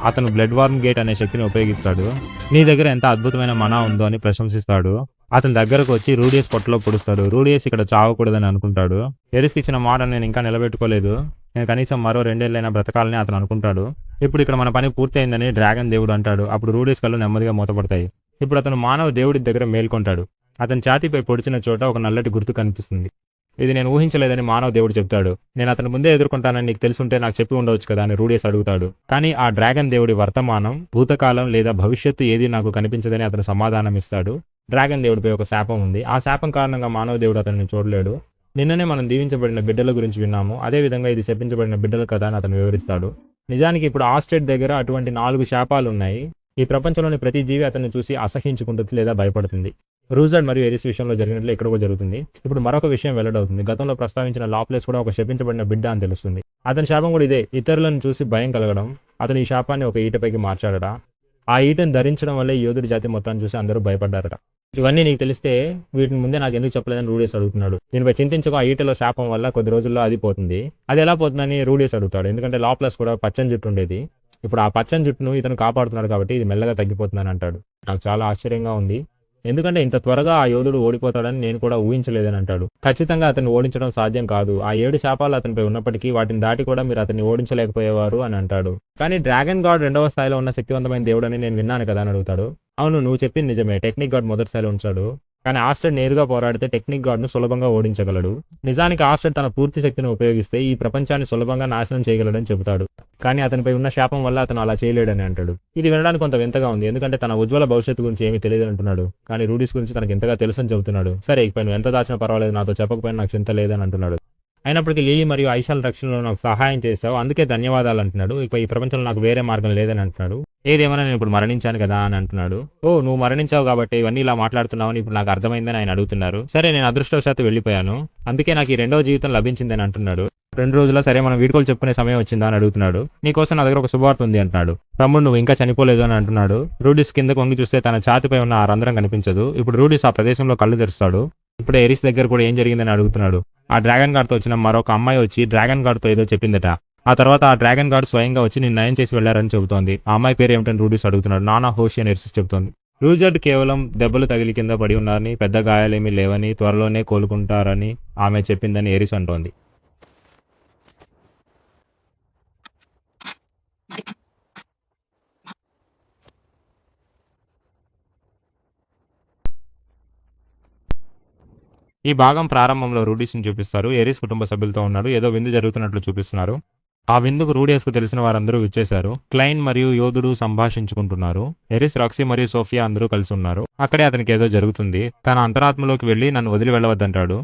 అతను బ్లడ్ వార్మ్ గేట్ అనే శక్తిని ఉపయోగిస్తాడు. నీ దగ్గర ఎంత అద్భుతమైన మనా ఉందో అని ప్రశంసిస్తాడు. అతని దగ్గరకు వచ్చి రూడియస్ పొట్టలో పొడుస్తాడు. రూడియస్ ఇక్కడ చావకూడదని అనుకుంటాడు. ఎరిస్కి ఇచ్చిన మాట నేను ఇంకా నిలబెట్టుకోలేదు, నేను కనీసం మరో 2 ఏళ్ళైనా బ్రతకాలని అతను అనుకుంటాడు. ఇప్పుడు ఇక్కడ మన పని పూర్తయిందని డ్రాగన్ దేవుడు అంటాడు. అప్పుడు రూడియస్ కళ్ళు నెమ్మదిగా మూతపడతాయి. ఇప్పుడు అతను మానవ దేవుడి దగ్గర మేల్కొంటాడు. అతని ఛాతీపై పొడిచిన చోట ఒక నల్లటి గుర్తు కనిపిస్తుంది. ఇది నేను ఊహించలేదని మానవ దేవుడు చెప్తాడు. నేను అతని ముందే ఎదుర్కొంటానని నీకు తెలుసుంటే నాకు చెప్పి ఉండవచ్చు కదా అని రూడియస్ అడుగుతాడు. కానీ ఆ డ్రాగన్ దేవుడి వర్తమానం, భూతకాలం లేదా భవిష్యత్తు ఏది నాకు కనిపించదని అతను సమాధానం ఇస్తాడు. డ్రాగన్ దేవుడిపై ఒక శాపం ఉంది. ఆ శాపం కారణంగా మానవ దేవుడు అతన్ని చూడలేడు. నిన్ననే మనం దీవించబడిన బిడ్డల గురించి విన్నాము, అదే విధంగా ఇది శపించబడిన బిడ్డలు కదా అని అతను వివరిస్తాడు. నిజానికి ఇప్పుడు ఆస్ట్రేట్ దగ్గర అటువంటి 4 శాపాలు ఉన్నాయి. ఈ ప్రపంచంలోని ప్రతి జీవి అతన్ని చూసి అసహించుకుంటుంది లేదా భయపడుతుంది. రూజర్ మరియు ఎరిస్ విషయంలో జరిగినట్లు ఇక్కడ కూడా జరుగుతుంది. ఇప్పుడు మరొక విషయం వెల్లడవుతుంది. గతంలో ప్రస్తావించిన లాప్లెస్ కూడా ఒక శపించబడిన బిడ్డ అని తెలుస్తుంది. అతని శాపం కూడా ఇదే, ఇతరులను చూసి భయం కలగడం. అతను ఈ శాపాన్ని ఒక ఈటపైకి మార్చాడట. ఆ ఈటను ధరించడం వల్ల ఈ యోధుడి జాతి మొత్తాన్ని చూసి అందరూ భయపడ్డారట. ఇవన్నీ నీకు తెలిస్తే వీటిని ముందే నాకు ఎందుకు చెప్పలేదని రూడియస్ అడుగుతున్నాడు. దీనిపై చింతించుకో, ఆ ఈటలో శాపం వల్ల కొద్ది రోజుల్లో అది పోతుంది. అది ఎలా పోతుందని రూడియస్ అడుగుతాడు. ఎందుకంటే లాప్లెస్ కూడా పచ్చని జుట్టు ఉండేది. ఇప్పుడు ఆ పచ్చని జుట్టును ఇతను కాపాడుతున్నాడు కాబట్టి ఇది మెల్లగా తగ్గిపోతుందని అంటాడు. నాకు చాలా ఆశ్చర్యంగా ఉంది, ఎందుకంటే ఇంత త్వరగా ఆ యోధుడు ఓడిపోతాడని నేను కూడా ఊహించలేదని అంటాడు. ఖచ్చితంగా అతన్ని ఓడించడం సాధ్యం కాదు. ఆ 7 శాపాలు అతనిపై ఉన్నప్పటికీ వాటిని దాటి కూడా మీరు అతన్ని ఓడించలేకపోయేవారు అని అంటాడు. కానీ డ్రాగన్ గాడ్ 2వ స్థాయిలో ఉన్న శక్తివంతమైన దేవుడు అని నేను విన్నాను కదా అని అడుగుతాడు. అవును, నువ్వు చెప్పింది నిజమే, టెక్నిక్ గాడ్ మొదటి స్థాయిలో ఉంచాడు. కానీ ఆస్ట్రేడ్ నేరుగా పోరాడితే టెక్నిక్ గాడ్ను సులభంగా ఓడించగలడు. నిజానికి ఆస్ట్రేడ్ తన పూర్తి శక్తిని ఉపయోగిస్తే ఈ ప్రపంచాన్ని సులభంగా నాశనం చేయగలడని చెబుతాడు. కానీ అతనిపై ఉన్న శాపం వల్ల అతను అలా చేయలేడని అంటాడు. ఇది వినడానికి కొంత వింతగా ఉంది, ఎందుకంటే తన ఉజ్వల భవిష్యత్తు గురించి ఏమీ తెలియదు అంటున్నాడు. కానీ రూడిస్ గురించి తనకు ఎంతగా తెలుసని చెబుతున్నాడు. సరే, ఇకపై నువ్వు ఎంత దాచినా పర్వాలేదు, నాతో చెప్పకపోయినా నాకు చింత లేదని అంటున్నాడు. అయినప్పటికీ లిలీ మరియు ఐషాల్ రక్షణలో నాకు సహాయం చేశావు, అందుకే ధన్యవాదాలు అంటున్నాడు. ఇక ఈ ప్రపంచంలో నాకు వేరే మార్గం లేదని అంటున్నాడు. ఏదేమైనా నేను ఇప్పుడు మరణించాను కదా అని అంటున్నాడు. ఓ నువ్వు మరణించావు కాబట్టి ఇవన్నీ ఇలా మాట్లాడుతున్నావని ఇప్పుడు నాకు అర్థమైందని ఆయన అడుగుతున్నారు. సరే నేను అదృష్టవశాత్తు వెళ్ళిపోయాను. అందుకే నాకు ఈ రెండవ జీవితం లభించిందని అంటున్నాడు. 2 రోజుల సరే మనం వీడ్కోలు చెప్పుకునే సమయం వచ్చిందా అని అడుగుతున్నాడు. నీకోసం నా దగ్గర ఒక శుభవార్త ఉంది అంటున్నాడు. తమ్ముడు నువ్వు ఇంకా చనిపోలేదు అని అంటున్నాడు. రూడిస్ కిందకు వంగి చూస్తే తన ఛాతిపై ఉన్న ఆ రంధ్రం కనిపించదు. ఇప్పుడు రూడిస్ ఆ ప్రదేశంలో కళ్ళు తెరుస్తాడు. ఇప్పుడే ఎరిస్ దగ్గర కూడా ఏం జరిగిందని అడుగుతున్నాడు. ఆ డ్రాగన్ గార్డ్ తో వచ్చిన మరొక అమ్మాయి వచ్చి డ్రాగన్ గార్డ్ తో ఏదో చెప్పిందట. ఆ తర్వాత ఆ డ్రాగన్ గార్డ్ స్వయంగా వచ్చి నిన్ను నయం చేసి వెళ్లారని చెబుతోంది. ఆ అమ్మాయి పేరు ఏమిటని రూడిస్ అడుగుతున్నాడు. నానా హోషి అని ఎరిస్ చెబుతోంది. రూజర్డ్ కేవలం దెబ్బలు తగిలి కింద పడి ఉన్నారని, పెద్ద గాయాలేమీ లేవని, త్వరలోనే కోలుకుంటారని ఆమె చెప్పిందని ఎరిస్ అంటోంది. ఈ భాగం ప్రారంభంలో రూడీస్‌ని చూపిస్తారు. ఎరిస్ కుటుంబ సభ్యులతో ఉన్నాడు. ఏదో విందు జరుగుతున్నట్లు చూపిస్తున్నారు. ఆ విందుకు రూడియస్‌కు తెలిసిన వారందరూ విచ్చేశారు. క్లైన్ మరియు యోధుడు సంభాషించుకుంటున్నారు. ఎరిస్, రాక్సీ మరియు సోఫియా అందరూ కలిసి ఉన్నారు. అక్కడే అతనికి ఏదో జరుగుతుంది. తన అంతరాత్మలోకి వెళ్లి నన్ను వదిలి వెళ్ళవద్దంటాడు.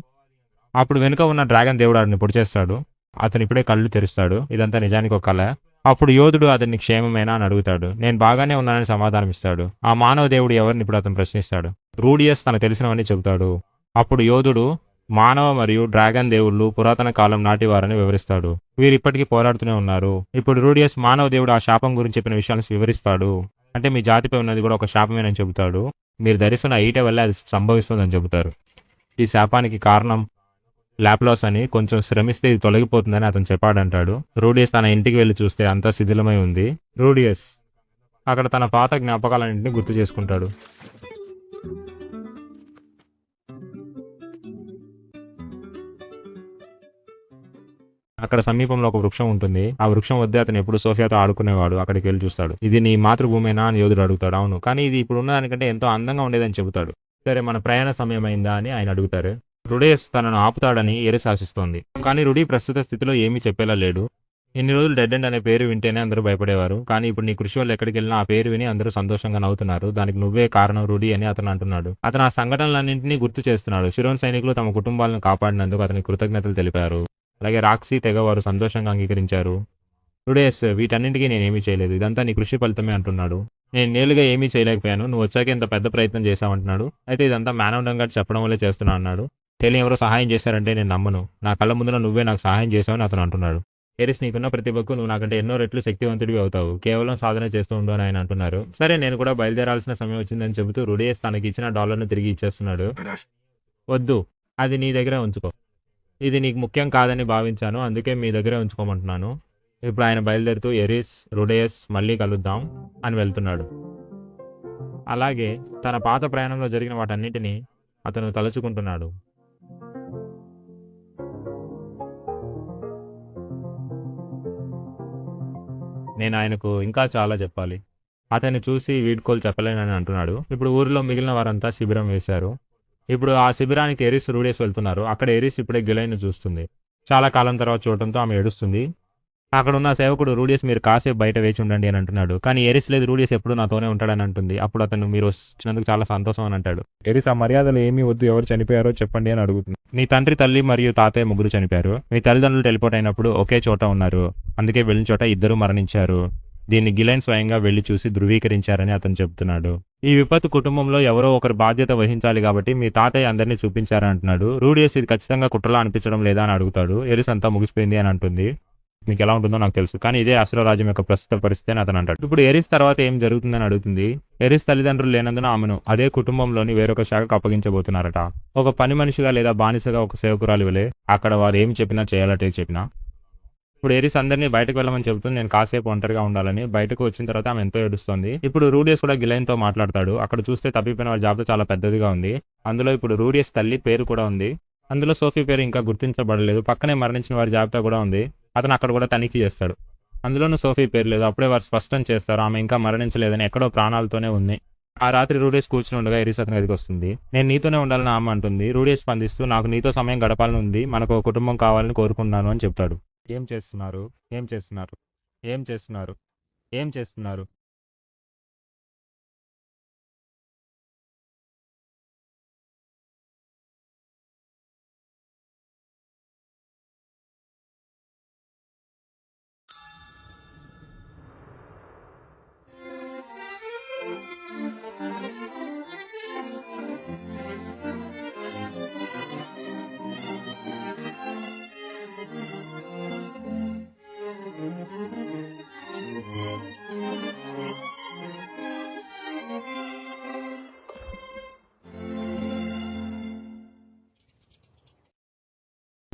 అప్పుడు వెనుక ఉన్న డ్రాగన్ దేవుడు అతన్ని పొడి చేస్తాడు. అతను ఇప్పుడే కళ్ళు తెరుస్తాడు. ఇదంతా నిజానికి ఒక కల. అప్పుడు యోధుడు అతన్ని క్షేమమేనా అని అడుగుతాడు. నేను బాగానే ఉన్నానని సమాధానం ఇస్తాడు. ఆ మానవ దేవుడు ఎవరిని ఇప్పుడు అతను ప్రశ్నిస్తాడు. రూడియస్ తనకు తెలిసినవన్నీ చెబుతాడు. అప్పుడు యోధుడు మానవ మరియు డ్రాగన్ దేవుళ్ళు పురాతన కాలం నాటివారని వివరిస్తాడు. వీరు ఇప్పటికీ పోరాడుతూనే ఉన్నారు. ఇప్పుడు రూడియస్ మానవ దేవుడు ఆ శాపం గురించి చెప్పిన విషయాలను వివరిస్తాడు. అంటే మీ జాతిపై ఉన్నది కూడా ఒక శాపమేనని చెబుతాడు. మీరు ధరిస్తున్న ఈట వల్ల అది సంభవిస్తుందని చెబుతారు. ఈ శాపానికి కారణం లాప్లాస్ అని, కొంచెం శ్రమిస్తే ఇది తొలగిపోతుందని అతను చెప్పాడంటాడు. రూడియస్ తన ఇంటికి వెళ్లి చూస్తే అంతా శిథిలమై ఉంది. రూడియస్ అక్కడ తన పాత జ్ఞాపకాలన్నింటినీ గుర్తు చేసుకుంటాడు. అక్కడ సమీపంలో ఒక వృక్షం ఉంటుంది. ఆ వృక్షం వద్దే అతను ఎప్పుడు సోఫియాతో ఆడుకునేవాడు. అక్కడికి వెళ్ళి చూస్తాడు. ఇది నీ మాతృభూమేనా అని యోధుడు అడుగుతాడు. అవును, కానీ ఇది ఇప్పుడు ఉన్న దానికంటే ఎంతో అందంగా ఉండేదని చెబుతాడు. సరే మన ప్రయాణ సమయం అయిందా అని ఆయన అడుగుతారు. రుడేస్ తనను ఆపుతాడని ఎరిస్ ఆశిస్తోంది. కానీ రుడీ ప్రస్తుత స్థితిలో ఏమీ చెప్పేలా లేడు. ఇన్ని రోజులు డెడ్ ఎండ్ అనే పేరు వింటేనే అందరూ భయపడేవారు. కానీ ఇప్పుడు నీ కృషి వల్ల ఎక్కడికి వెళ్ళినా ఆ పేరు విని అందరూ సంతోషంగా నవ్వుతున్నారు. దానికి నువ్వే కారణం రుడీ అని అతను అంటున్నాడు. అతను ఆ సంఘటనలన్నింటినీ గుర్తు చేస్తున్నాడు. షిరోన్ సైనికులు తమ కుటుంబాలను కాపాడినందుకు అతనికి కృతజ్ఞతలు తెలిపారు. అలాగే రాక్సీ తెగ వారు సంతోషంగా అంగీకరించారు. రుడేస్ వీటన్నింటికీ నేనేమీ చేయలేదు. ఇదంతా నీ కృషి ఫలితమే అంటున్నాడు. నేను నేలుగా ఏమీ చేయలేకపోయాను. నువ్వు వచ్చాక ఇంత పెద్ద ప్రయత్నం చేశావంటున్నాడు. అయితే ఇదంతా మానవడంగా చెప్పడం వల్లే చేస్తున్నా అన్నాడు. తెలియని ఎవరో సహాయం చేశారంటే నేను నమ్మను. నా కళ్ళ ముందున నువ్వే నాకు సహాయం చేశావని అతను అంటున్నాడు. ఎరిస్ నీకున్న ప్రతిభకు నువ్వు నాకంటే ఎన్నో రెట్లు శక్తివంతుడివి అవుతావు. కేవలం సాధన చేస్తూ ఉండు అని ఆయన అంటున్నారు. సరే నేను కూడా బయలుదేరాల్సిన సమయం వచ్చిందని చెబుతూ రుడియస్ తనకి ఇచ్చిన డాలర్ను తిరిగి ఇచ్చేస్తున్నాడు. వద్దు, అది నీ దగ్గరే ఉంచుకో. ఇది నీకు ముఖ్యం కాదని భావించాను. అందుకే మీ దగ్గరే ఉంచుకోమంటున్నాను. ఇప్పుడు ఆయన బయలుదేరుతూ ఎరిస్, రుడేయస్ మళ్ళీ కలుద్దాం అని వెళ్తున్నాడు. అలాగే తన పాత ప్రయాణంలో జరిగిన వాటన్నిటిని అతను తలుచుకుంటున్నాడు. నేను ఆయనకు ఇంకా చాలా చెప్పాలి. అతన్ని చూసి వీడ్కోలు చెప్పలేనని అంటున్నాడు. ఇప్పుడు ఊరిలో మిగిలిన వారంతా శిబిరం వేశారు. ఇప్పుడు ఆ శిబిరానికి ఎరిస్, రూడియస్ వెళ్తున్నారు. అక్కడ ఎరిస్ ఇప్పుడే గిలైన్‌ను చూస్తుంది. చాలా కాలం తర్వాత చూడటంతో ఆమె ఏడుస్తుంది. అక్కడున్న సేవకుడు రూడియస్ మీరు కాసేపు బయట వేచి ఉండండి అని అంటున్నాడు. కానీ ఎరిస్ లేదు, రూడియస్ ఎప్పుడు నాతోనే ఉంటాడని అంటుంది. అప్పుడు అతను మీరు వచ్చినందుకు చాలా సంతోషం అని అంటాడు. ఎరిస్ ఆ మర్యాదలు ఏమీ వద్దు, ఎవరు చనిపోయారో చెప్పండి అని అడుగుతుంది. నీ తండ్రి, తల్లి మరియు తాతయ్య ముగ్గురు చనిపోయారు. మీ తల్లిదండ్రులు టెలిపోర్ట్ అయినప్పుడు ఒకే చోట ఉన్నారు. అందుకే వెళ్ళిన చోట ఇద్దరు మరణించారు. దీన్ని గిలైన్ స్వయంగా వెళ్లి చూసి ధృవీకరించారని అతను చెబుతున్నాడు. ఈ విపత్తు కుటుంబంలో ఎవరో ఒకరు బాధ్యత వహించాలి కాబట్టి మీ తాతయ్య అందరినీ చూపించారని అంటున్నాడు. రూడియస్ ఇది ఖచ్చితంగా కుట్రలా అనిపించడం లేదా అని అడుగుతాడు. ఎరిస్ అంతా ముగిసిపోయింది అని అంటుంది. మీకు ఎలా ఉంటుందో నాకు తెలుసు, కానీ ఇదే అసుర రాజ్యం యొక్క ప్రస్తుత పరిస్థితి అని అతను అంటాడు. ఇప్పుడు ఎరిస్ తర్వాత ఏం జరుగుతుందని అడుగుతుంది. ఎరిస్ తల్లిదండ్రులు లేనందున ఆమెను అదే కుటుంబంలోని వేరొక శాఖకు అప్పగించబోతున్నారట. ఒక పని మనిషిగా లేదా బానిసగా, ఒక సేవకురాలి వలె అక్కడ వారు ఏం చెప్పినా చేయాలంటే చెప్పినా. ఇప్పుడు ఎరిస్ అందరినీ బయటకు వెళ్ళమని చెబుతుంది. నేను కాసేపు ఒంటరిగా ఉండాలని. బయటకు వచ్చిన తర్వాత ఆమె ఎంతో ఏడుస్తోంది. ఇప్పుడు రూడియస్ కూడా గిలైన్ తో మాట్లాడతాడు. అక్కడ చూస్తే తప్పిపోయిన వారి జాబితా చాలా పెద్దదిగా ఉంది. అందులో ఇప్పుడు రూడియస్ తల్లి పేరు కూడా ఉంది. అందులో సోఫీ పేరు ఇంకా గుర్తించబడలేదు. పక్కనే మరణించిన వారి జాబితా కూడా ఉంది. అతను అక్కడ కూడా తనిఖీ చేస్తాడు. అందులోనూ సోఫీ పేరు లేదు. అప్పుడే వారు స్పష్టం చేస్తారు ఆమె ఇంకా మరణించలేదని, ఎక్కడో ప్రాణాలతోనే ఉంది. ఆ రాత్రి రూడియస్ కూర్చుని ఉండగా ఎరిస్ అతని గదికి వస్తుంది. నేను నీతోనే ఉండాలని ఆమె అంటుంది. రూడియస్ స్పందిస్తూ నాకు నీతో సమయం గడపాలని ఉంది, మనకు ఒక కుటుంబం కావాలని కోరుకున్నాను అని చెప్తాడు. ఏం చేస్తున్నారు? ఏం చేస్తున్నారు? ఏం చేస్తున్నారు? ఏం చేస్తున్నారు?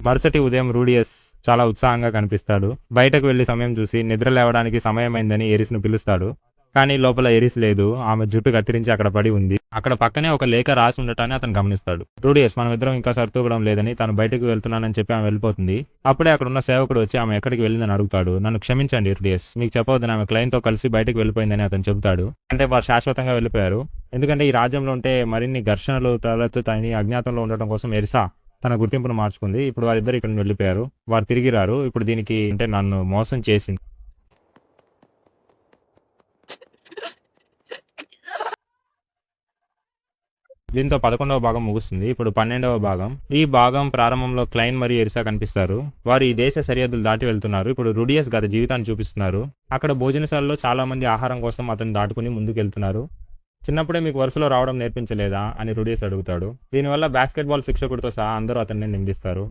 మరుసటి ఉదయం రూడియస్ చాలా ఉత్సాహంగా కనిపిస్తాడు. బయటకు వెళ్లి సమయం చూసి నిద్ర లేవడానికి సమయమైందని ఎరిస్ను పిలుస్తాడు. కానీ లోపల ఎరిస్ లేదు. ఆమె జుట్టు కత్తిరించి అక్కడ పడి ఉంది. అక్కడ పక్కనే ఒక లేఖ రాసి ఉండటాన్ని అతను గమనిస్తాడు. రూడియస్ మనమిద్దరం ఇంకా సర్దుకోవడం లేదని, తాను బయటకు వెళ్తున్నానని చెప్పి ఆమె వెళ్ళిపోతుంది. అప్పుడే అక్కడ ఉన్న సేవకుడు వచ్చి ఆమె ఎక్కడికి వెళ్ళిందని అడుగుతాడు. నన్ను క్షమించండి రూడియస్, మీకు చెప్పవద్దని ఆమె క్లయింట్ తో కలిసి బయటకు వెళ్ళిపోయిందని అతను చెబుతాడు. అంటే వారు శాశ్వతంగా వెళ్ళిపోయారు. ఎందుకంటే ఈ రాజ్యంలో ఉంటే మరిన్ని ఘర్షణలు తలెత్తుతాయని అజ్ఞాతంలో ఉండటం కోసం ఎరిసా తన గుర్తింపును మార్చుకుంది. ఇప్పుడు వారిద్దరు ఇక్కడ నుండి వెళ్ళిపోయారు. వారు తిరిగి రారు. ఇప్పుడు దీనికి అంటే నన్ను మోసం చేసింది. దీంతో 11వ భాగం ముగుస్తుంది. ఇప్పుడు 12వ భాగం. ఈ భాగం ప్రారంభంలో క్లైన్ మరియు ఎరిసా కనిపిస్తారు. వారు ఈ దేశ సరిహద్దులు దాటి వెళ్తున్నారు. ఇప్పుడు రూడియస్ గత జీవితాన్ని చూపిస్తున్నారు. అక్కడ భోజనశాలలో చాలా మంది ఆహారం కోసం అతను దాటుకుని ముందుకు వెళ్తున్నారు. చిన్నప్పుడే మీకు వరుసలో రావడం నేర్పించలేదా అని రూడియస్ అడుగుతాడు. దీనివల్ల బాస్కెట్బాల్ శిక్షకుడితో సహా అందరూ అతన్ని నిందిస్తారు.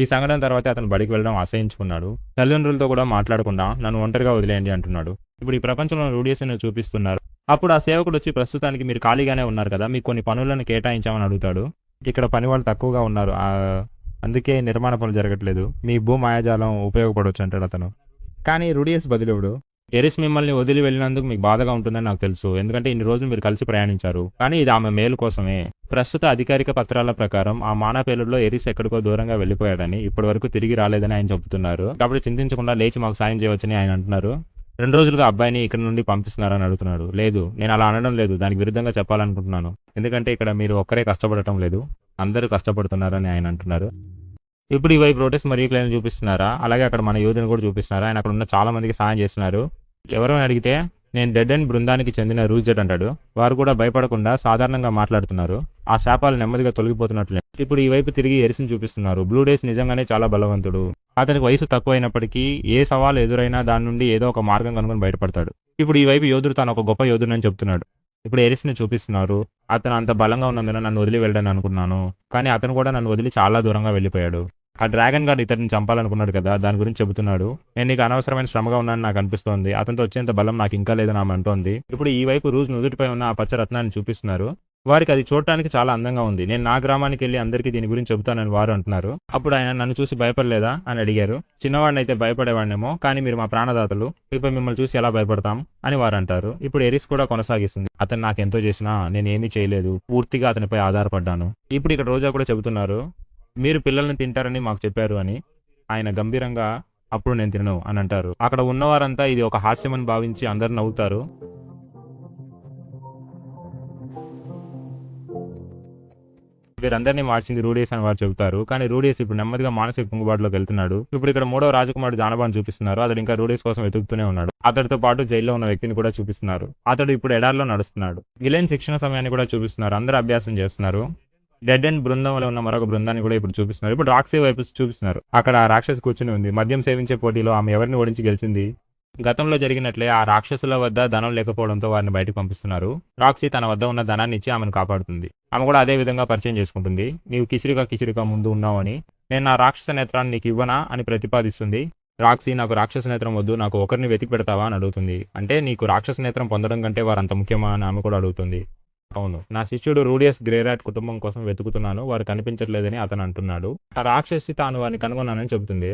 ఈ సంఘటన తర్వాత అతను బడికి వెళ్ళడం అసహించుకున్నాడు. తల్లిదండ్రులతో కూడా మాట్లాడకుండా నన్ను ఒంటరిగా వదిలేయండి అంటున్నాడు. ఇప్పుడు ఈ ప్రపంచంలో రూడియస్ ని చూపిస్తున్నారు. అప్పుడు ఆ సేవకుడు వచ్చి ప్రస్తుతానికి మీరు ఖాళీగానే ఉన్నారు కదా, మీకు కొన్ని పనులను కేటాయించామని అడుగుతాడు. ఇక్కడ పని వాళ్ళు తక్కువగా ఉన్నారు, అందుకే నిర్మాణ పనులు జరగట్లేదు. మీ భూ మాయాజాలం ఉపయోగపడవచ్చు అంటాడు అతను. కానీ రూడియస్ బదులుడు, ఎరిస్ మిమ్మల్ని వదిలి వెళ్ళినందుకు మీకు బాధగా ఉంటుందని నాకు తెలుసు, ఎందుకంటే ఇన్ని రోజులు మీరు కలిసి ప్రయాణించారు. కానీ ఇది ఆమె మేలు కోసమే. ప్రస్తుత అధికారిక పత్రాల ప్రకారం ఆ మానాపేలులో ఎరిస్ ఎక్కడికో దూరంగా వెళ్ళిపోయాడని, ఇప్పటి వరకు తిరిగి రాలేదని ఆయన చెబుతున్నారు. కాబట్టి చింతించకుండా లేచి మాకు సాయం చేయవచ్చని ఆయన అంటున్నారు. 2 రోజులుగా అబ్బాయిని ఇక్కడ నుండి పంపిస్తున్నారని అడుగుతున్నాడు. లేదు, నేను అలా అనడం లేదు, దానికి విరుద్ధంగా చెప్పాలనుకుంటున్నాను. ఎందుకంటే ఇక్కడ మీరు ఒక్కరే కష్టపడటం లేదు, అందరూ కష్టపడుతున్నారని ఆయన అంటున్నారు. ఇప్పుడు ఈ వైపు రోటస్ మరియు క్లైన్ చూపిస్తున్నారా, అలాగే అక్కడ మన యోధుని కూడా చూపిస్తున్నారా. ఆయన అక్కడ ఉన్న చాలా మందికి సాయం చేస్తున్నారు. ఎవరో అడిగితే నేను డెడ్ అండ్ బృందానికి చెందిన రూజెట్ అంటాడు. వారు కూడా భయపడకుండా సాధారణంగా మాట్లాడుతున్నారు. ఆ శాపాలు నెమ్మదిగా తొలగిపోతున్నట్లే. ఇప్పుడు ఈ వైపు తిరిగి ఎరిసిని చూపిస్తున్నారు. బ్లూ డేస్ నిజంగానే చాలా బలవంతుడు. అతనికి వయసు తక్కువైనప్పటికీ ఏ సవాల్ ఎదురైనా దాని నుండి ఏదో ఒక మార్గం కనుగొని బయటపడతాడు. ఇప్పుడు ఈ వైపు యోధుడు తాను ఒక గొప్ప యోధుడని చెప్తున్నాడు. ఇప్పుడు ఎరిస్ని చూపిస్తున్నారు. అతను అంత బలంగా ఉన్నందున నన్ను వదిలి వెళ్ళాను అనుకున్నాను, కానీ అతను కూడా నన్ను వదిలి చాలా దూరంగా వెళ్ళిపోయాడు. ఆ డ్రాగన్ గార్డ్ ఇతన్ని చంపాలనుకున్నాడు కదా, దాని గురించి చెబుతున్నాడు. నేను నీకు అనవసరమైన శ్రమగా ఉన్నాను నాకు అనిపిస్తోంది, అతనితో వచ్చేంత బలం నాకు ఇంకా లేదని ఆమె అంటోంది. ఇప్పుడు ఈ వైపు రూజ్ నుదుటిపై ఉన్న ఆ పచ్చ రత్నాన్ని చూపిస్తున్నారు. వారికి అది చూడటానికి చాలా అందంగా ఉంది. నేను నా గ్రామానికి వెళ్ళి అందరికీ దీని గురించి చెబుతానని వారు అంటున్నారు. అప్పుడు ఆయన నన్ను చూసి భయపడలేదా అని అడిగారు. చిన్నవాడినైతే భయపడేవాడినేమో, కానీ మీరు మా ప్రాణదాతలు, ఇకపై మిమ్మల్ని చూసి ఎలా భయపడతాం అని వారు అంటారు. ఇప్పుడు ఎరిస్ కూడా కొనసాగిస్తుంది. అతను నాకు ఎంతో చేసినా నేనేమీ చేయలేదు, పూర్తిగా అతనిపై ఆధారపడ్డాను. ఇప్పుడు ఇక్కడ రోజా కూడా చెబుతున్నారు, మీరు పిల్లల్ని తింటారని మాకు చెప్పారు అని. ఆయన గంభీరంగా అప్పుడు నేను తినను అని అంటారు. అక్కడ ఉన్నవారంతా ఇది ఒక హాస్యమని భావించి అందరు నవ్వుతారు. వీరందరినీ మార్చింది రూడియస్ అని వారు చెబుతారు. కానీ రూడియస్ ఇప్పుడు నెమ్మదిగా మానసిక కుంగుబాటులోకి వెళ్తున్నాడు. ఇప్పుడు ఇక్కడ 3వ రాజకుమారుడు జానబాన్ చూపిస్తున్నారు. అతడు ఇంకా రూడియస్ కోసం వెతుకుతూనే ఉన్నాడు. అతడితో పాటు జైల్లో ఉన్న వ్యక్తిని కూడా చూపిస్తున్నారు. అతడు ఇప్పుడు ఎడార్లో నడుస్తున్నాడు. గిలెన్ శిక్షణ సమయాన్ని కూడా చూపిస్తున్నారు. అందరూ అభ్యాసం చేస్తున్నారు. డెడ్ అండ్ బృందంలో ఉన్న మరొక బృందాన్ని కూడా ఇప్పుడు చూపిస్తున్నారు. ఇప్పుడు రాక్సీ వైపు చూపిస్తున్నారు. అక్కడ ఆ రాక్షసి కూర్చుని ఉంది. మద్యం సేవించే పోటీలో ఆమె ఎవరిని ఓడించి గెలిచింది. గతంలో జరిగినట్లే ఆ రాక్షసుల వద్ద ధనం లేకపోవడంతో వారిని బయటకు పంపిస్తున్నారు. రాక్సీ తన వద్ద ఉన్న ధనాన్ని ఇచ్చి ఆమెను కాపాడుతుంది. ఆమె కూడా అదే విధంగా పరిచయం చేసుకుంటుంది. నీవు కిసిరిగా ముందు ఉన్నావని, నేను నా రాక్షస నేత్రాన్ని నీకు ఇవ్వనా అని ప్రతిపాదిస్తుంది. రాక్సీ నాకు రాక్షస నేత్రం వద్దు, నాకు ఒకరిని వెతికి పెడతావా అని అడుగుతుంది. అంటే నీకు రాక్షస నేత్రం పొందడం కంటే వారు అంత ముఖ్యమా అని ఆమె కూడా అడుగుతుంది. అవును, నా శిష్యుడు రూడియస్ గ్రేరాట్ కుటుంబం కోసం వెతుకుతున్నాను, వారు కనిపించట్లేదని అతను అంటున్నాడు. ఆ రాక్షసి తాను వారిని కనుగొన్నానని చెబుతుంది.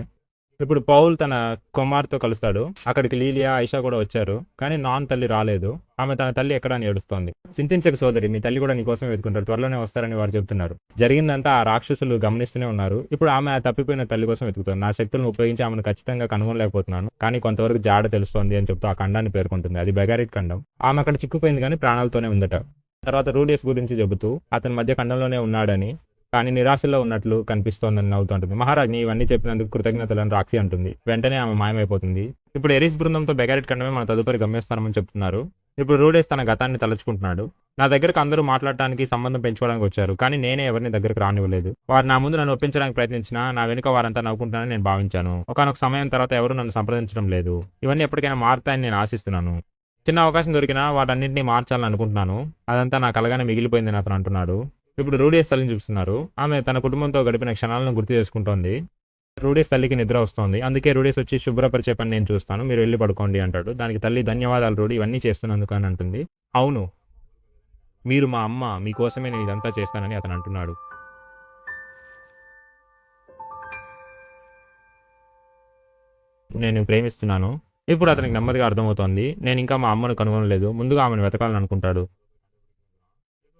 ఇప్పుడు పౌల్ తన కుమార్తో కలుస్తాడు. అక్కడికి లీలియా, ఐషా కూడా వచ్చారు. కానీ నాన్ తల్లి రాలేదు. ఆమె తన తల్లి ఎక్కడా అని ఏడుస్తోంది. చింతించక సోదరి, మీ తల్లి కూడా నీ కోసం వెతుకుంటారు, త్వరలోనే వస్తారని వారు చెబుతున్నారు. జరిగిందంతా ఆ రాక్షసులు గమనిస్తూనే ఉన్నారు. ఇప్పుడు ఆమె తప్పిపోయిన తల్లి కోసం వెతుకుతారు. నా శక్తులను ఉపయోగించి ఆమెను ఖచ్చితంగా కనుగొనలేకపోతున్నాను, కానీ కొంతవరకు జాడ తెలుస్తోంది అని చెప్తూ ఆ ఖండాన్ని పేర్కొంటుంది. అది బెగారిట్ ఖండం. ఆమె అక్కడ చిక్కుపోయింది కానీ ప్రాణాలతోనే ఉందట. తర్వాత రూడియస్ గురించి చెబుతూ అతని మధ్య ఖండంలోనే ఉన్నాడని, కానీ నిరాశలో ఉన్నట్లు కనిపిస్తోందని నవ్వుతుంటుంది. మహారాజ్ని ఇవన్నీ చెప్పినందుకు కృతజ్ఞతలను రాక్సీ అంటుంది. వెంటనే ఆమె మాయమైపోతుంది. ఇప్పుడు ఎరిస్ బృందంతో బెగారిట్ ఖండమే మన తదుపరి గమ్యస్థానమని చెప్తున్నారు. ఇప్పుడు రూడియస్ తన గతాన్ని తలుచుకుంటున్నాడు. నా దగ్గరకు అందరూ మాట్లాడటానికి, సంబంధం పెంచుకోవడానికి వచ్చారు, కానీ నేనే ఎవరిని దగ్గరకు రానివ్వలేదు. వారు నా ముందు నన్ను ఒప్పించడానికి ప్రయత్నించినా నా వెనుక వారంతా నవ్వుకుంటానని నేను భావించాను. ఒకనొక సమయం తర్వాత ఎవరు నన్ను సంప్రదించడం లేదు. ఇవన్నీ ఎప్పటికైనా మారుతాయని నేను ఆశిస్తున్నాను. చిన్న అవకాశం దొరికినా వాటన్నింటినీ మార్చాలని అనుకుంటున్నాను. అదంతా నా కలగానే మిగిలిపోయిందని అతను అంటున్నాడు. ఇప్పుడు రూడియస్ తల్లిని చూపిస్తున్నారు. ఆమె తన కుటుంబంతో గడిపిన క్షణాలను గుర్తు చేసుకుంటోంది. రూడియస్ తల్లికి నిద్ర వస్తోంది. అందుకే రూడియస్ వచ్చి శుభ్రపరిచే పని నేను చూస్తాను, మీరు వెళ్ళి పడుకోండి అంటాడు. దానికి తల్లి ధన్యవాదాలు రూడి, ఇవన్నీ చేస్తున్నందుకు అని అంటుంది. అవును, మీరు మా అమ్మ, మీకోసమే నేను ఇదంతా చేస్తానని అతను అంటున్నాడు. నేను ప్రేమిస్తున్నాను. ఇప్పుడు అతనికి నెమ్మదిగా అర్థమవుతోంది. నేను ఇంకా మా అమ్మను కనుగొనలేదు. ముందుగా ఆమెను వెతకాలని అనుకుంటాడు.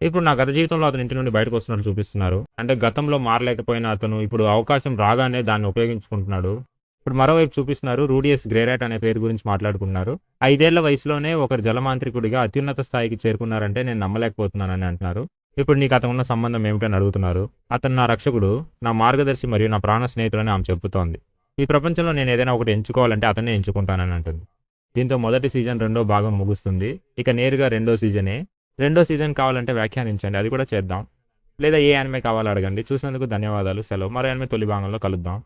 ఇప్పుడు నా గత జీవితంలో అతను ఇంటి నుండి బయటకు వస్తున్నట్టు చూపిస్తున్నారు. అంటే గతంలో మారలేకపోయిన అతను ఇప్పుడు అవకాశం రాగానే దాన్ని ఉపయోగించుకుంటున్నాడు. ఇప్పుడు మరోవైపు చూపిస్తున్నారు రూడియస్ గ్రేరాట్ అనే పేరు గురించి మాట్లాడుకున్నారు. 5 ఏళ్ల వయసులోనే ఒకరు జలమాంత్రికుడిగా అత్యున్నత స్థాయికి చేరుకున్నారంటే నేను నమ్మలేకపోతున్నానని అంటున్నారు. ఇప్పుడు నీకు అతను ఉన్న సంబంధం ఏమిటని అడుగుతున్నారు. అతను నా రక్షకుడు, నా మార్గదర్శి మరియు నా ప్రాణ స్నేహితులని ఆమె చెబుతోంది. ఈ ప్రపంచంలో నేను ఏదైనా ఒకటి ఎంచుకోవాలంటే అతన్నే ఎంచుకుంటానని అంటుంది. దీంతో మొదటి సీజన్ రెండో భాగం ముగుస్తుంది. ఇక నేరుగా రెండో సీజనే. రెండో సీజన్ కావాలంటే వ్యాఖ్యానించండి, అది కూడా చేద్దాం. లేదా ఏ యానిమే కావాలో అడగండి. చూసినందుకు ధన్యవాదాలు. సెలవు. మరో యానిమే తొలి భాగంలో కలుద్దాం.